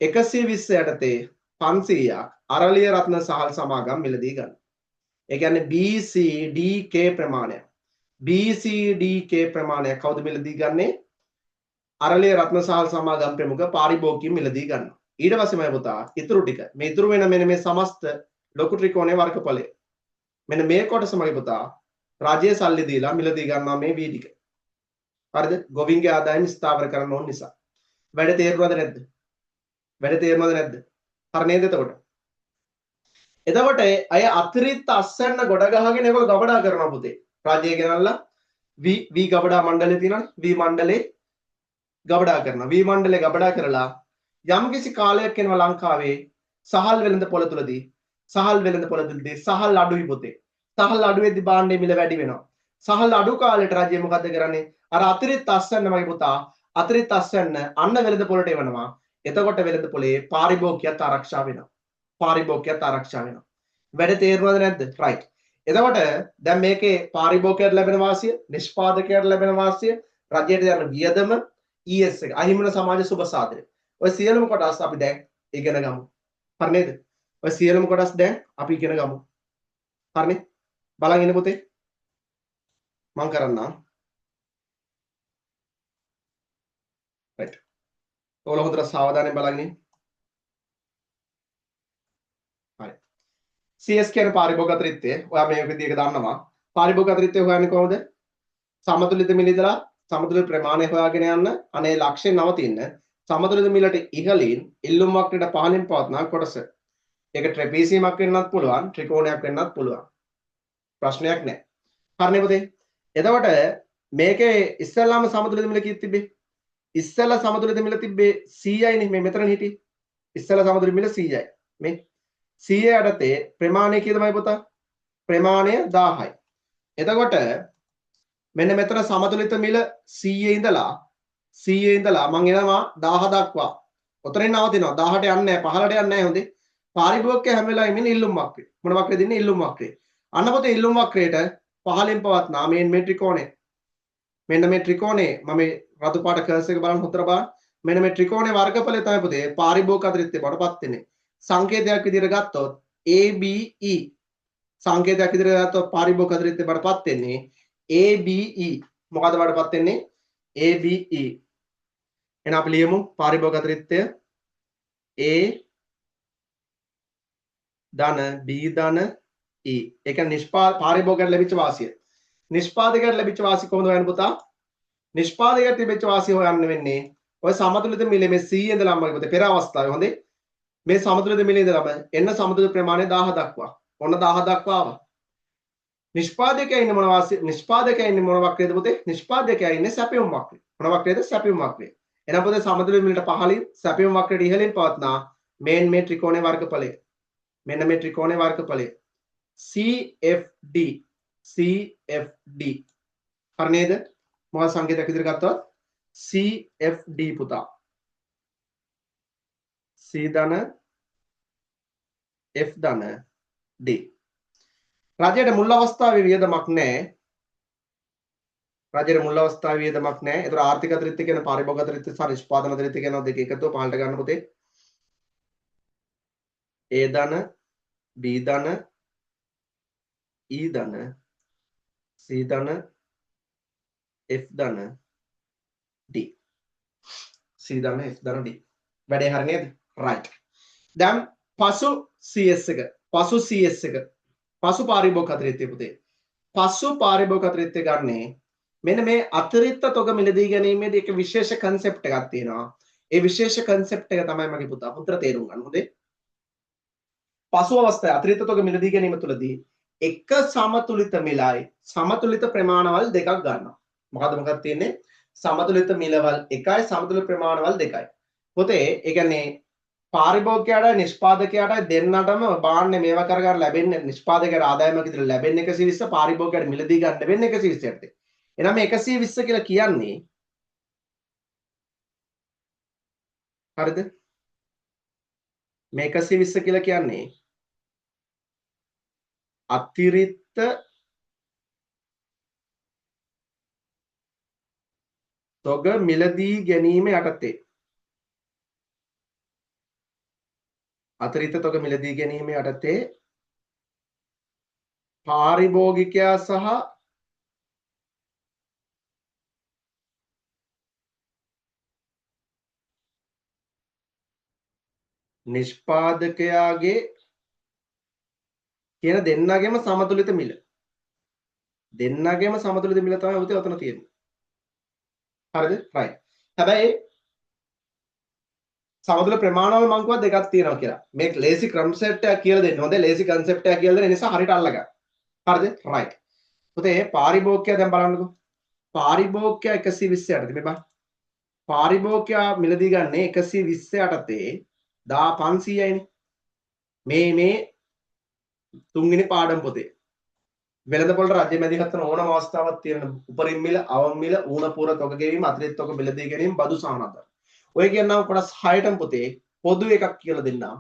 120 යටතේ 500ක් අරලිය රත්න සහල් සමාගම් මිලදී ගන්න. ඒ කියන්නේ BCDK ප්‍රමාණය. BCDK ප්‍රමාණය කවුද මිලදී ගන්නේ? අරලිය රත්න සහල් සමාගම් ප්‍රමුඛ පාරිභෝගිකයන් මිලදී ගන්නවා. ඊට පස්සේමයි පුතා ඉතුරු ටික. මේ ඉතුරු වෙන මෙන්න මේ සමස්ත ලොකු ත්‍රිකෝණයේ වර්ගඵලය. මෙන්න මේ කොටසමයි පුතා රාජ්‍ය සල්ලි දීලා මිලදී ගන්නවා මේ V ටික. හරිද? ගොවින්ගේ ආදායම ස්ථාවර කරන්න ඕන නිසා. වැඩ තේරුණාද නැද්ද? වැඩ තේරුණාද නැද්ද? හරි නේද එතකොට? එතකොට අය අතිරික්ත අස්වැන්න ගොඩ ගහගෙන ඒගොල්ලෝ ගබඩා කරනවා පුතේ. රාජ්‍යය ගෙනල්ලා V ගබඩා මණ්ඩලය තියෙනවානේ. V මණ්ඩලේ ගබඩා කරනවා. V මණ්ඩලේ ගබඩා කරලා යම්කිසි කාලයක් එනවා ලංකාවේ සහල් වෙළඳ පොළ තුලදී සහල් අඩුයි පුතේ. සහල් අඩු වෙද්දි භාණ්ඩයේ මිල වැඩි වෙනවා. සහල් අඩු කාලේට රජය මොකද කරන්නේ? අර අතිරික්ත අස්වැන්න මගේ පුතා අතිරික්ත අස්වැන්න අන්න වෙළඳ පොළට එවනවා. එතකොට වෙළඳ පොළේ පාරිභෝගිකයත් ආරක්ෂා වෙනවා. පාරිභෝගිකයත් ආරක්ෂා වෙනවා. වැඩ තේරුණාද නැද්ද? රයිට්. එතකොට දැන් මේකේ පාරිභෝගිකයට ලැබෙන වාසිය, නිෂ්පාදකයට ලැබෙන වාසිය, රජයට යන වියදම, ES එක, අහිමින සමාජ සුබ සාධනය. ඔය සියලුම කොටස් අපි දැන් ඉගෙන ගමු. හරි නේද? ඔය සියලුම කොටස් දැන් අපි ඉගෙන ගමු. හරිනේ? බලන් ඉන්න පුතේ. මම කරන්නම්. රයිට්. ඔයාලා හොඳට සාවධානයෙන් බලන් ඉන්න. හරි. CS කියන පාරිභෝගික අතිරික්තය ඔයා මේ විදිහට දන්නවා. පාරිභෝගික අතිරික්තය හොයන්නේ කොහොමද? සමතුලිත මිල ඉඳලා සමතුලිත ප්‍රමාණය හොයාගෙන යන්න අනේ ලක්ෂ්‍ය නවතින්න. සමතුලිත මිලට ඉහළින් ඉල්ලුම් වක්‍රයට පහළින් පවත්නා කොටස. ඒක ට්‍රැපීසියමක් වෙන්නත් පුළුවන්, ත්‍රිකෝණයක් වෙන්නත් පුළුවන්. ප්‍රශ්නයක් නැහැ. හරිනේ පුතේ. එතකොට මේකේ ඉස්සෙල්ලාම සමතුලිත මිල කීයක් තිබ්බේ? ඉස්සෙල්ලා සමතුලිත මිල තිබ්බේ 100යි නේ. මේ මෙතන හිටියේ. ඉස්සෙල්ලා සමතුලිත මිල 100යි. මේ 100 යටතේ ප්‍රමාණය කීයදමයි පුතා? ප්‍රමාණය 1000යි. එතකොට මෙන්න මෙතන සමතුලිත මිල 100 ඉඳලා මම එනවා 1000 දක්වා. ඔතනින් නවතිනවා. 1000ට යන්නේ නැහැ, 15ට යන්නේ නැහැ හොඳේ. පාරිභෝගිකය හැම වෙලාවෙම ඉන්නේ ඉල්ලුම් වක්‍රේ. මොන වක්‍රේද ඉන්නේ? ඉල්ලුම් වක්‍රේ. අන්න පොතේ ඉල්ලුම් වක්‍රයට පහළින් පවත්නා මේ ත්‍රිකෝණය. මෙන්න මේ ත්‍රිකෝණේ මම රතු පාට කර්ස් එක බලන්න හොතර බලන්න. මෙන්න මේ ත්‍රිකෝණේ වර්ගඵලය තමයි පොතේ පාරිභෝගික අතිරික්තය බවටපත් වෙන්නේ. සංකේතයක් විදිහට ගත්තොත් ABE සංකේතයක් විදිහට ගත්තොත් පාරිභෝගික අතිරික්තය බවටපත් වෙන්නේ ABE. මොකද බවටපත් වෙන්නේ? ABE. එහෙනම් අපි ලියමු පාරිභෝගික අතිරික්තය A ධන B ධන E. ඒ කියන්නේ පාරිභෝගිකයට ලැබිච්ච වාසිය. නිෂ්පාදකයට ලැබිච්ච වාසිය කොහොමද හොයන්නේ පුතා? නිෂ්පාදකයට ලැබිච්ච වාසිය හොයන්න වෙන්නේ ඔය සමතුලිත මිලේ මේ 100 ඉඳලාම මගේ පුතේ පෙර අවස්ථාවේ හොඳේ. මේ සමතුලිත මිලේ ඉඳලාම එන්න සමතුලිත ප්‍රමාණය 1000 දක්වා. ඔන්න 1000 දක්වා ආවා. නිෂ්පාදකයා ඉන්නේ මොන වාසිය? නිෂ්පාදකයා ඉන්නේ මොන වක්‍රයේද පුතේ? නිෂ්පාදකයා ඉන්නේ සැපයුම් වක්‍රේ. මොන වක්‍රයේද? සැපයුම් වක්‍රේ. එහෙනම් පුතේ සමතුලිත මිලට පහළින් සැපයුම් වක්‍රයට ඉහළින් පවත්නා මේ ත්‍රිකෝණයේ වර්ගඵලය. මෙන්න මේ ත්‍රිකෝණයේ වර්ගඵලය CFD. CFD. හරි නේද? මොකක්ද සංකේතයක් විදිහට ගත්තොත් CFD පුතා C ධන F ධන D. රජයට මුල් අවස්ථාවේ වියදමක් නැහැ. රජයට මුල් අවස්ථාවේ වියදමක් නැහැ. ඒතර ආර්ථික අතිරික්ත කියන පාරිභෝගික අතිරික්ත සහ නිෂ්පාදන අතිරික්ත කියන දෙක එකතුව පහළට ගන්න පුතේ. A ධන B ධන E ධන C ධන F ධන D. C ධන F ධන D. වැඩේ හරිය නේද? right. දැන් පසු CS එක පසු පාරිභෝගික අතිරික්තය පුතේ. පසු පාරිභෝගික අතිරික්තය ගන්නේ මෙන්න මේ අතිරික්ත තොග මිලදී ගැනීමේදී එක විශේෂ concept එකක් තියෙනවා. ඒ විශේෂ concept එක තමයි මගේ පුතා පුතර තේරුම් ගන්න. හොඳේ. පසු අවස්ථාවේ අතිරික්ත තොග මිලදී ගැනීම තුළදී එක සමතුලිත මිලයි සමතුලිත ප්‍රමාණවල් දෙකක් ගන්නවා. මොකක්ද තියෙන්නේ? සමතුලිත මිලවල් එකයි සමතුලිත ප්‍රමාණවල් දෙකයි. පුතේ ඒ කියන්නේ පාරිභෝගිකයාට නිෂ්පාදකයාට දෙන්නටම බාන්නේ මේවා කර ලැබෙන්නේ නිෂ්පාදකයාට ආදායමක් විතර ලැබෙන්නේ 120 පාරිභෝගිකයාට මිලදී ගන්න වෙන්නේ 120ට. එහෙනම් මේ 120 කියලා කියන්නේ හරිද? මේ 120 කියලා කියන්නේ අතිරික්ත තොග මිලදී ගැනීම යටතේ අතිරික්ත තොග මිලදී ගැනීම යටතේ පාරිභෝගිකයා සහ නිෂ්පාදකයාගේ කියන දෙන්නගේම සමතුලිත මිල. දෙන්නගේම සමතුලිත මිල තමයි උතේ ඔතන තියෙන්නේ. හරිද? right. හැබැයි සමතුලිත ප්‍රමාණවල මම කිව්වා දෙකක් තියෙනවා කියලා. මේ ලේසි concept එකක් කියලා දෙන්න. හොඳේ ලේසි concept එකක් කියලා දෙන්න නිසා හරියට අල්ලගන්න. හරිද? right. පුතේ පාරිභෝගිකයා දැන් බලන්නකෝ. පාරිභෝගිකයා 120ට මේ බලන්න. පාරිභෝගිකයා මිලදී ගන්නේ 120 යටතේ 1500යිනේ. මේ තුන්වෙනි පාඩම් පොතේ වෙළඳපොළ රජ්‍ය මැදිහත් වන ඕනම අවස්ථාවක් තියෙන උපරිම මිල, අවම මිල, ඌණ පූර තොග ගෙවීම, අතිරික්ත තොග මිලදී ගැනීම, බදු සහනාධාර. ඔය කියනවා කොටස් 6ටම පොතේ පොදු එකක් කියලා දෙන්නම්.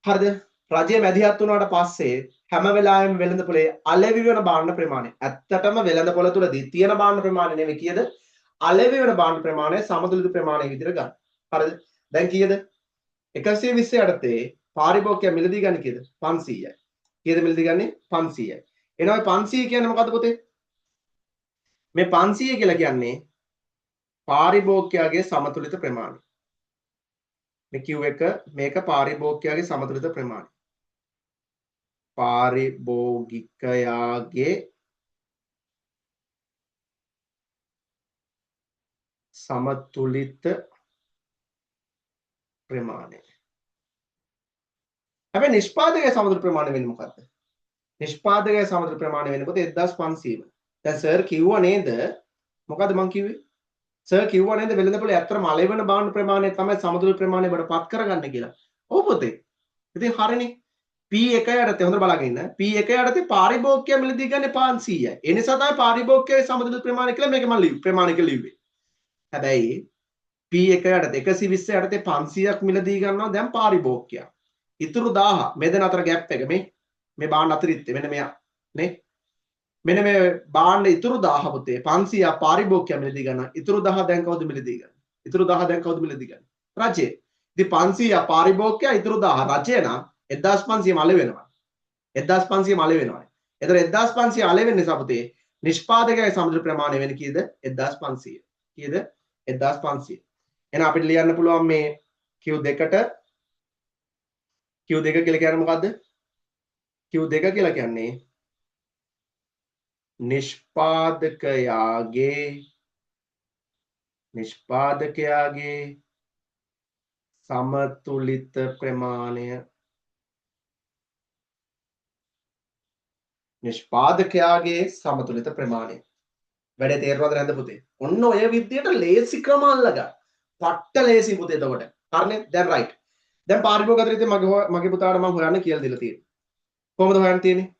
හරිද? රජය මැදිහත් වුණාට පස්සේ හැම වෙලාවෙම වෙළඳපොලේ අලෙවි වෙන භාණ්ඩ ප්‍රමාණය ඇත්තටම වෙළඳපොළ තුලදී තියෙන භාණ්ඩ ප්‍රමාණය නෙවෙයි කීයද? අලෙවි වෙන භාණ්ඩ ප්‍රමාණය සමතුලිත ප්‍රමාණය විදිහට ගන්න. හරිද? දැන් කීයද? 120 යටතේ පාරිභෝගිකයා මිලදී ගන්නේ කීයද? 500යි. කීයද මිලදී ගන්නේ? 500යි. එනවා 500 කියන්නේ මොකද්ද පුතේ? මේ 500 කියලා කියන්නේ පාරිභෝගිකයාගේ සමතුලිත ප්‍රමාණය. මේ Q1 මේක පාරිභෝගිකයාගේ සමතුලිත ප්‍රමාණය. පාරිභෝගිකයාගේ සමතුලිත ප්‍රමාණය. හැබැයි නිෂ්පාදකයේ සමතුලිත ප්‍රමාණය වෙන්නේ මොකද්ද? නිෂ්පාදකයේ සමතුලිත ප්‍රමාණය වෙන්නේ පොතේ 1500ම. දැන් සර් කිව්වා නේද? මොකද්ද මං කිව්වේ? සර් කිව්වා නේද වෙළඳපොලේ ඇත්තටම අලෙවන භාණ්ඩ ප්‍රමාණය තමයි සමතුලිත ප්‍රමාණය බඩ පත් කරගන්න කියලා. ඔව් පොතේ. ඉතින් හරිනේ. P1 යටතේ හොඳට බලගෙන ඉන්න. P1 යටතේ පාරිභෝගිකයා මිලදී ගන්නේ 500යි. ඒ නිසා තමයි පාරිභෝගිකයේ සමතුලිත ප්‍රමාණය කියලා මේක මම ප්‍රමාණය කියලා ලිව්වේ. හැබැයි P1 යටතේ 120 යටතේ 500ක් මිලදී ගන්නවා දැන් පාරිභෝගිකයා. ඉතුරු 1000 මේ දෙන අතර ગેප් එක මේ භාණ්ඩ අතිරික්තය මෙන්න මෙයා නේ. මෙන්න මේ භාණ්ඩ ඉතුරු 1000 පුතේ 500 පාරිභෝගිකයා මිලදී ගන්නවා. ඉතුරු 1000 දැන් කවුද මිලදී ගන්නේ? ඉතුරු 1000 දැන් කවුද මිලදී ගන්නේ? රජය. ඉතින් 500 පාරිභෝගිකයා ඉතුරු 1000 රජය නම් 1500 මල වෙනවා. 1500 මල වෙනවා. එතකොට 1500 අල වෙන්නේ සපතේ නිෂ්පාදකයේ සමතුලිත ප්‍රමාණය වෙන්නේ කීයද? 1500. කීයද? 1500. එහෙනම් අපිට ලියන්න පුළුවන් මේ Q2ට Q2 කියලා කියන්නේ මොකද්ද? Q2 කියලා කියන්නේ නිෂ්පාදකයාගේ සමතුලිත ප්‍රමාණය. නිෂ්පාදකයාගේ සමතුලිත ප්‍රමාණය. වැඩේ තේරුණාද නැද්ද පුතේ? ඔන්න ඔය විදියට ලේසි ක්‍රම අල්ලගන්න. පට්ට ලේසි පුතේ එතකොට. හරිනේ? දැන් right. දැන් පාරිභෝගික අතිරික්තය මගේ පුතාට මම හොයන්න කියලා දීලා තියෙනවා. කොහොමද හොයන්න තියෙන්නේ?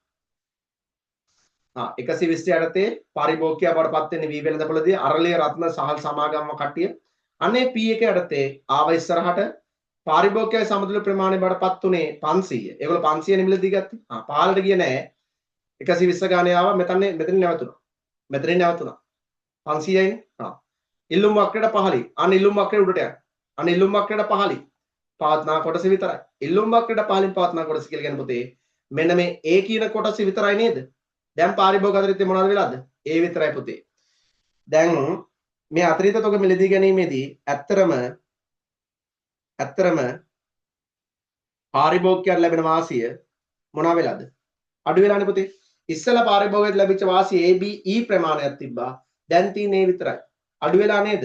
120 යටතේ පාරිභෝගිකයා බවටපත් වෙන්නේ වී වෙළඳපොළදී අරලිය රත්න සහල් සමාගම්ම කට්ටිය. අනේ P1 යටතේ ආව ඉස්සරහට පාරිභෝගිකයා සමතුලිත ප්‍රමාණය බවටපත් උනේ 500. ඒගොල්ලෝ 500 නේ මිලදී ගත්තේ. පහළට ගියේ නෑ. 120 ගානේ ආවා මෙතනින් නැවතුණා. මෙතනින් නැවතුණා. 500යිනේ. ඉල්ලුම් වක්‍රයට පහළින්. අන්න ඉල්ලුම් වක්‍රයට උඩට යන්න. අන්න ඉල්ලුම් වක්‍රයට පහළින්. පවත්නා කොටස විතරයි. ඉල්ලුම් වක්‍රයට පහළින් පවත්නා කොටස කියලා කියන්නේ පුතේ මෙන්න මේ A කියන කොටස විතරයි නේද? දැන් පාරිභෝගික අතිරික්තය මොනවද වෙලාද? A විතරයි පුතේ. දැන් මේ අතිරික්ත තොග මිලදී ගැනීමේදී ඇත්තරම පාරිභෝගිකයන්ට ලැබෙන වාසිය මොනවා වෙලාද? අඩු වෙලානේ පුතේ. ඉස්සලා පාරිභෝගිකයට ලැබිච්ච වාසිය A B E ප්‍රමාණයක් තිබ්බා. දැන් තියෙන්නේ A විතරයි. අඩු වෙලා නේද?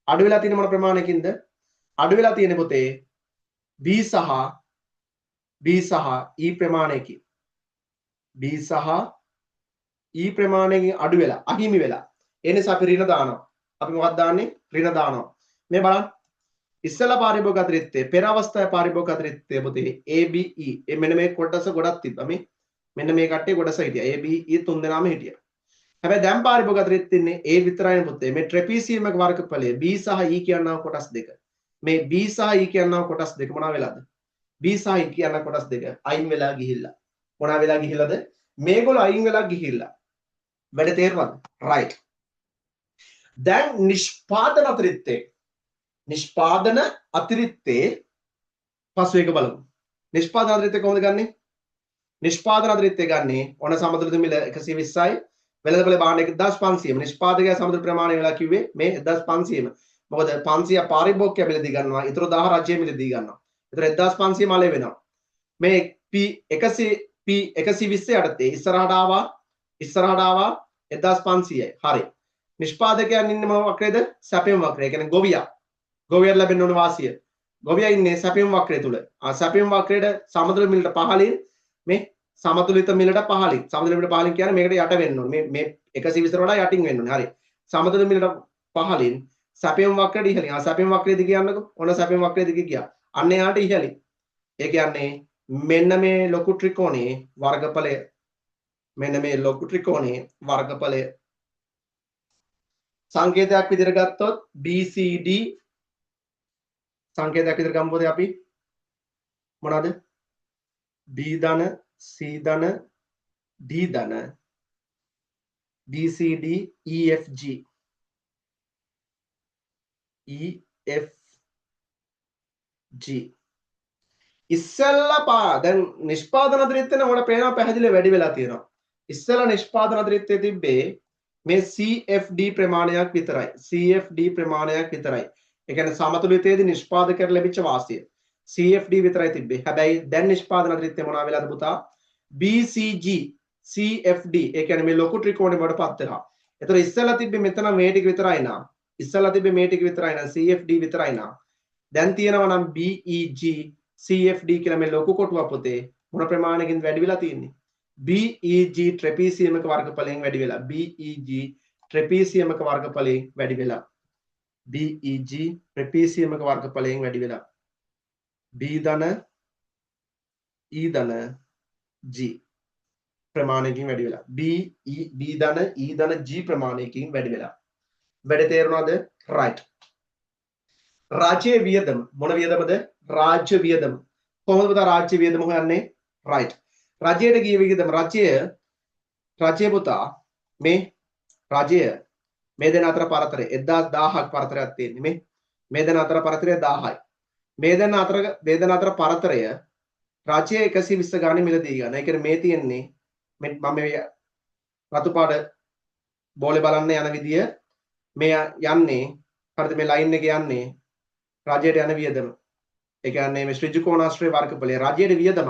අඩු වෙලා තියෙන මොන ප්‍රමාණයකින්ද? අඩු වෙලා තියෙන්නේ පුතේ B සහ E ප්‍රමාණයකින්. B සහ E ප්‍රමාණයකින් අඩු වෙලා අහිමි වෙලා. ඒ නිසා අපි ඍණ දානවා. අපි මොකක්ද දාන්නේ? ඍණ දානවා. මේ බලන්න. ඉස්සලා පාරිභෝගික අතිරික්තය පෙර අවස්ථාවේ පාරිභෝගික අතිරික්තය පුතේ A B E මෙන්න මේ කොටස ගොඩක් තිබ්බා. මෙන්න මේ කට්ටිය කොටස හිටියා. A B E තුන් දෙනාම හිටියා. හැබැයි දැන් පාරිභෝගික අතිරික්තය ඉන්නේ A විතරයිනේ පුතේ. මේ ට්‍රැපීසියම් එක වර්ගඵලය B සහ E කියනවා කොටස් දෙක. මේ B සහ E කියනවා කොටස් දෙක මොනවා වෙලාද? B සහ E කියනවා කොටස් දෙක අයින් වෙලා ගිහිල්ලා. මොනවා වෙලා ගිහිල්ලාද? මේගොල්ලෝ අයින් වෙලා ගිහිල්ලා. වැඩ තේරුණාද? right. දැන් නිෂ්පාදන අතිරික්තේ පසු එක බලමු. නිෂ්පාදන අතිරික්තය කොහොමද ගන්නෙ? නිෂ්පාදන අතිරික්තය ගන්නේ ඔන සමතුලිත මිල 120යි වෙළඳපොළ භාණ්ඩ 1500ම. නිෂ්පාදකයා සමතුලිත ප්‍රමාණය වෙලා කිව්වේ මේ 1500ම. මොකද 500 පාරිභෝගිකයා මිලදී ගන්නවා. ඊටු 1000 රජය මිලදී ගන්නවා. ඒතර 1500 මලේ වෙනවා. මේ P 120 යටතේ ඉස්සරහට ආවා 1500යි. හරි. නිෂ්පාදකයන් ඉන්නේ මොන වක්‍රයේද? සැපයුම් වක්‍රය. ඒ කියන්නේ ගොවියා. ගොවියට ලැබෙන්න ඕන වාසිය. ගොවියා ඉන්නේ සැපයුම් වක්‍රය තුල. සැපයුම් වක්‍රයේ සමතුලිත මිලට පහළින් මේ සමතුලිත මිලට පහළින්. සමතුලිත මිලට පහළින් කියන්නේ මේකට යට වෙන්න ඕනේ. මේ 120 වඩා යටින් වෙන්න ඕනේ. හරි. සමතුලිත මිලට පහළින් සැපයුම් වක්‍රයට ඉහළින්. සැපයුම් වක්‍රය දිගේ යන්නකෝ. ඔන්න සැපයුම් වක්‍රය දිගේ ගියා. අන්න එහාට ඉහළින්. ඒ කියන්නේ මෙන්න මේ ලොකු ත්‍රිකෝණයේ වර්ගඵලය සංකේතයක් විදිහට ගත්තොත් BCD සංකේතයක් විදිහට ගමු පොතේ අපි මොනවද? B ධන C ධන D ධන BCD EFG ඉස්සෙල්ලා දැන් නිෂ්පාදන අතිරික්තන වල පේනවා පැහැදිලිව වැඩි වෙලා තියෙනවා. ඉස්සෙල්ලා නිෂ්පාදන අතිරික්තය තිබ්බේ මේ CFD ප්‍රමාණයක් විතරයි. CFD ප්‍රමාණයක් විතරයි. ඒ කියන්නේ සමතුලිතයේදී නිෂ්පාදකයට ලැබිච්ච වාසිය CFD විතරයි තිබ්බේ. හැබැයි දැන් නිෂ්පාදන අතිරික්තය මොනවා වෙලාද පුතා? BCG CFD ඒ කියන්නේ මේ ලොකු ත්‍රිකෝණය වලටපත් වෙනවා. ඒතර ඉස්සෙල්ලා තිබ්බේ මෙතන මේ ටික විතරයි නා. CFD විතරයි නා. දැන් තියෙනවා නම් BEG CFD කියලා මේ ලොකු කොටුව පොතේ මොන ප්‍රමාණයකින්ද වැඩි වෙලා තියෙන්නේ? BEG ට්‍රැපීසියම් එක වර්ගඵලයෙන් වැඩි වෙලා. BEG ට්‍රැපීසියම් එක වර්ගඵලයෙන් වැඩි වෙලා. BEG ට්‍රැපීසියම් එක වර්ගඵලයෙන් වැඩි වෙලා. B ධන E ධන G ප්‍රමාණයකින් වැඩි වෙලා. B ධන E ධන G ප්‍රමාණයකින් වැඩි වෙලා. වැඩ තේරුණාද? right. රාජ්‍ය වියදම මොන වියදමද? රාජ්‍ය වියදම. කොහොමද පුතා රාජ්‍ය වියදම හොයන්නේ? right. රජයට ගිය වියදම රජය පුතා මේ රජය මේ දෙන අතර පරතරය 1000ක් පරතරයක් තියෙන්නේ. මේ දෙන අතර පරතරය 1000යි. මේ දෙන අතර පරතරය රජය 120 ගානේ මිලදී ගන්න. ඒ කියන්නේ මේ තියෙන්නේ මම මේ රතු පාට බෝලේ බලන්න යන විදිය මේ යන්නේ හරිද මේ ලයින් එක යන්නේ රජයට යන වියදම. ඒ කියන්නේ මේ ශ්‍රීජු කෝණාශ්‍රය වර්ගඵලය රජයේ වියදම.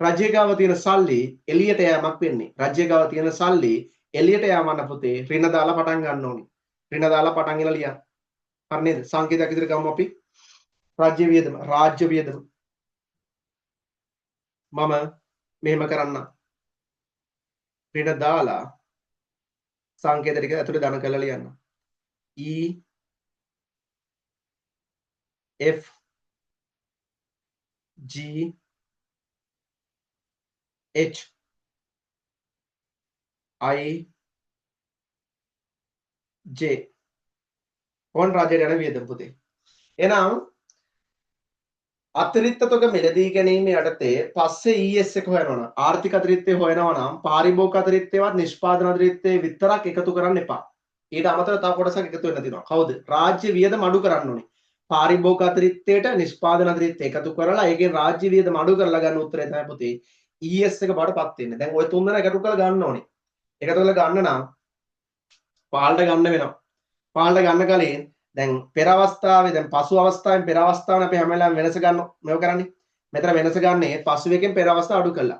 රජයේ ගාව තියෙන සල්ලි එළියට යෑමක් වෙන්නේ. රජයේ ගාව තියෙන සල්ලි එළියට යවන්න පුතේ ඍණ දාලා පටන් ගන්න ඕනි. ඍණ දාලා පටන් ගලා ලියන්න. හරි නේද? සංකේතයක් විදිහට ගමු අපි. රාජ්‍ය වියදම මම මෙහෙම කරන්න. ඍණ දාලා සංකේත ටික ඇතුලේ ධන කරලා ලියන්න. E F G H I J කොන් රජයට යන වියදම පුතේ. එහෙනම් අතිරික්ත තොග මිලදී ගැනීම යටතේ පස්සේ ES එක හොයනවා නම් ආර්ථික අතිරික්තය හොයනවා නම් පාරිභෝගික අතිරික්තයවත් නිෂ්පාදන අතිරික්තය විතරක් එකතු කරන්න එපා. ඊට අමතරව තව කොටසක් එකතු වෙන්න තියෙනවා. කවුද? රාජ්‍ය වියදම අඩු කරන්න ඕනේ. පාරිභෝගික අතිරික්තයට නිෂ්පාදන අතිරික්තය එකතු කරලා ඒකෙන් රාජ්‍ය වියදම අඩු කරලා ගන්න උත්තරය තමයි පුතේ ES එක බඩපත් වෙන්නේ. දැන් ওই තුන් දෙනා එකතු කරලා ගන්න ඕනේ. එකතු කරලා ගන්න නම් පාලට ගන්න වෙනවා. පාලට ගන්න කලින් දැන් පෙර අවස්ථාවේ දැන් පසු අවස්ථාවෙන් පෙර අවස්ථාවන අපි හැම වෙලාවෙම වෙනස ගන්න මේව කරන්නේ. මෙතන වෙනස ගන්නේ පසු එකෙන් පෙර අවස්ථාව අඩු කළා.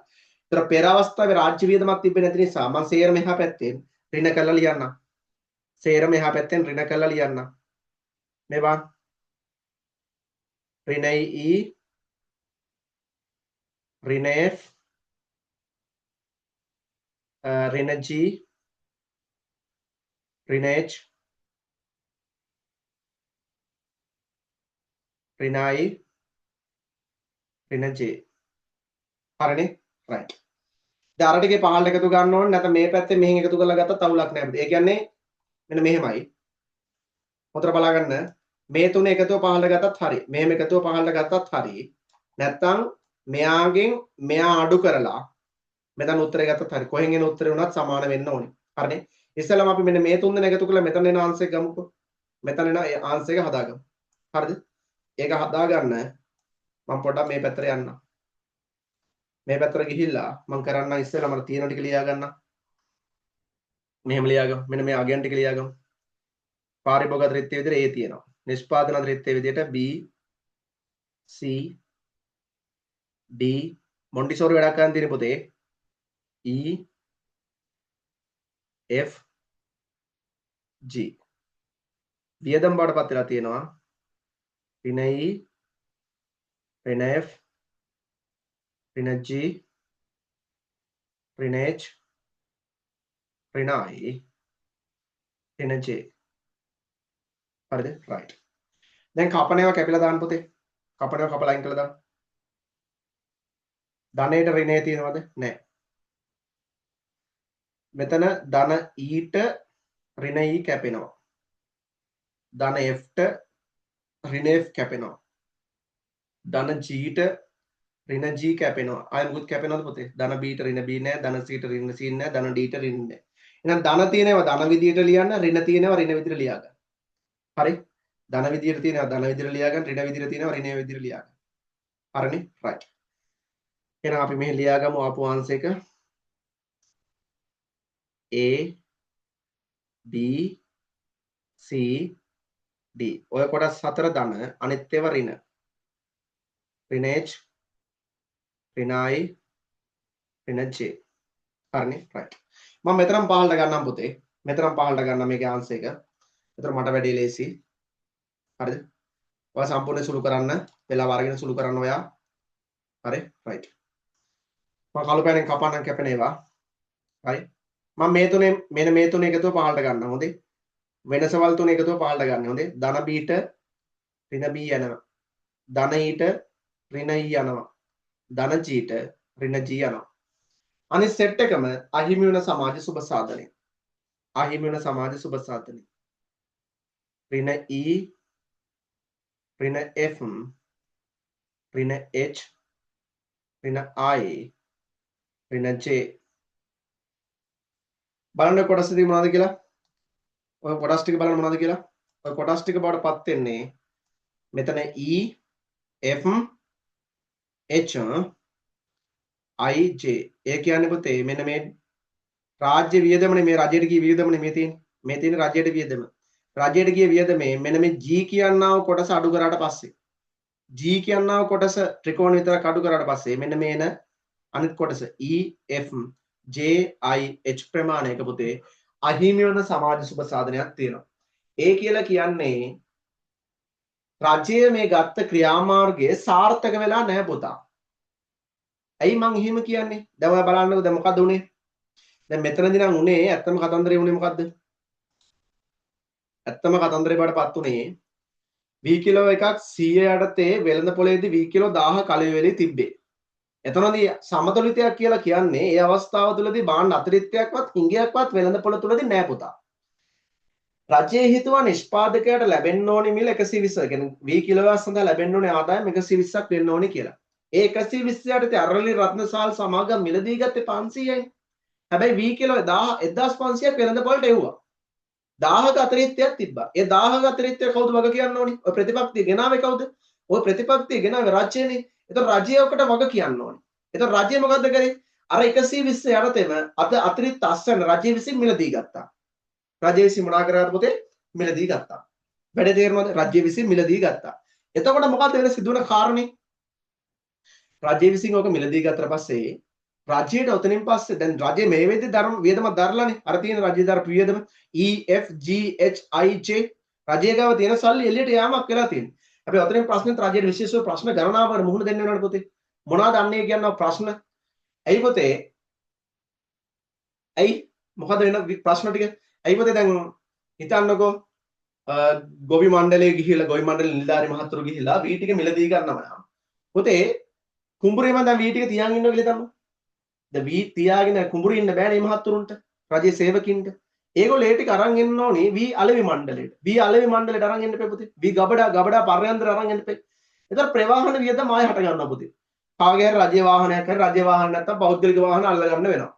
ඒතර පෙර අවස්ථාවේ රාජ්‍ය වියදමක් තිබෙන්නේ නැති නිසා මම සේරම එහා පැත්තෙන් ඍණ කළා ලියන්නම්. සේරම එහා පැත්තෙන් ඍණ කළා ලියන්නම්. මේ බලන්න. ඍණ E ඍණ F ඍණ G ඍණ H ඍණ I ඍණ J හරිනේ රයිට් දැන් අර ටිකේ පහළට එකතු ගන්න ඕනේ නැත්නම් මේ පැත්තේ මෙහෙන් එකතු කරලා ගත්තත් අවුලක් නැහැ. ඒ කියන්නේ මෙන්න මෙහෙමයි. උතර බලා ගන්න මේ තුන එකතුව පහළට ගත්තත් හරි. මෙහෙම එකතුව පහළට ගත්තත් හරි. නැත්නම් මෙයාගෙන් මෙයා අඩු කරලා මෙතන උත්තරය ගත්තත් හරි. කොහෙන් එන උත්තරේ වුණත් සමාන වෙන්න ඕනේ. හරිනේ. ඉස්සෙල්ලාම අපි මෙන්න මේ තුන් දෙනා එකතු කරලා මෙතන එන ආන්සර් එක ගමුකෝ. මෙතන එන ආන්සර් එක හදාගමු. හරිද? ඒක හදාගන්න මම පොඩ්ඩක් මේ පැත්තට යන්නම්. මේ පැත්තට ගිහිල්ලා මම කරන්න ඉස්සෙල්ලා මට තියෙන ටික ලියා ගන්න. මෙහෙම ලියාගමු. මෙන්න මේ අගයන් ටික ලියාගමු. පාරිභෝගික අතිරික්තය විදිහට A තියෙනවා. නිෂ්පාදන අතිරික්තය විදිහට B C D මොන්ටිසෝරි වැඩක් කරන් තියෙන පොතේ E F G වියදම් බාටපත් වෙලා තියෙනවා. ඍණ E ඍණ F ඍණ G ඍණ H ඍණ I ඍණ J හරිද රයිට් දැන් කපනේවා කැපිලා දාන්න පුතේ කපනේවා කපලා අයින් කළා දාන්න ධනයට ඍණේ තියෙනවද නැහැ මෙතන ධන E ට ඍණ E කැපෙනවා ධන F ට ඍණ F කැපෙනවා ධන G ට ඍණ G කැපෙනවා ආයෙ මොකද කැපෙනවද පුතේ ධන B ට ඍණ B නැහැ ධන C ට ඍණ C නැහැ ධන D ට ඍණ නැහැ එහෙනම් ධන තියෙනවා ධන විදියට ලියන්න ඍණ තියෙනවා ඍණ විදියට ලියා ගන්න හරි ධන විදියට තියෙනවා ධන විදියට ලියා ගන්න ඍණ විදියට තියෙනවා ඍණ විදියට ලියා ගන්න හරිනේ රයිට් එහෙනම් අපි මෙහෙ ලියාගමු ආපු ආන්සර් එක A B C D ඔය කොටස් හතර ධන අනිත් ඒවා ඍණ ඍණ H ඍණ I ඍණ J හරිනේ රයිට් මම මෙතරම් පහළට ගන්නම් පුතේ මෙතරම් පහළට ගන්නම් මේකේ ආන්සර් එක එතකොට මට වැඩි ලේසි හරිද ඔයා සම්පූර්ණ සුළු කරන්න වෙලාව අරගෙන සුළු කරන්න ඔයා හරි රයිට් මම කළු පෑනෙන් කපන්නම් කැපෙන ඒවා හරි මම මේ තුනේ මෙන්න මේ තුනේ එකතුව පහළට ගන්නම් හොඳේ වෙනසවල් තුනේ එකතුව පහළට ගන්න හොඳේ ධන B ට ඍණ B යනවා ධන E ට ඍණ E යනවා ධන G ට ඍණ G යනවා අනිත් සෙට් එකම අහිමි වෙන සමාජ සුබ සාධනය අහිමි වෙන සමාජ සුබ සාධනය ඍණ E ඍණ F ඍණ H ඍණ I ඍණ J බලන්න කොටස් ටික මොනවද කියලා ඔය කොටස් ටික බලන්න මොනවද කියලා ඔය කොටස් ටික බවටපත් වෙන්නේ මෙතන E F H I J ඒ කියන්නේ පුතේ මෙන්න මේ රාජ්‍ය වියදමනේ මේ රජයට ගිය වියදමනේ මේ තියෙන රජයට වියදම රජයට ගිය වියදමේ මෙන්න මේ G කියනවා කොටස අඩු කරාට පස්සේ G කියනවා කොටස ත්‍රිකෝණ විතරක් අඩු කරාට පස්සේ මෙන්න මේන අනිත් කොටස E F J I H ප්‍රමාණයක පුතේ අහිමි වෙන සමාජ සුබ සාධනයක් තියෙනවා. ඒ කියලා කියන්නේ රජය මේ ගත්ත ක්‍රියාමාර්ගය සාර්ථක වෙලා නැහැ පුතා. ඇයි මං එහෙම කියන්නේ? දැන් ඔයා බලන්නකෝ දැන් මොකද උනේ? දැන් මෙතනදී නම් උනේ ඇත්තම කතන්දරේ උනේ මොකද්ද? ඇත්තම කතන්දරේ බාටපත් උනේ V කිලෝ එකක් 100 යටතේ වෙළඳ පොලේදී V කිලෝ 1000 කලෙ වෙලේ තිබ්බේ. එතනදී සමතුලිතයක් කියලා කියන්නේ ඒ අවස්ථාව තුළදී භාණ්ඩ අතිරික්තයක්වත් හිඟයක්වත් වෙළඳපොළ තුළදී නෑ පුතා. රජයේ හිතුවා නිෂ්පාදකයාට ලැබෙන්න ඕනි මිල 120. කියන්නේ V කිලෝවාට් සඳහා ලැබෙන්න ඕනේ ආදායම 120ක් වෙන්න ඕනි කියලා. ඒ 120 යට අරලි රත්නසාල් සමාගම් මිලදී ගත්තේ 500යි. හැබැයි V කිලෝ 1500ක් වෙළඳපොළට එව්වා. 1000ක අතිරික්තයක් තිබ්බා. ඒ 1000ක අතිරික්තය කවුද වග කියන්න ඕනි? ඔය ප්‍රතිපත්තිය ගෙනාවේ කවුද? ඔය ප්‍රතිපත්තිය ගෙනාවේ රජයනේ. ඒතර රජය ඔකට වග කියන්න ඕනි. ඒතර රජය මොකද්ද කරේ? අර 120 යටතේම අතිරික්ත අස්වැන්න රජය විසින් මිලදී ගත්තා. රජය විසින් මොනා කරාද පුතේ? මිලදී ගත්තා. වැඩේ තේරෙනවද? රජය විසින් මිලදී ගත්තා. එතකොට මොකද්ද වෙන සිදුවන කාරණේ? රජය විසින් ඔක මිලදී ගත්තට පස්සේ රජයට උතනින් පස්සේ දැන් රජයේ මේ වෙද්දි වියදමක් දරලානේ. අර තියෙන රජයේ දරපු වියදම EFGHIJ රජයේ ගාව තියෙන සල්ලි එළියට යාමක් වෙලා තියෙනවා. හැබැයි උතනින් ප්‍රශ්නෙත් රජයේ විශේෂ ප්‍රශ්න ගණනාවකට මුහුණ දෙන්න වෙනවනේ පුතේ. මොනවද අන්නේ කියනවා ප්‍රශ්න? ඇයි පුතේ? ඇයි මොකද වෙන ප්‍රශ්න ටික? ඇයි පුතේ දැන් හිතන්නකෝ ගොවි මණ්ඩලයේ ගිහිල්ලා ගොවි මණ්ඩලේ නිලධාරි මහතුරු ගිහිල්ලා වී ටික මිලදී ගන්නවා. පුතේ කුඹුරේ මම දැන් වී ටික තියන් ඉන්නවා කියලා තමයි. දැන් වී තියාගෙන කුඹුරේ ඉන්න බෑනේ මේ මහතුරුන්ට. රජයේ සේවකින්ට. ඒගොල්ලෝ ඒ ටික අරන් එන්න ඕනේ වී අලෙවි මණ්ඩලයට. වී අලෙවි මණ්ඩලයට අරන් එන්න එපේ පුතේ. වී ගබඩා පර්යන්තර අරන් එන්න එපේ. ඒතර ප්‍රවාහන වියදම ආයෙ හට ගන්නවා පුතේ. කාගේ හරි රජයේ වාහනයක් හරි රජයේ වාහන නැත්තම් පෞද්ගලික වාහන අල්ල ගන්න වෙනවා.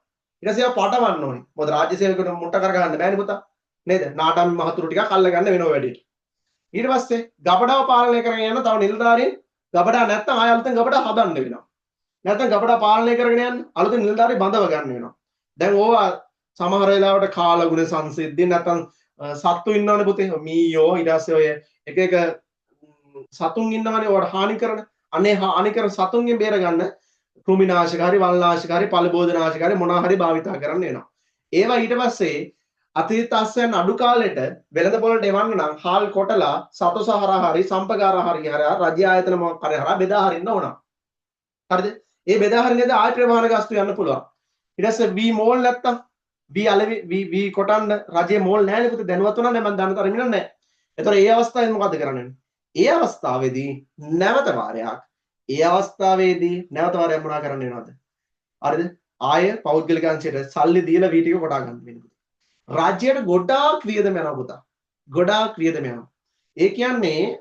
ඊට පස්සේ ඒවා පටවන්න ඕනේ. මොකද රාජ්‍ය සේවකයන්ට මුට්ට කර ගන්න බෑනේ පුතා. නේද? නාටම් මහතුරු ටිකක් අල්ල ගන්න වෙනවා වැඩිට. ඊට පස්සේ ගබඩාව පාලනය කරගෙන යන තව නිලධාරීන් ගබඩා නැත්තම් ආයෙ අලුතෙන් ගබඩා හදන්න වෙනවා. නැත්තම් ගබඩා පාලනය කරගෙන යන්න අලුතෙන් නිලධාරී බඳව ගන්න වෙනවා. දැන් ඕවා සමහර වෙලාවට කාලගුණ සංසිද්ධි නැත්තම් සත්තු ඉන්නවනේ පුතේ. මීයෝ ඊට පස්සේ ඔය එක එක සතුන් ඉන්නවනේ ඔයාට හානි කරන. අනේ හානි කරන සතුන්ගෙන් බේර ගන්න කෘමිනාශක හරි වල්නාශක හරි පළබෝධනාශක හරි මොනවා හරි භාවිතා කරන්න වෙනවා. ඒවා ඊට පස්සේ අතීත අස්වැන්න අඩු කාලෙට වෙළඳ පොළට එවන්න නම් හාල් කොටලා සතොසහරා හරි සම්පගාර හරි රජ්‍ය ආයතන මොකක් හරි හරහා බෙදා හරින්න ඕන. හරිද? ඒ බෙදා හරින්නේද ආයතන වාහන ගස්තු යන්න පුළුවන්. ඊට පස්සේ වී මෝල් නැත්තම් වී අලෙවි වී කොටන්න රජයේ මෝල් නැහැ නේ පුතේ දැනුවත් වුණා නේ මම දන්න තරමින් නැහැ. ඒතර ඒ අවස්ථාවේ මොකද කරන්නේ? ඒ අවස්ථාවේදී නැවත වාරයක් මොනා කරන්න වෙනවද? හරිද? ආය පෞද්ගලික අංශයට සල්ලි දීලා වී ටික කොටා ගන්න වෙනවා. රාජ්‍යයට ගොඩාක් වියදම යනවා පුතා. ගොඩාක් වියදම යනවා. ඒ කියන්නේ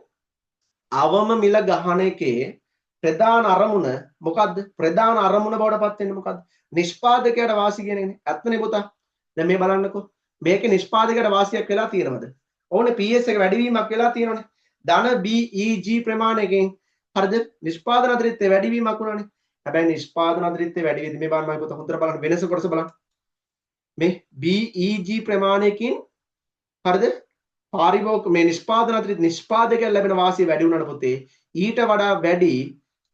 අවම මිල ගහන එකේ ප්‍රධාන අරමුණ මොකද්ද? ප්‍රධාන අරමුණ බවට පත් වෙන්නේ මොකද්ද? නිෂ්පාදකයාට වාසි කියන එකනේ. ඇත්තනේ පුතා. දැන් මේ බලන්නකෝ. මේකේ නිෂ්පාදකයාට වාසියක් වෙලා තියෙනවද? ඕනේ PS එක වැඩිවීමක් වෙලා තියෙනවනේ. ධන BEG ප්‍රමාණයකින් හරිද? නිෂ්පාදන අතිරික්තය වැඩිවීමක් වුණානේ. හැබැයි නිෂ්පාදන අතිරික්තය වැඩි වෙද්දි මේ බලන්න මම පුතා හොඳට බලන්න වෙනස කොටස බලන්න. මේ BEG ප්‍රමාණයකින් හරිද? පාරිභෝගික මේ නිෂ්පාදන අතිරික්ත නිෂ්පාදකයන් ලැබෙන වාසිය වැඩි වුණාට පුතේ ඊට වඩා වැඩි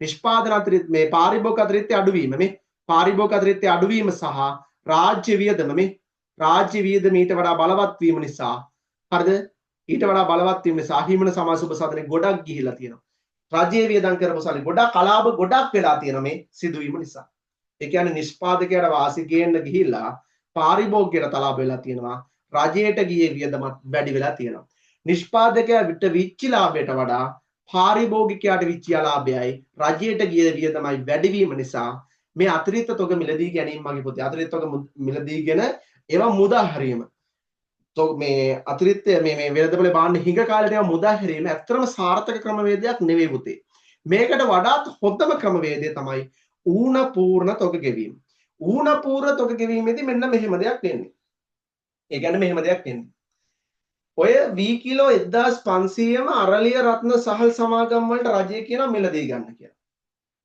නිෂ්පාදන අතිරික්ත මේ පාරිභෝගික අතිරික්තය අඩුවීම මේ පාරිභෝගික අතිරික්තය අඩුවීම සහ රාජ්‍ය වියදම මේ රාජ්‍ය වියදම ඊට වඩා බලවත් වීම නිසා හරිද? ඊට වඩා බලවත් වීම නිසා හිමින සමාජ සුබ සාධනෙ ගොඩක් ගිහිලා තියෙනවා. රජයේ වියදම් කරපු සල්ලි ගොඩක් කලාප ගොඩක් වෙලා තියෙනවා මේ සිදුවීම නිසා. ඒ කියන්නේ නිෂ්පාදකයාට වාසි ගේන්න ගිහිල්ලා පාරිභෝගිකයට තලාප වෙලා තියෙනවා. රජයට ගියේ වියදමත් වැඩි වෙලා තියෙනවා. නිෂ්පාදකයාට විච්ච ලාභයට වඩා පාරිභෝගිකයාට විච්ච ලාභයයි රජයට ගියේ වියදමයි වැඩි වීම නිසා මේ අතිරික්ත තොග මිලදී ගැනීම මගේ පුතේ අතිරික්ත තොග මිලදීගෙන ඒවා මුදා හැරීම මේ අතිරික්ත මේ වෙළඳපොලේ බාන්න හිඟ කාලේට ඒවා මුදා හැරීම ඇත්තටම සාර්ථක ක්‍රමවේදයක් නෙවෙයි පුතේ. මේකට වඩාත් හොඳම ක්‍රමවේදය තමයි ඌණ පූර්ණ තොග ගෙවීම. ඌණ පූර්ණ තොග ගෙවීමේදී මෙන්න මෙහෙම දෙයක් වෙන්නේ. ඒ කියන්නේ මෙහෙම දෙයක් වෙන්නේ. ඔය V කිලෝ 1500ම අරලිය රත්න සහල් සමාගම් වලට රජය කියන මිලදී ගන්න කියලා.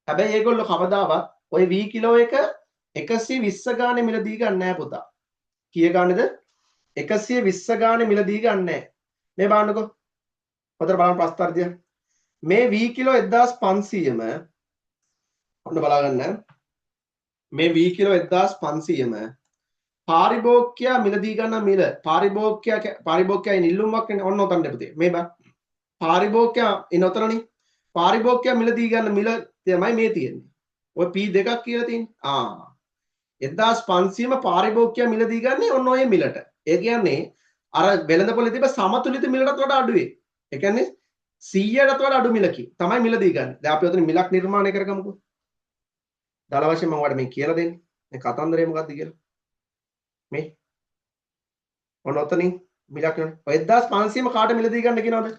හැබැයි ඒගොල්ලෝ කවදාවත් ඔය V කිලෝ එක 120 ගානේ මිලදී ගන්න නැහැ පුතා. කීය ගානේද? 120 ගානේ මිලදී ගන්න නැහැ. මේ බලන්නකෝ. හොඳට බලන්න ප්‍රස්තාරදිය. මේ V කිලෝ 1500ම ඔන්න බලා ගන්න. මේ V කිලෝ 1500ම පාරිභෝගිකයා මිලදී ගන්න මිල පාරිභෝගිකයා නිල්ලුම්ක් ඔන්න ඔතන දෙපතේ මේ බා පාරිභෝගිකයා ඉන්න ඔතනනේ පාරිභෝගිකයා මිලදී ගන්න මිල තමයි මේ තියෙන්නේ ඔය P දෙකක් කියලා තියෙන්නේ 1500ම පාරිභෝගිකයා මිලදී ගන්නේ ඔන්න ඔය මිලට ඒ කියන්නේ අර වෙළඳපොලේ තිබ්බ සමතුලිත මිලටත් වඩා අඩුවේ ඒ කියන්නේ 100කට වඩා අඩු මිලකින් තමයි මිලදී ගන්න දැන් අපි ඔතන මිලක් නිර්මාණය කරගමුකෝ දාලා වශයෙන් මම ඔයාලට මේ කියලා දෙන්නේ. මේ කතන්දරේ මොකක්ද කියලා. මේ ඔන්න ඔතනින් මිලක් නේ. ඔය 1500ම කාට මිලදී ගන්න කියනවද?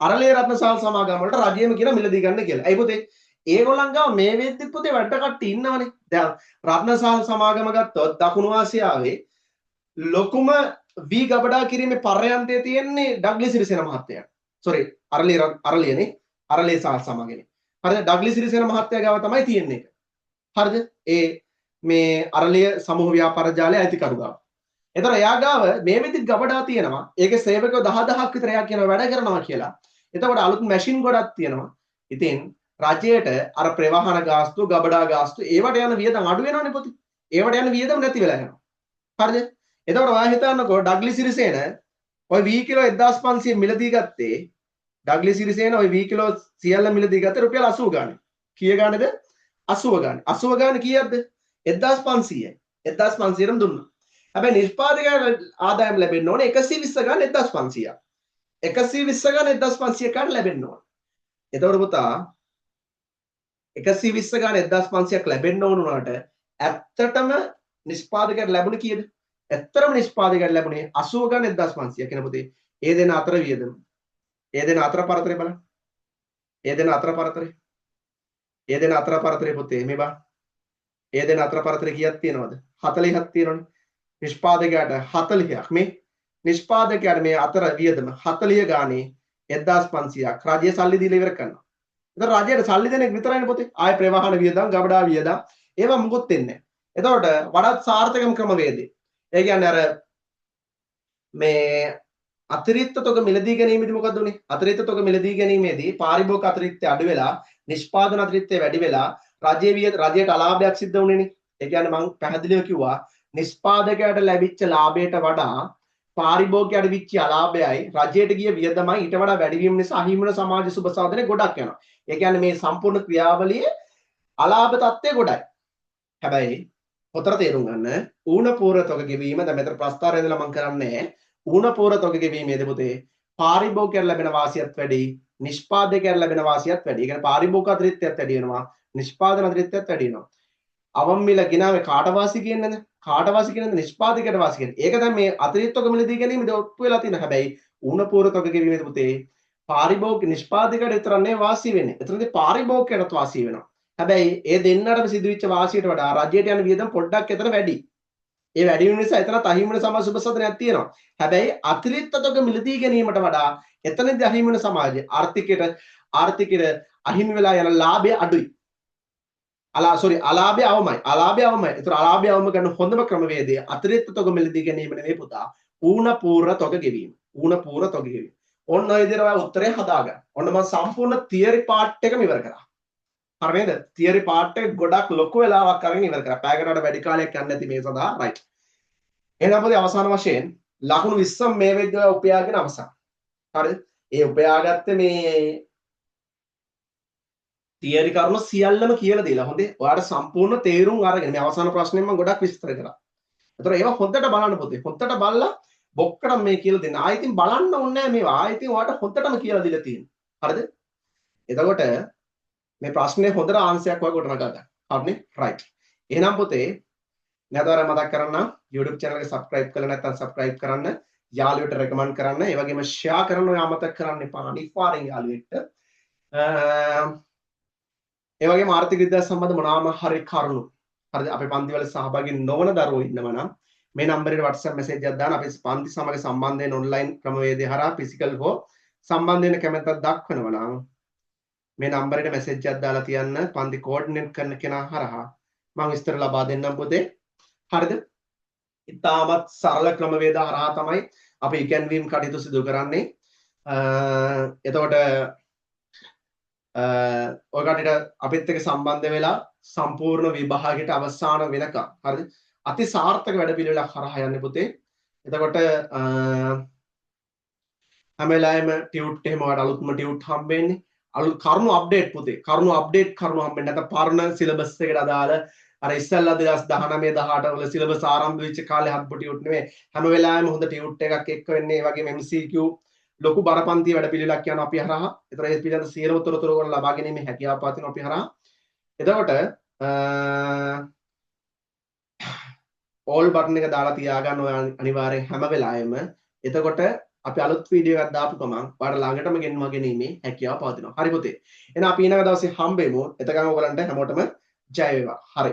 අරලිය රත්නසාල් සමාගම වලට රජයේම කියන මිලදී ගන්න කියලා. ඇයි පුතේ? ඒගොල්ලන් ගාව මේ වෙද්දිත් පුතේ වැඩ කට්ටිය ඉන්නවනේ. දැන් රත්නසාල් සමාගම ගත්තොත් දකුණු ආසියාවේ ලොකුම වී ගබඩා කිරීමේ පර්යන්තයේ තියෙන්නේ ඩග්ලස් සිරිසේන මහත්තයා. සෝරි අරලියනේ. අරලිය සමාගමේ. හරිද? ඩග්ලස් සිරිසේන මහත්තයා ගාව තමයි තියෙන්නේ. හරිද? ඒ මේ අරලිය සමූහ ව්‍යාපාර ජාලයේ අයිතිකරු ගාව. එතන එයා ගාව මේ විදිහට ගබඩා තියෙනවා. ඒකේ සේවකයෝ 10000ක් විතර එයා කියනවා වැඩ කරනවා කියලා. එතකොට අලුත් මැෂින් ගොඩක් තියෙනවා. ඉතින් රජයට අර ප්‍රවාහන ගාස්තු, ගබඩා ගාස්තු ඒවට යන වියදම් අඩු වෙනවනේ පුතේ. ඒවට යන වියදම් නැති වෙලා යනවා. හරිද? එතකොට ඔයා හිතන්නකෝ ඩග්ලස් සිරිසේන ওই වී කිලෝ 1500 මිලදී ගත්තේ ඩග්ලස් සිරිසේන ওই වී කිලෝ සියල්ල මිලදී ගත්තේ රුපියල් 80 ගානේ. කීය ගානේද? 80 ගානේ. 80 ගානේ කීයක්ද? 1500යි. 1500ටම දුන්නා. හැබැයි නිෂ්පාදකයාට ආදායම් ලැබෙන්න ඕනේ 120 ගන්න 1500ක්. 120 ගන්න 1500 කාට ලැබෙන්න ඕනේ. එතකොට පුතා 120 ගන්න 1500ක් ලැබෙන්න ඕන උනාට ඇත්තටම නිෂ්පාදකයාට ලැබුණේ කීයද? ඇත්තටම නිෂ්පාදකයාට ලැබුණේ 80 ගන්න 1500 කියන පුතේ. ඒ දෙන අතර වියදම. ඒ දෙන අතර පරතරය බලන්න. ඒ දෙන අතර පරතරය. ඒ දෙන අතර පරතරය පුතේ මේ බලන්න. ඒ දෙන අතර පරතරය කීයක් තියෙනවද? 40ක් තියෙනවනේ. නිෂ්පාදකයාට 40ක් මේ නිෂ්පාදකයාට මේ අතර වියදම 40 ගානේ 1500ක් රජය සල්ලි දීලා ඉවර කරනවා. ඒතර රජයට සල්ලි දෙන එක විතරයිනේ පොතේ. ආය ප්‍රවාහන වියදම්, ගබඩා වියදම් ඒවා මුකුත් දෙන්නේ නැහැ. එතකොට වඩාත් සාර්ථකම ක්‍රමවේදය. ඒ කියන්නේ අර මේ අතිරික්ත තොග මිලදී ගැනීමේදී මොකද උනේ? අතිරික්ත තොග මිලදී ගැනීමේදී පාරිභෝගික අතිරික්තය අඩු වෙලා, නිෂ්පාදන අතිරික්තය වැඩි වෙලා රජයට අලාභයක් සිද්ධ වුණේනේ. ඒ කියන්නේ මම පැහැදිලිව කිව්වා නිෂ්පාදකයාට ලැබිච්ච ලාභයට වඩා පාරිභෝගිකයාට විච්ච අලාභයයි රජයට ගිය වියදමයි ඊට වඩා වැඩි වීම නිසා අහිමිවන සමාජ සුබ සාධනේ ගොඩක් යනවා. ඒ කියන්නේ මේ සම්පූර්ණ ක්‍රියාවලියේ අලාභ තත්ත්වය ගොඩයි. හැබැයි පොතර තේරුම් ගන්න ඌණපූර්ව තොග ගෙවීම දැන් මෙතන ප්‍රස්තාරය ඉඳලා මම කරන්නේ ඌණපූර්ව තොග ගෙවීමේදී පුතේ පාරිභෝගිකයාට ලැබෙන වාසියත් වැඩි, නිෂ්පාදකයාට ලැබෙන වාසියත් වැඩි. ඒ කියන්නේ පාරිභෝගික අතිරික්තයත් වැඩි වෙනවා, නිෂ්පාදන අතිරික්තයත් වැඩි වෙනවා. අවම් මිල ගෙනාවේ කාට වාසි කියන්නේ නැද? කාට වාසි කියන්නේ නිෂ්පාදකයට වාසි කියන්නේ. ඒක දැන් මේ අතිරික්ත තොග මිලදී ගැනීමේදී ඔප්පු වෙලා තියෙනවා. හැබැයි ඌණපූර්ව තොග ගෙවීමේදී පුතේ පාරිභෝගික නිෂ්පාදකයට විතර නෙවෙයි වාසි වෙන්නේ. එතනදී පාරිභෝගිකයටත් වාසි වෙනවා. හැබැයි ඒ දෙන්නටම සිදුවිච්ච වාසියට වඩා රජයට යන වියදම් පොඩ්ඩක් එතන වැඩි. ඒ වැඩි වෙන නිසා එතනත් අහිමිවන සමාජ සුබසදනයක් තියෙනවා. හැබැයි අතිරික්ත තොග මිලදී ගැනීමට වඩා එතනදී අහිමිවන සමාජයේ ආර්ථිකයට අහිමි වෙලා යන ලාභය අඩුයි. අලාභය අවමයි. අලාභය අවමයි. ඒතර අලාභය අවම ගන්න හොඳම ක්‍රමවේදය අතිරික්ත තොග මිලදී ගැනීම නෙවෙයි පුතා. ඌණපූර්ව තොග ගෙවීම. ඌණපූර්ව තොග ගෙවීම. ඔන්න ඔය විදිහට ඔය උත්තරේ හදාගන්න. ඔන්න මම සම්පූර්ණ තියරි පාර්ට් එකම ඉවර කරා. හරි නේද? තියරි පාර්ට් එක ගොඩක් ලොකු වෙලාවක් අරගෙන ඉවර කරා. පැයකට වඩා වැඩි කාලයක් යන්නේ නැති මේ සඳහා රයිට්. එහෙනම් පොඩි අවසාන වශයෙන් ලකුණු 20 මේ වෙද්දී උපයාගෙන අවසන්. හරිද? ඒ උපයාගත්තේ මේ තියරි කරුණු සියල්ලම කියලා දීලා. හොඳේ. ඔයාලට සම්පූර්ණ තේරුම් අරගෙන මේ අවසාන ප්‍රශ්නේ මම ගොඩක් විස්තර කරා. ඒතර ඒවා හොඳට බලන්න පොතේ. හොඳට බලලා බොක්කටම මේ කියලා දෙන්න. ආයෙත් බලන්න ඕනේ නැහැ මේවා. ආයෙත් ඔයාලට හොඳටම කියලා දීලා තියෙනවා. හරිද? එතකොට මේ ප්‍රශ්නේ හොඳට ආන්සර්යක් ඔය ගොඩනගා ගන්න. හරිනේ? රයිට්. එහෙනම් පොතේ නැවතවර මතක් කරන්න YouTube channel එක subscribe කරලා නැත්නම් subscribe කරන්න. යාළුවෙට recommend කරන්න. ඒ වගේම share කරන්න ඔය අමතක කරන්න එපා. අනිවාර්යෙන් යාළුවෙට. ඒ වගේම ආර්ථික විද්‍යාව සම්බන්ධ මොනවාම හරි කරුණු හරිද අපේ පන්ති වල සහභාගී නොවන දරුවෝ ඉන්නවා නම් මේ නම්බරේට WhatsApp message එකක් දාන්න අපේ පන්ති සමග සම්බන්ධ වෙන online ක්‍රමවේදය හරහා physical හෝ සම්බන්ධ වෙන කැමැත්තක් දක්වනවා නම් මේ නම්බරේට message එකක් දාලා තියන්න පන්ති coordinate කරන කෙනා හරහා මම විස්තර ලබා දෙන්නම් පොතේ හරිද ඉතාමත් සරල ක්‍රමවේද හරහා තමයි අපි ඉගැන්වීම් කටයුතු සිදු කරන්නේ එතකොට ඔය කටට අපිත් එක්ක සම්බන්ධ වෙලා සම්පූර්ණ විභාගයට අවසාන වෙනකම් හරිද අති සාර්ථක වැඩපිළිවෙලක් හරහා යන්නේ පුතේ එතකොට හැම වෙලාවෙම ටියුට් එහෙම වඩ අලුත්ම ටියුට් හම්බෙන්නේ අලුත් කරුණු අප්ඩේට් පුතේ කරුණු හම්බෙන්නේ නැත්නම් පරණ සිලබස් එකට අදාළ අර ඉස්සෙල්ලා 2019 18 වල සිලබස් ආරම්භ වෙච්ච කාලේ හම්බ ටියුට් නෙමෙයි හැම වෙලාවෙම හොඳ ටියුට් එකක් එක්ක වෙන්නේ ඒ වගේම MCQ ලොකු බරපන්ති වැඩපිළිවෙලක් යනවා අපි හරහා. ඒතර ඒ පිළිබඳ සියලු උත්තර උත්තර ගොල්ලෝ ලබා ගැනීම හැකියාව පවතින අපි හරහා. එතකොට ඕල් බටන් එක දාලා තියාගන්න ඔයා අනිවාර්යෙන් හැම වෙලාවෙම. එතකොට අපි අලුත් වීඩියෝ එකක් දාපු ගමන් ඔයාලට ළඟටම ගෙන්වා ගැනීමේ හැකියාව පවතිනවා. හරි පුතේ. එහෙනම් අපි ඊළඟ දවසේ හම්බෙමු. එතකන් ඔයගලන්ට හැමෝටම ජය වේවා. හරි.